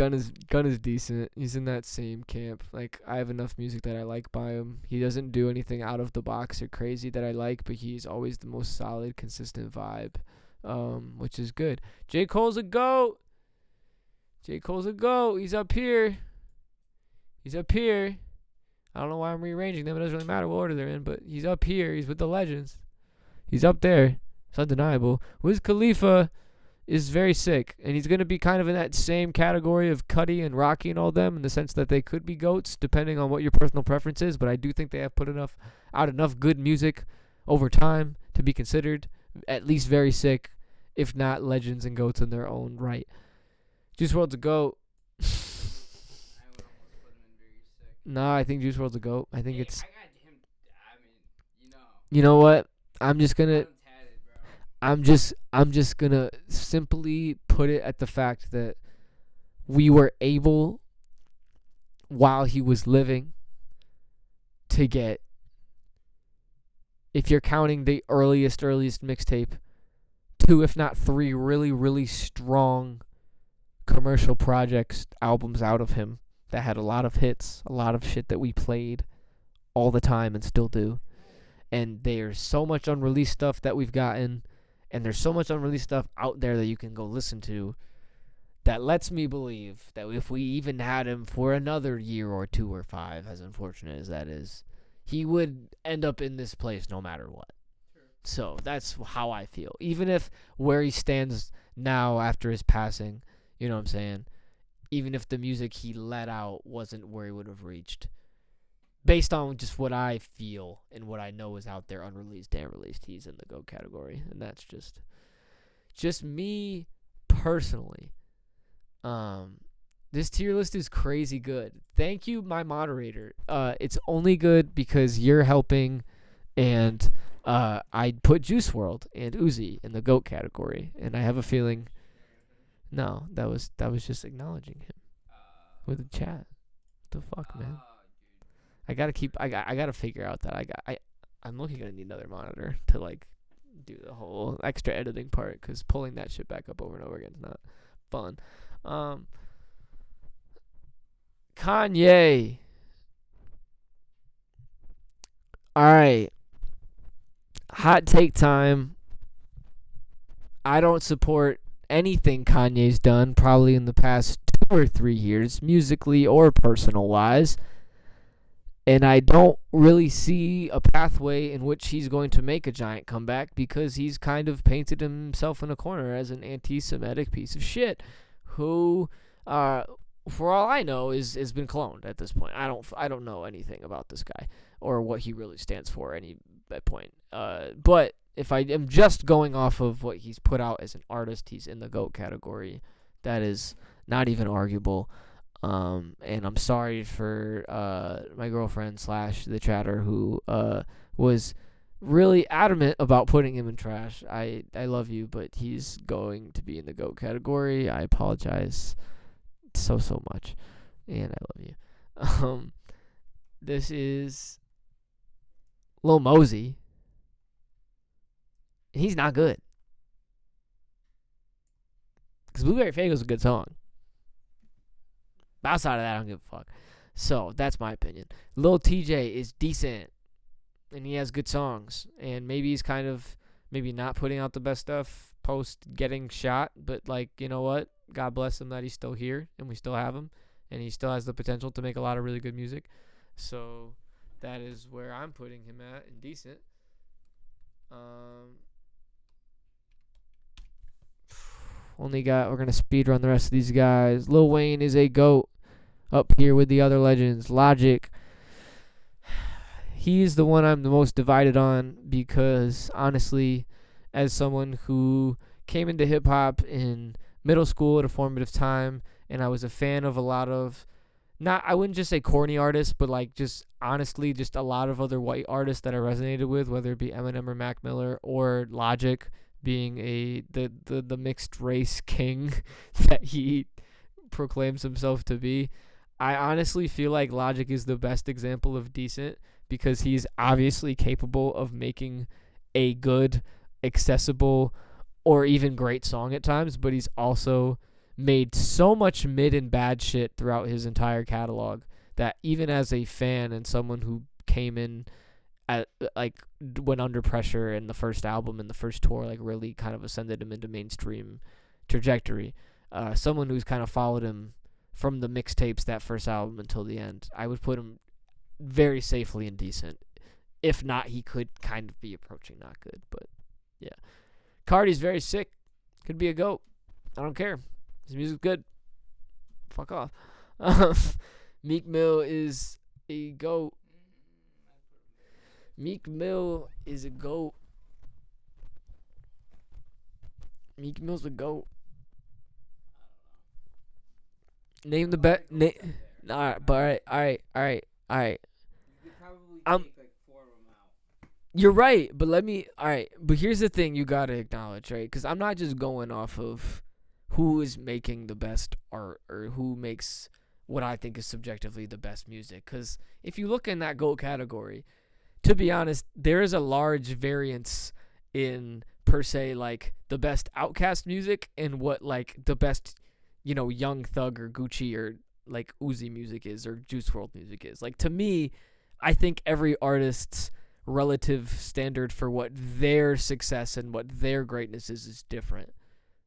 decent. He's in that same camp. Like, I have enough music that I like by him. He doesn't do anything out of the box or crazy that I like, but he's always the most solid, consistent vibe which is good. J. Cole's a GOAT. J. Cole's a GOAT. He's up here. He's up here. I don't know why I'm rearranging them. It doesn't really matter what order they're in, but he's up here. He's with the legends. He's up there. It's undeniable. Wiz Khalifa is very sick, and he's going to be kind of in that same category of Cudi and Rocky and all them, in the sense that they could be GOATs depending on what your personal preference is, but I do think they have put out enough good music over time to be considered at least very sick, if not legends and GOATs in their own right. Juice WRLD's a GOAT. I would almost put him in very sick. No, I think Juice WRLD's a GOAT. I think Hey, it's... I got him. I mean, you know. You know what? I'm just going to... I'm tatted, bro. I'm just gonna simply put it at the fact that we were able, while he was living, to get, if you're counting the earliest mixtape, 2 if not 3 really, really strong commercial projects, albums out of him that had a lot of hits, a lot of shit that we played all the time and still do. And there's so much unreleased stuff that we've gotten, and there's so much unreleased stuff out there that you can go listen to, that lets me believe that if we even had him for another year or 2 or 5, as unfortunate as that is, he would end up in this place no matter what. Sure. So that's how I feel. Even if where he stands now after his passing, you know what I'm saying, even if the music he let out wasn't where he would have reached, based on just what I feel and what I know is out there unreleased and released, he's in the GOAT category. And that's just me personally. This tier list is crazy good. Thank you, my moderator. It's only good because you're helping, and I put Juice WRLD and Uzi in the GOAT category, and I have a feeling... No, that was just acknowledging him with the chat. What the fuck, man? I gotta figure out that I'm looking gonna need another monitor to like do the whole extra editing part, because pulling that shit back up over and over again is not fun. Kanye. Alright. Hot take time. I don't support anything Kanye's done probably in the past 2 or 3 years, musically or personal wise. And I don't really see a pathway in which he's going to make a giant comeback, because he's kind of painted himself in a corner as an anti-Semitic piece of shit who, for all I know, has been cloned at this point. I don't know anything about this guy or what he really stands for at any point. But if I am just going off of what he's put out as an artist, he's in the GOAT category. That is not even arguable. And I'm sorry for my girlfriend / the chatter who was really adamant about putting him in trash. I love you, but he's going to be in the GOAT category. I apologize so much, and I love you. This is Lil Mosey. He's not good, because Blueberry Faygo is a good song. But outside of that, I don't give a fuck. So, that's my opinion. Lil TJ is decent, and he has good songs. And maybe he's kind of, maybe not putting out the best stuff post getting shot. But, like, you know what? God bless him that he's still here, and we still have him. And he still has the potential to make a lot of really good music. So, that is where I'm putting him at, and decent. We're gonna speed run the rest of these guys. Lil Wayne is a GOAT up here with the other legends. Logic. He's the one I'm the most divided on, because honestly, as someone who came into hip hop in middle school at a formative time, and I was a fan of a lot of, I wouldn't just say corny artists, but like just honestly just a lot of other white artists that I resonated with, whether it be Eminem or Mac Miller or Logic, being the mixed race king that he proclaims himself to be. I honestly feel like Logic is the best example of decent, because he's obviously capable of making a good, accessible, or even great song at times, but he's also made so much mid and bad shit throughout his entire catalog that even as a fan and someone who came in went under pressure, and the first album and the first tour like really kind of ascended him into mainstream trajectory. Someone who's kind of followed him from the mixtapes, that first album, until the end, I would put him very safely in decent. If not, he could kind of be approaching not good, but yeah. Cardi's very sick. Could be a GOAT. I don't care. His music's good. Fuck off. Meek Mill is a GOAT. Meek Mill is a GOAT. Meek Mill's a GOAT. Name the best. Alright, but alright. You could probably take like 4 of them out. You're right, but alright, but here's the thing you gotta acknowledge, right? Because I'm not just going off of who is making the best art or who makes what I think is subjectively the best music. Because if you look in that GOAT category, to be honest, there is a large variance in, per se, like the best Outkast music and what like the best, Young Thug or Gucci or like Uzi music is, or Juice WRLD music is. Like, to me, I think every artist's relative standard for what their success and what their greatness is different.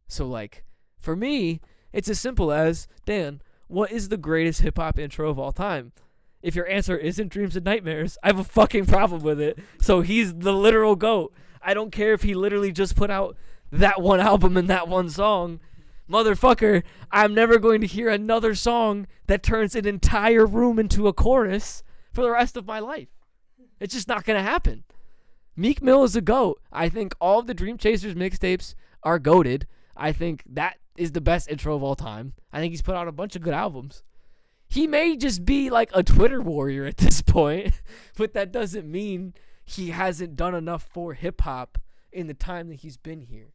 So like, for me, it's as simple as, Dan, what is the greatest hip-hop intro of all time? If your answer isn't Dreams and Nightmares, I have a fucking problem with it. So he's the literal GOAT. I don't care if he literally just put out that one album and that one song. Motherfucker, I'm never going to hear another song that turns an entire room into a chorus for the rest of my life. It's just not going to happen. Meek Mill is a GOAT. I think all of the Dream Chasers mixtapes are GOATed. I think that is the best intro of all time. I think he's put out a bunch of good albums. He may just be like a Twitter warrior at this point, but that doesn't mean he hasn't done enough for hip-hop in the time that he's been here.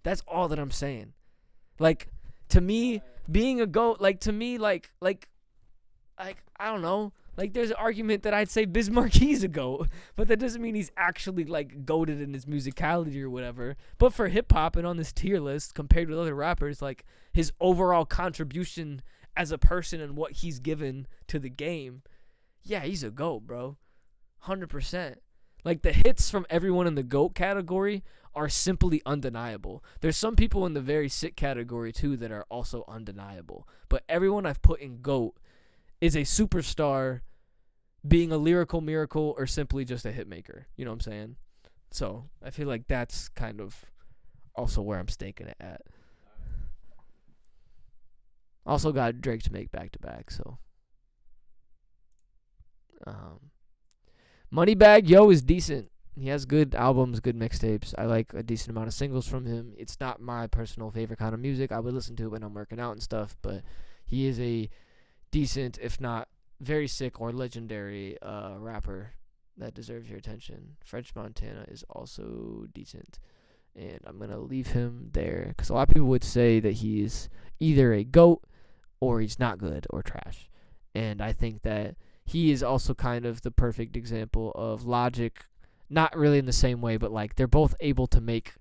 That's all that I'm saying. Like, to me, being a GOAT, like, to me, like, I don't know. Like, there's an argument that I'd say Biz Marquis a GOAT, but that doesn't mean he's actually, like, GOATed in his musicality or whatever. But for hip-hop and on this tier list, compared with other rappers, like, his overall contribution as a person and what he's given to the game, yeah, he's a GOAT, bro. 100%. Like, the hits from everyone in the GOAT category are simply undeniable. There's some people in the very sick category, too, that are also undeniable. But everyone I've put in GOAT is a superstar, being a lyrical miracle, or simply just a hit maker. You know what I'm saying? So, I feel like that's kind of also where I'm staking it at. Also got Drake to make back-to-back, so. Moneybagg Yo is decent. He has good albums, good mixtapes. I like a decent amount of singles from him. It's not my personal favorite kind of music. I would listen to it when I'm working out and stuff, but he is a decent, if not very sick or legendary rapper that deserves your attention. French Montana is also decent, and I'm going to leave him there because a lot of people would say that he's either a GOAT or he's not good or trash, and I think that he is also kind of the perfect example of Logic, not really in the same way, but like they're both able to make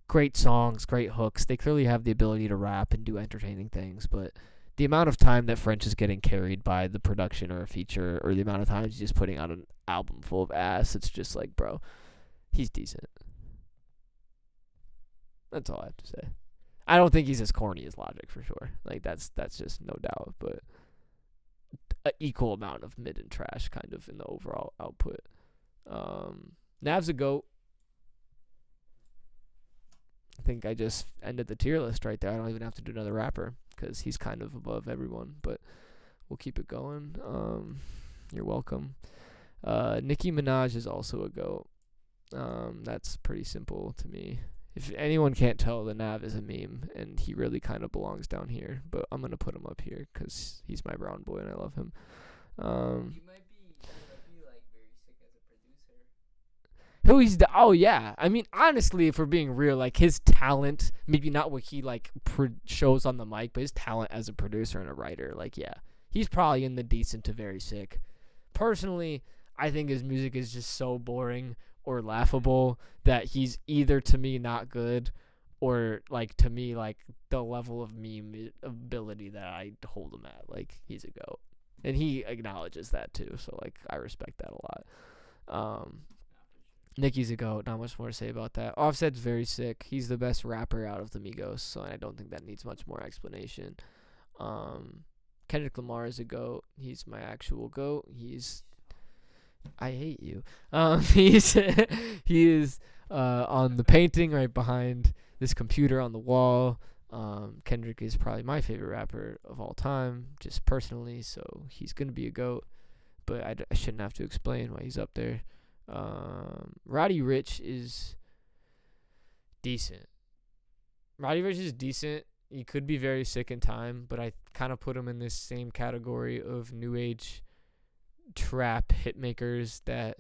great songs, great hooks. They clearly have the ability to rap and do entertaining things, but the amount of time that French is getting carried by the production or a feature, or the amount of times he's just putting out an album full of ass, it's just like, bro, he's decent. That's all I have to say. I don't think he's as corny as Logic for sure. Like that's just no doubt, but an equal amount of mid and trash kind of in the overall output. Nav's a GOAT. I think I just ended the tier list right there. I don't even have to do another rapper because he's kind of above everyone, but we'll keep it going. You're welcome. Nicki Minaj is also a GOAT. That's pretty simple to me. If anyone can't tell, the Nav is a meme, and he really kind of belongs down here. But I'm going to put him up here because he's my brown boy, and I love him. You might be like very sick as a producer. Who he's oh yeah, I mean honestly, if we're being real, like his talent, maybe not what he like shows on the mic, but his talent as a producer and a writer, like yeah, he's probably in the decent to very sick. Personally, I think his music is just so boring or laughable that he's either to me not good, or like to me like the level of meme ability that I hold him at, like he's a GOAT, and he acknowledges that too. So like I respect that a lot. Nicki's a goat. Not much more to say about that. Offset's very sick. He's the best rapper out of the Migos, so I don't think that needs much more explanation. Kendrick Lamar is a goat. He's my actual goat. I hate you. He is on the painting right behind this computer on the wall. Kendrick is probably my favorite rapper of all time, just personally, so he's going to be a GOAT, but I shouldn't have to explain why he's up there. Roddy Ricch is decent. Roddy Ricch is decent. He could be very sick in time, but I kind of put him in this same category of new age trap hitmakers that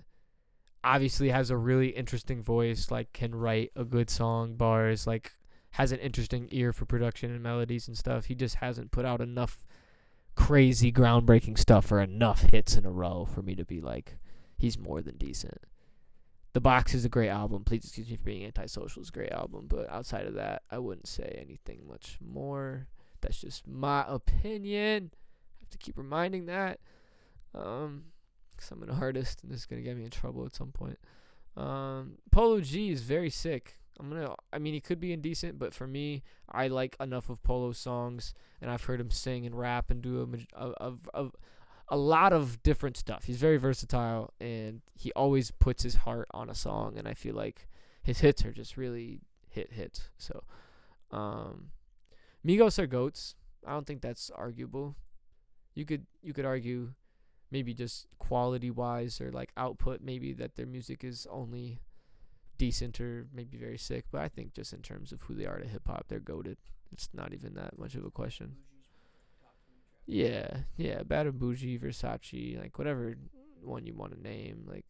obviously has a really interesting voice, like can write a good song, bars, like has an interesting ear for production and melodies and stuff. He just hasn't put out enough crazy groundbreaking stuff or enough hits in a row for me to be like, he's more than decent. The Box is a great album. Please excuse me for being antisocial. It's a great album, but outside of that, I wouldn't say anything much more. That's just my opinion. I have to keep reminding that. Because I'm an artist, and this is going to get me in trouble at some point. Polo G is very sick. He could be indecent, but for me, I like enough of Polo's songs, and I've heard him sing and rap and do a lot of different stuff. He's very versatile, and he always puts his heart on a song, and I feel like his hits are just really hits. So, Migos are GOATs. I don't think that's arguable. You could argue maybe just quality-wise or like output, maybe that their music is only decent or maybe very sick, but I think just in terms of who they are to hip-hop, they're GOATed. It's not even that much of a question. Yeah, Bad and Bougie, Versace, like whatever one you want to name, like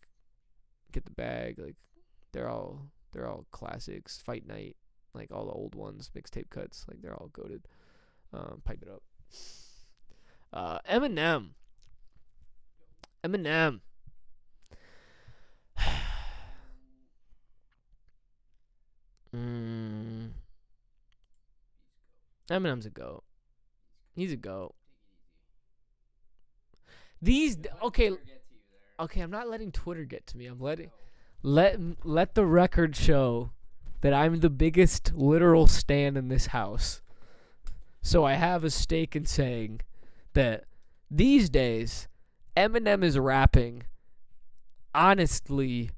Get the Bag, like they're all classics. Fight Night, like all the old ones, mixtape cuts, like they're all GOATed. Pipe it up. Eminem. Eminem's a GOAT. He's a GOAT. Okay, I'm not letting Twitter get to me. I'm letting let the record show that I'm the biggest literal stan in this house. So I have a stake in saying that these days Eminem is rapping, honestly,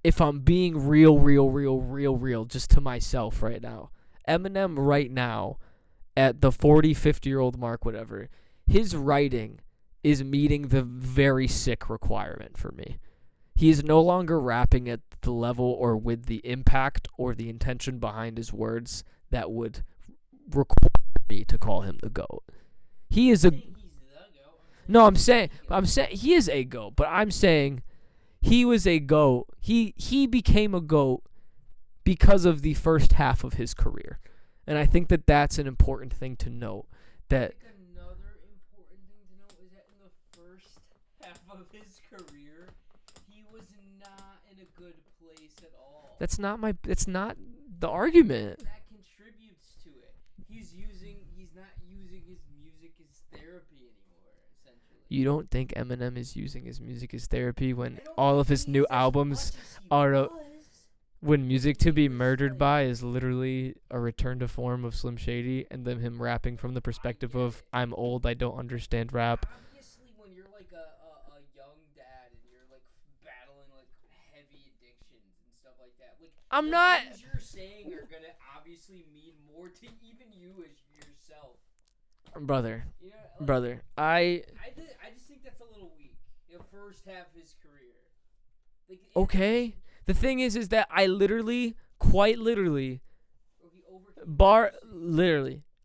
if I'm being real, just to myself right now. Eminem right now, at the 40, 50-year-old mark, whatever, his writing is meeting the very sick requirement for me. He is no longer rapping at the level or with the impact or the intention behind his words that would require me to call him the GOAT. He is a... No, I'm saying he is a GOAT, but I'm saying he was a GOAT. He became a GOAT because of the first half of his career. And I think that that's an important thing to note. That another important thing to note is that in the first half of his career, he was not in a good place at all. That's not the argument. That contributes to it. He's not using his music as therapy anymore, essentially. You don't think Eminem is using his music as therapy when all of his new albums are when Music to Be Murdered By is literally a return to form of Slim Shady, and then him rapping from the perspective of, I'm old, I don't understand rap. Obviously, when you're like a young dad and you're like battling like heavy addictions and stuff like that, like I'm the not. things you're saying are gonna obviously mean more to even you as yourself. Brother, You know, like, brother, I just think that's a little weak. The first half of his career. Like, okay. The thing is that I literally, quite literally,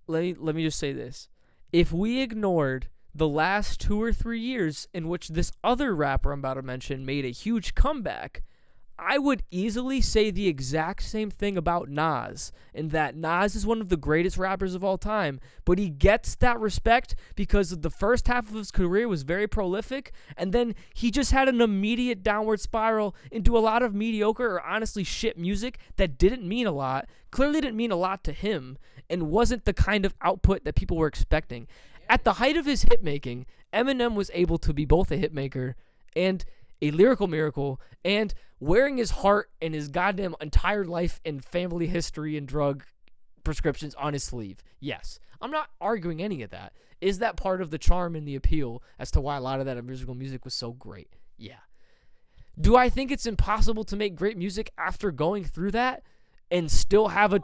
let me just say this. If we ignored the last 2 or 3 years in which this other rapper I'm about to mention made a huge comeback, I would easily say the exact same thing about Nas, in that Nas is one of the greatest rappers of all time, but he gets that respect because the first half of his career was very prolific, and then he just had an immediate downward spiral into a lot of mediocre or honestly shit music that didn't mean a lot, clearly didn't mean a lot to him, and wasn't the kind of output that people were expecting. At the height of his hit making, Eminem was able to be both a hit maker and a lyrical miracle, and wearing his heart and his goddamn entire life and family history and drug prescriptions on his sleeve. Yes. I'm not arguing any of that. Is that part of the charm and the appeal as to why a lot of that original music was so great? Yeah. Do I think it's impossible to make great music after going through that and still have a...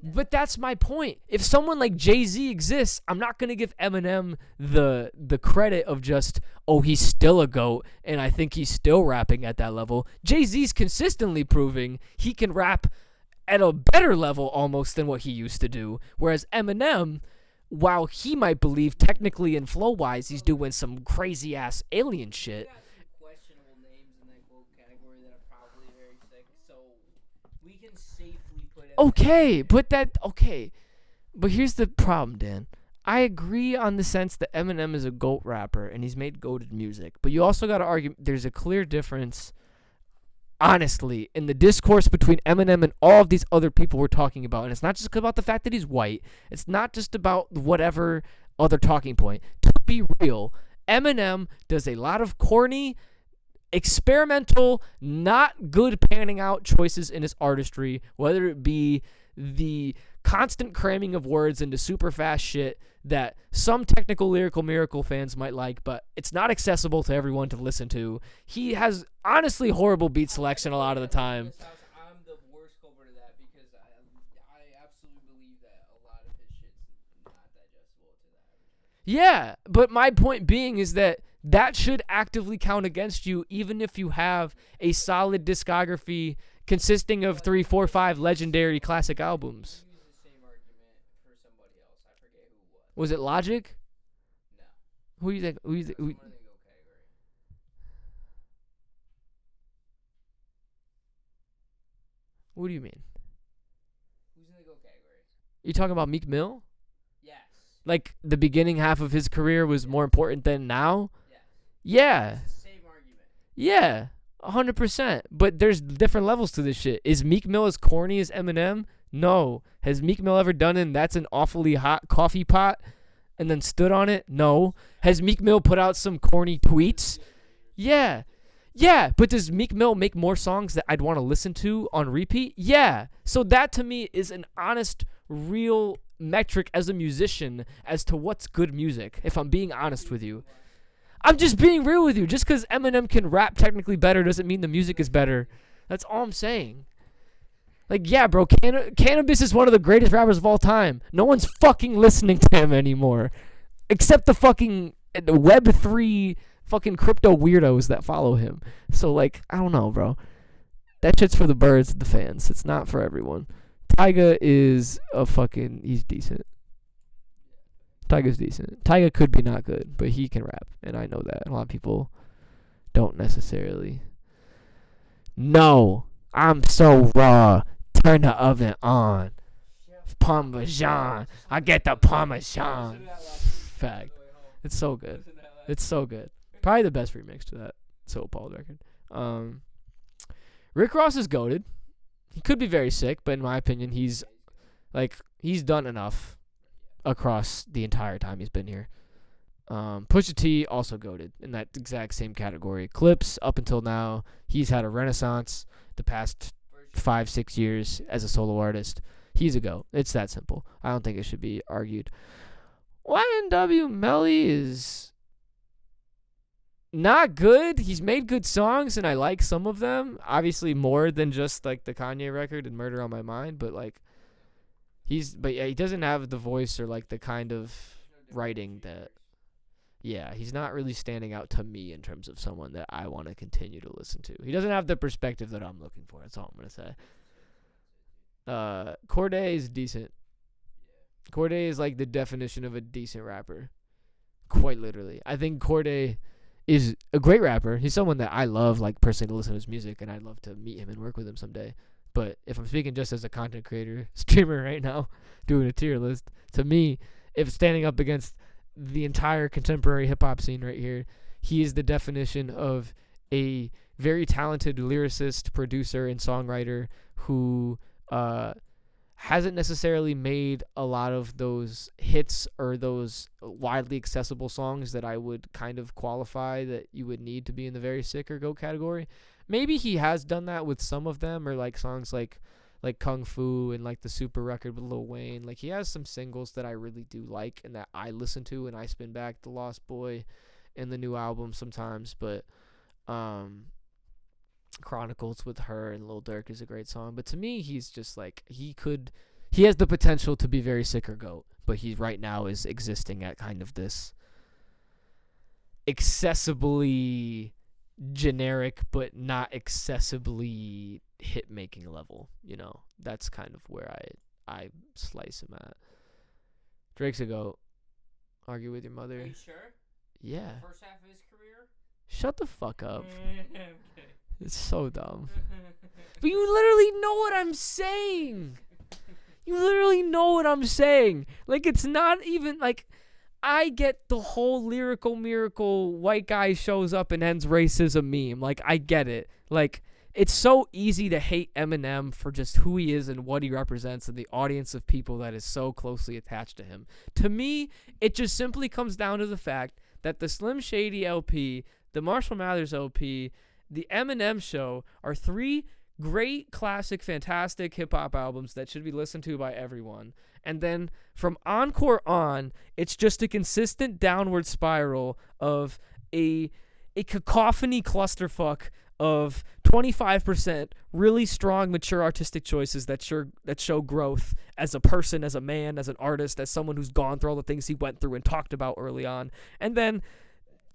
But that's my point. If someone like Jay-Z exists, I'm not going to give Eminem the credit of just, oh, he's still a GOAT, and I think he's still rapping at that level. Jay-Z's consistently proving he can rap at a better level almost than what he used to do. Whereas Eminem, while he might believe technically and flow-wise he's doing some crazy-ass alien shit. Questionable names in that quote category that are probably very sick, so we can safely put it. Okay, but here's the problem, Dan. I agree on the sense that Eminem is a GOAT rapper and he's made goated music, but you also got to argue there's a clear difference, honestly, in the discourse between Eminem and all of these other people we're talking about. And it's not just about the fact that he's white. It's not just about whatever other talking point. To be real, Eminem does a lot of corny, experimental, not good panning out choices in his artistry, whether it be the constant cramming of words into super fast shit that some technical lyrical miracle fans might like, but it's not accessible to everyone to listen to. He has honestly horrible beat selection a lot of the time. I'm the worst culprit of that because I absolutely believe that a lot of his shit's not digestible to the average. Yeah, but my point being is that should actively count against you even if you have a solid discography consisting of 3, 4, 5 legendary classic albums. Use the same argument for somebody else. I forget who it was. Was it Logic? No. Who do you think? Someone in the GOAT category. What do you mean? Who's in the GOAT category? You talking about Meek Mill? Yes. Like the beginning half of his career was more important than now? Yes. Yeah. It's the same argument. Yeah. 100%. But there's different levels to this shit. Is Meek Mill as corny as Eminem? No. Has Meek Mill ever done it? That's an awfully hot coffee pot and then stood on it? No. Has Meek Mill put out some corny tweets? Yeah. Yeah, but does Meek Mill make more songs that I'd want to listen to on repeat? Yeah. So that to me is an honest, real metric as a musician as to what's good music, if I'm being honest with you. I'm just being real with you. Just because Eminem can rap technically better doesn't mean the music is better. That's all I'm saying. Like, yeah, bro, Cannabis is one of the greatest rappers of all time. No one's fucking listening to him anymore. Except the fucking Web3 fucking crypto weirdos that follow him. So, like, I don't know, bro. That shit's for the birds, the fans. It's not for everyone. Tyga is he's decent. Tyga's decent. Tyga could be not good, but he can rap, and I know that. A lot of people don't necessarily. No, I'm so raw. Turn the oven on. Parmesan. I get the Parmesan. Fact. It's so good. It's so good. Probably the best remix to that So Appalled record. Rick Ross is goated. He could be very sick, but in my opinion, he's done enough across the entire time he's been here. Pusha T also goated in that exact same category. Clips up until now, he's had a renaissance the past 5-6 years as a solo artist. He's a GOAT. It's that simple. I don't think it should be argued. YNW Melly is not good. He's made good songs, and I like some of them. Obviously, more than just like the Kanye record and Murder on My Mind, but like he doesn't have the voice or like the kind of writing that. Yeah, he's not really standing out to me in terms of someone that I want to continue to listen to. He doesn't have the perspective that I'm looking for. That's all I'm gonna say. Cordae is decent. Cordae is like the definition of a decent rapper. Quite literally. I think Cordae is a great rapper. He's someone that I love, like, personally, to listen to his music, and I'd love to meet him and work with him someday. But if I'm speaking just as a content creator, streamer right now, doing a tier list, to me, if standing up against the entire contemporary hip-hop scene right here, he is the definition of a very talented lyricist, producer, and songwriter who hasn't necessarily made a lot of those hits or those widely accessible songs that I would kind of qualify that you would need to be in the very sick or GOAT category. Maybe he has done that with some of them, or like songs like Kung Fu and like the Super record with Lil Wayne. Like he has some singles that I really do like and that I listen to, and I spin back The Lost Boy and the new album sometimes, but Chronicles with her and Lil Durk is a great song. But to me, he's just like, he has the potential to be very sick or GOAT, but he right now is existing at kind of this accessibly generic but not accessibly hit making level. You know, that's kind of where I slice him at. Drake's a GOAT. Argue with your mother. Are you sure? Yeah. First half of his career? Shut the fuck up. I'm kidding. It's so dumb. But you literally know what I'm saying. You literally know what I'm saying. Like, it's not even, like, I get the whole lyrical miracle white guy shows up and ends racism meme. Like, I get it. Like, it's so easy to hate Eminem for just who he is and what he represents and the audience of people that is so closely attached to him. To me, it just simply comes down to the fact that the Slim Shady LP, the Marshall Mathers LP, the Eminem Show are three great, classic, fantastic hip-hop albums that should be listened to by everyone. And then from Encore on, it's just a consistent downward spiral of a cacophony clusterfuck of 25% really strong, mature artistic choices that show growth as a person, as a man, as an artist, as someone who's gone through all the things he went through and talked about early on. And then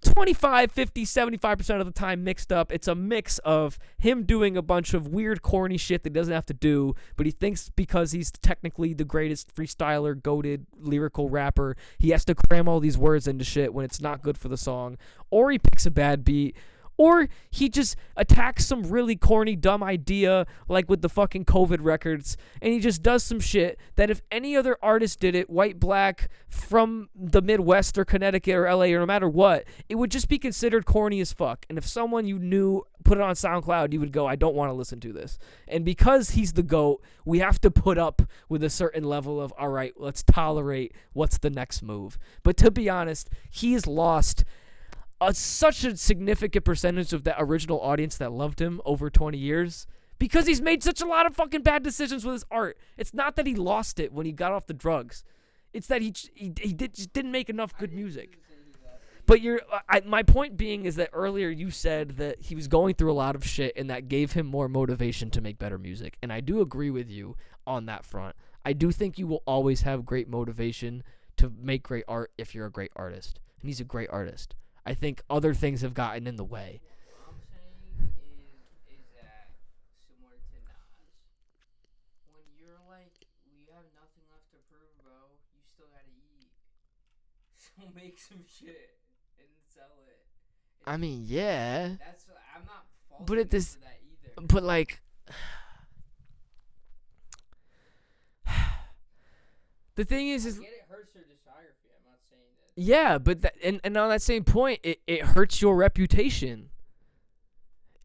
25, 50, 75% of the time mixed up. It's a mix of him doing a bunch of weird, corny shit that he doesn't have to do, but he thinks because he's technically the greatest freestyler, goated, lyrical rapper, he has to cram all these words into shit when it's not good for the song. Or he picks a bad beat. Or he just attacks some really corny, dumb idea, like with the fucking COVID records, and he just does some shit that if any other artist did it, white, black, from the Midwest or Connecticut or LA or no matter what, it would just be considered corny as fuck. And if someone you knew put it on SoundCloud, you would go, I don't want to listen to this. And because he's the GOAT, we have to put up with a certain level of, all right, let's tolerate what's the next move. But to be honest, he's lost such a significant percentage of that original audience that loved him over 20 years because he's made such a lot of fucking bad decisions with his art. It's not that he lost it when he got off the drugs. It's that he just didn't make enough good music. But my point being is that earlier you said that he was going through a lot of shit and that gave him more motivation to make better music. And I do agree with you on that front. I do think you will always have great motivation to make great art if you're a great artist. And he's a great artist. I think other things have gotten in the way. What I'm saying is that similar to Nas, when you're like, we have nothing left to prove, bro, you still gotta eat. So make some shit and sell it. I mean, yeah. I'm not faulting But at this, for that either. but like, the thing is I get it hurts their discography. I'm not saying that. yeah, but and on that same point, it hurts your reputation.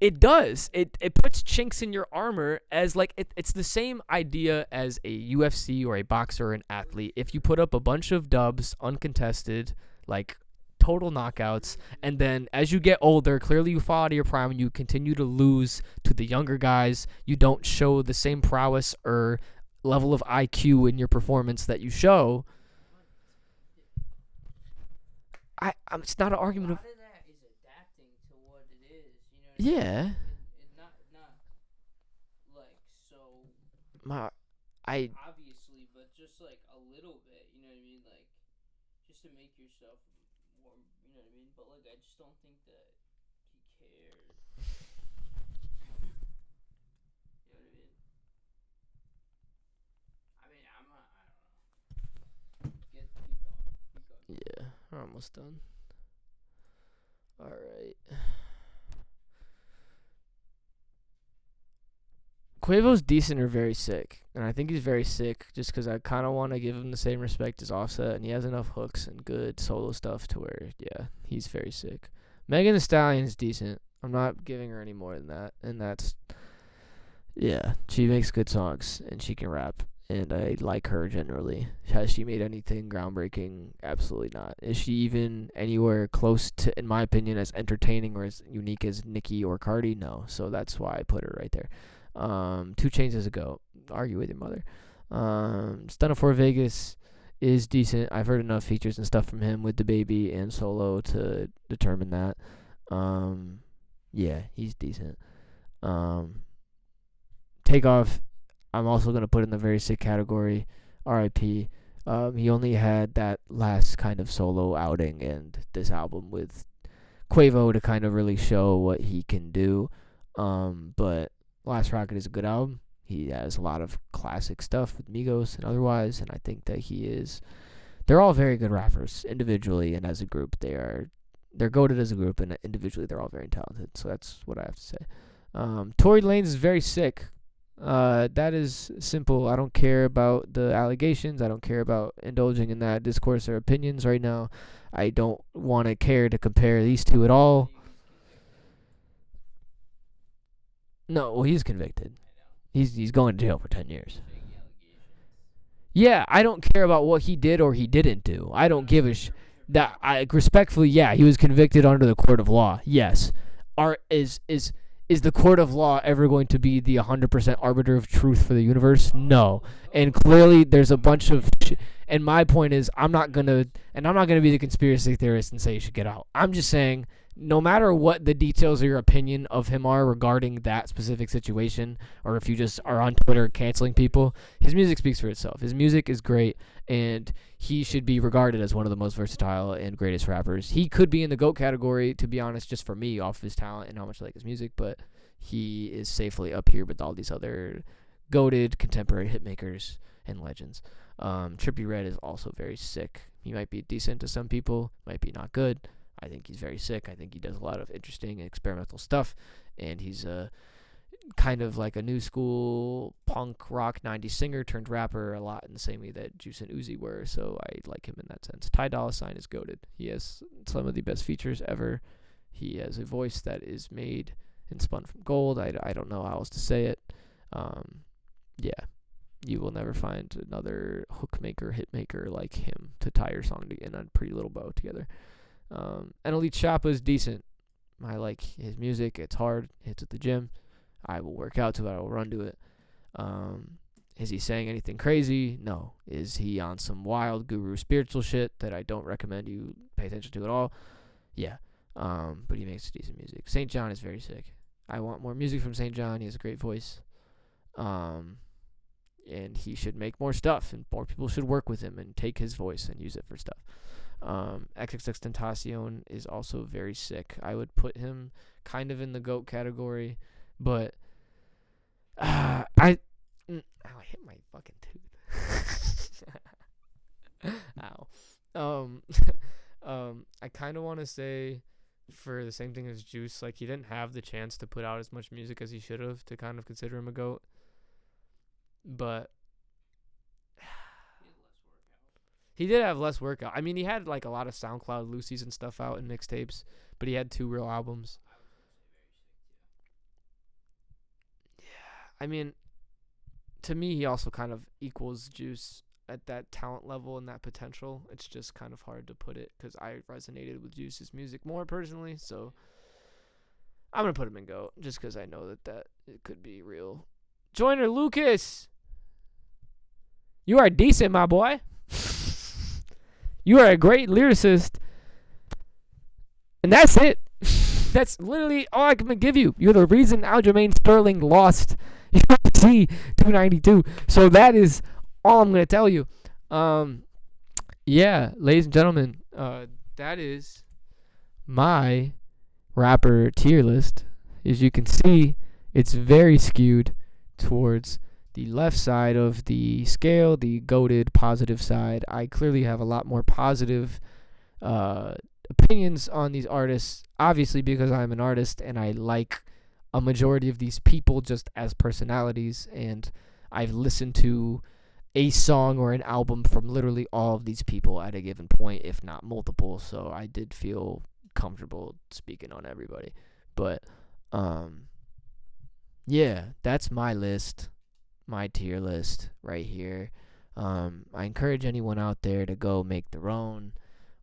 It does. It puts chinks in your armor as like it's the same idea as a UFC or a boxer or an athlete. If you put up a bunch of dubs, uncontested, like total knockouts, and then as you get older, clearly you fall out of your prime and you continue to lose to the younger guys. You don't show the same prowess or level of IQ in your performance that you show. It's not an argument of. A lot of that is adapting to what it is. You know what I mean? Yeah. It's not like so obviously, but just like a little bit. You know what I mean? Like just to make yourself more. You know what I mean? But like I just don't think that he cares. You know what I mean? I mean, I don't know. Keep going. Yeah, we're almost done. All right. Quavo's decent or very sick, and I think he's very sick just because I kind of want to give him the same respect as Offset, and he has enough hooks and good solo stuff to where, yeah, he's very sick. Megan Thee Stallion is decent. I'm not giving her any more than that, and that's, yeah, she makes good songs, and she can rap, and I like her generally. Has she made anything groundbreaking? Absolutely not. Is she even anywhere close to, in my opinion, as entertaining or as unique as Nicki or Cardi? No. So that's why I put her right there. 2 Chainz is a GOAT. Argue with your mother. Stunna 4 Vegas is decent. I've heard enough features and stuff from him with DaBaby and Solo to determine that. Yeah, he's decent. Takeoff, I'm also going to put in the very sick category. R.I.P. He only had that last kind of solo outing and this album with Quavo to kind of really show what he can do. But Last Rocket is a good album. He has a lot of classic stuff with Migos and otherwise, and I think that they're all very good rappers individually, and as a group they're goated as a group, and individually they're all very talented. So that's what I have to say. Tory Lanez is very sick. That is simple. I don't care about the allegations. I don't care about indulging in that discourse or opinions right now. I don't want to care to compare these two at all. No, well, he's convicted. He's going to jail for 10 years. Yeah, I don't care about what he did or he didn't do. I don't give a that I respectfully, yeah, he was convicted under the court of law. Yes. Is the court of law ever going to be the 100% arbiter of truth for the universe? No. And clearly there's a bunch of and my point is I'm not going to be the conspiracy theorist and say you should get out. I'm just saying no matter what the details of your opinion of him are regarding that specific situation, or if you just are on Twitter canceling people, his music speaks for itself. His music is great, and he should be regarded as one of the most versatile and greatest rappers. He could be in the GOAT category, to be honest, just for me, off of his talent and how much I like his music, but he is safely up here with all these other GOATed contemporary hitmakers and legends. Trippie Redd is also very sick. He might be decent to some people, might be not good. I think he's very sick. I think he does a lot of interesting and experimental stuff, and he's kind of like a new school punk rock 90s singer turned rapper, a lot in the same way that Juice and Uzi were, so I like him in that sense. Ty Dolla $ign is goated. He has some of the best features ever. He has a voice that is made and spun from gold. I don't know how else to say it. Yeah, you will never find another hook maker, hit maker like him to tie your song in a pretty little bow together. And Elite Choppa is decent. I like his music. It's hard. Hits at the gym. I will work out to it. I will run to it. Is he saying anything crazy? No. Is he on some wild guru spiritual shit that I don't recommend you pay attention to at all? Yeah. But he makes decent music. St. John is very sick. I want more music from St. John. He has a great voice. And he should make more stuff, and more people should work with him and take his voice and use it for stuff. XXXTentacion is also very sick. I would put him kind of in the GOAT category, but I hit my fucking tooth. Ow. I kind of want to say for the same thing as Juice, like he didn't have the chance to put out as much music as he should have to kind of consider him a GOAT, but he did have less work out. I mean, he had like a lot of SoundCloud Lucy's and stuff out and mixtapes, but he had 2 real albums. Yeah, I mean, to me, he also kind of equals Juice at that talent level and that potential. It's just kind of hard to put it because I resonated with Juice's music more personally, so I'm going to put him in GOAT just because I know that it could be real. Joyner Lucas, you are decent, my boy. You are a great lyricist. And that's it. That's literally all I can give you. You're the reason Aljamain Sterling lost UFC 292. So that is all I'm going to tell you. Yeah, ladies and gentlemen, that is my rapper tier list. As you can see, it's very skewed towards the left side of the scale, the goated positive side. I clearly have a lot more positive opinions on these artists, obviously because I'm an artist and I like a majority of these people just as personalities, and I've listened to a song or an album from literally all of these people at a given point, if not multiple, so I did feel comfortable speaking on everybody. But yeah, that's my list. my tier list right here. I encourage anyone out there to go make their own,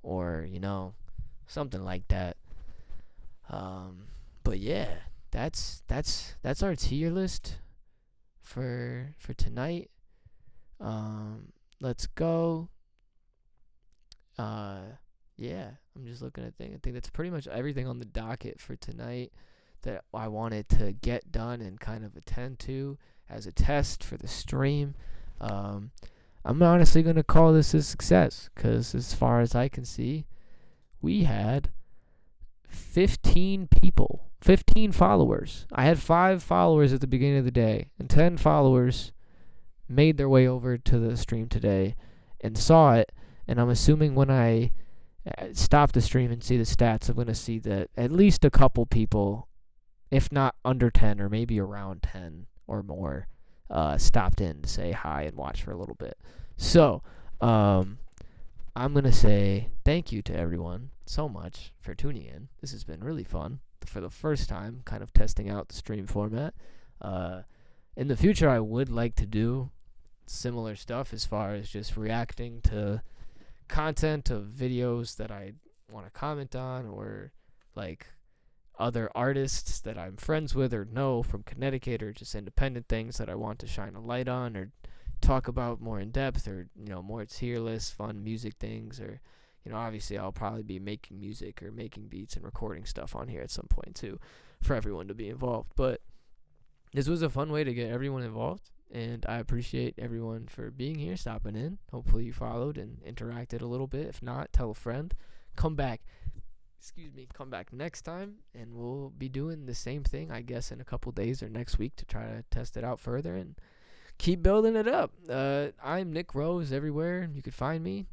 or something like that. But yeah, that's our tier list for tonight. Let's go. Yeah, I'm just looking at things. I think that's pretty much everything on the docket for tonight that I wanted to get done and kind of attend to as a test for the stream. I'm honestly going to call this a success, because as far as I can see, we had 15 people, 15 followers. I had 5 followers at the beginning of the day, and 10 followers made their way over to the stream today and saw it. And I'm assuming when I stop the stream and see the stats, I'm going to see that at least a couple people, if not under 10 or maybe around 10 or more, stopped in to say hi and watch for a little bit. So, I'm going to say thank you to everyone so much for tuning in. This has been really fun for the first time, kind of testing out the stream format. In the future, I would like to do similar stuff as far as just reacting to content of videos that I want to comment on, or like other artists that I'm friends with or know from Connecticut, or just independent things that I want to shine a light on or talk about more in depth, or more tier list fun music things, or obviously I'll probably be making music or making beats and recording stuff on here at some point too, for everyone to be involved. But this was a fun way to get everyone involved, and I appreciate everyone for being here, stopping in. Hopefully you followed and interacted a little bit. If not, tell a friend. Come back next time, and we'll be doing the same thing, I guess, in a couple days or next week to try to test it out further and keep building it up. I'm Nick Rose everywhere. You can find me.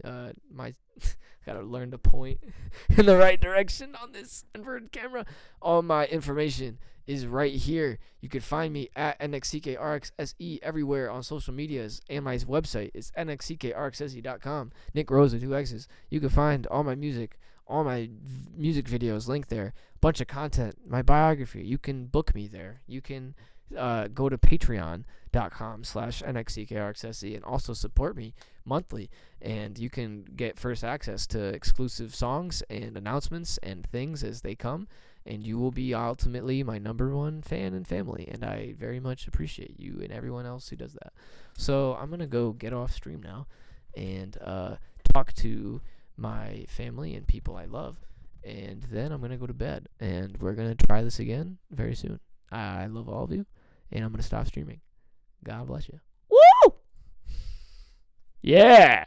Gotta learn to point in the right direction on this inverted camera. All my information is right here. You can find me at NXCKRXSE everywhere on social medias, and my website is nxckrxse.com. Nick Rose with 2 X's. You can find all my music, all my music videos linked there. Bunch of content, my biography. You can book me there. You can go to patreon.com/nxckrxse and also support me monthly, and you can get first access to exclusive songs and announcements and things as they come, and you will be ultimately my #1 fan and family, and I very much appreciate you and everyone else who does that. So I'm gonna go get off stream now and talk to my family and people I love, and then I'm gonna go to bed, and we're gonna try this again very soon. I love all of you, and I'm gonna stop streaming. God bless you. Woo! Yeah!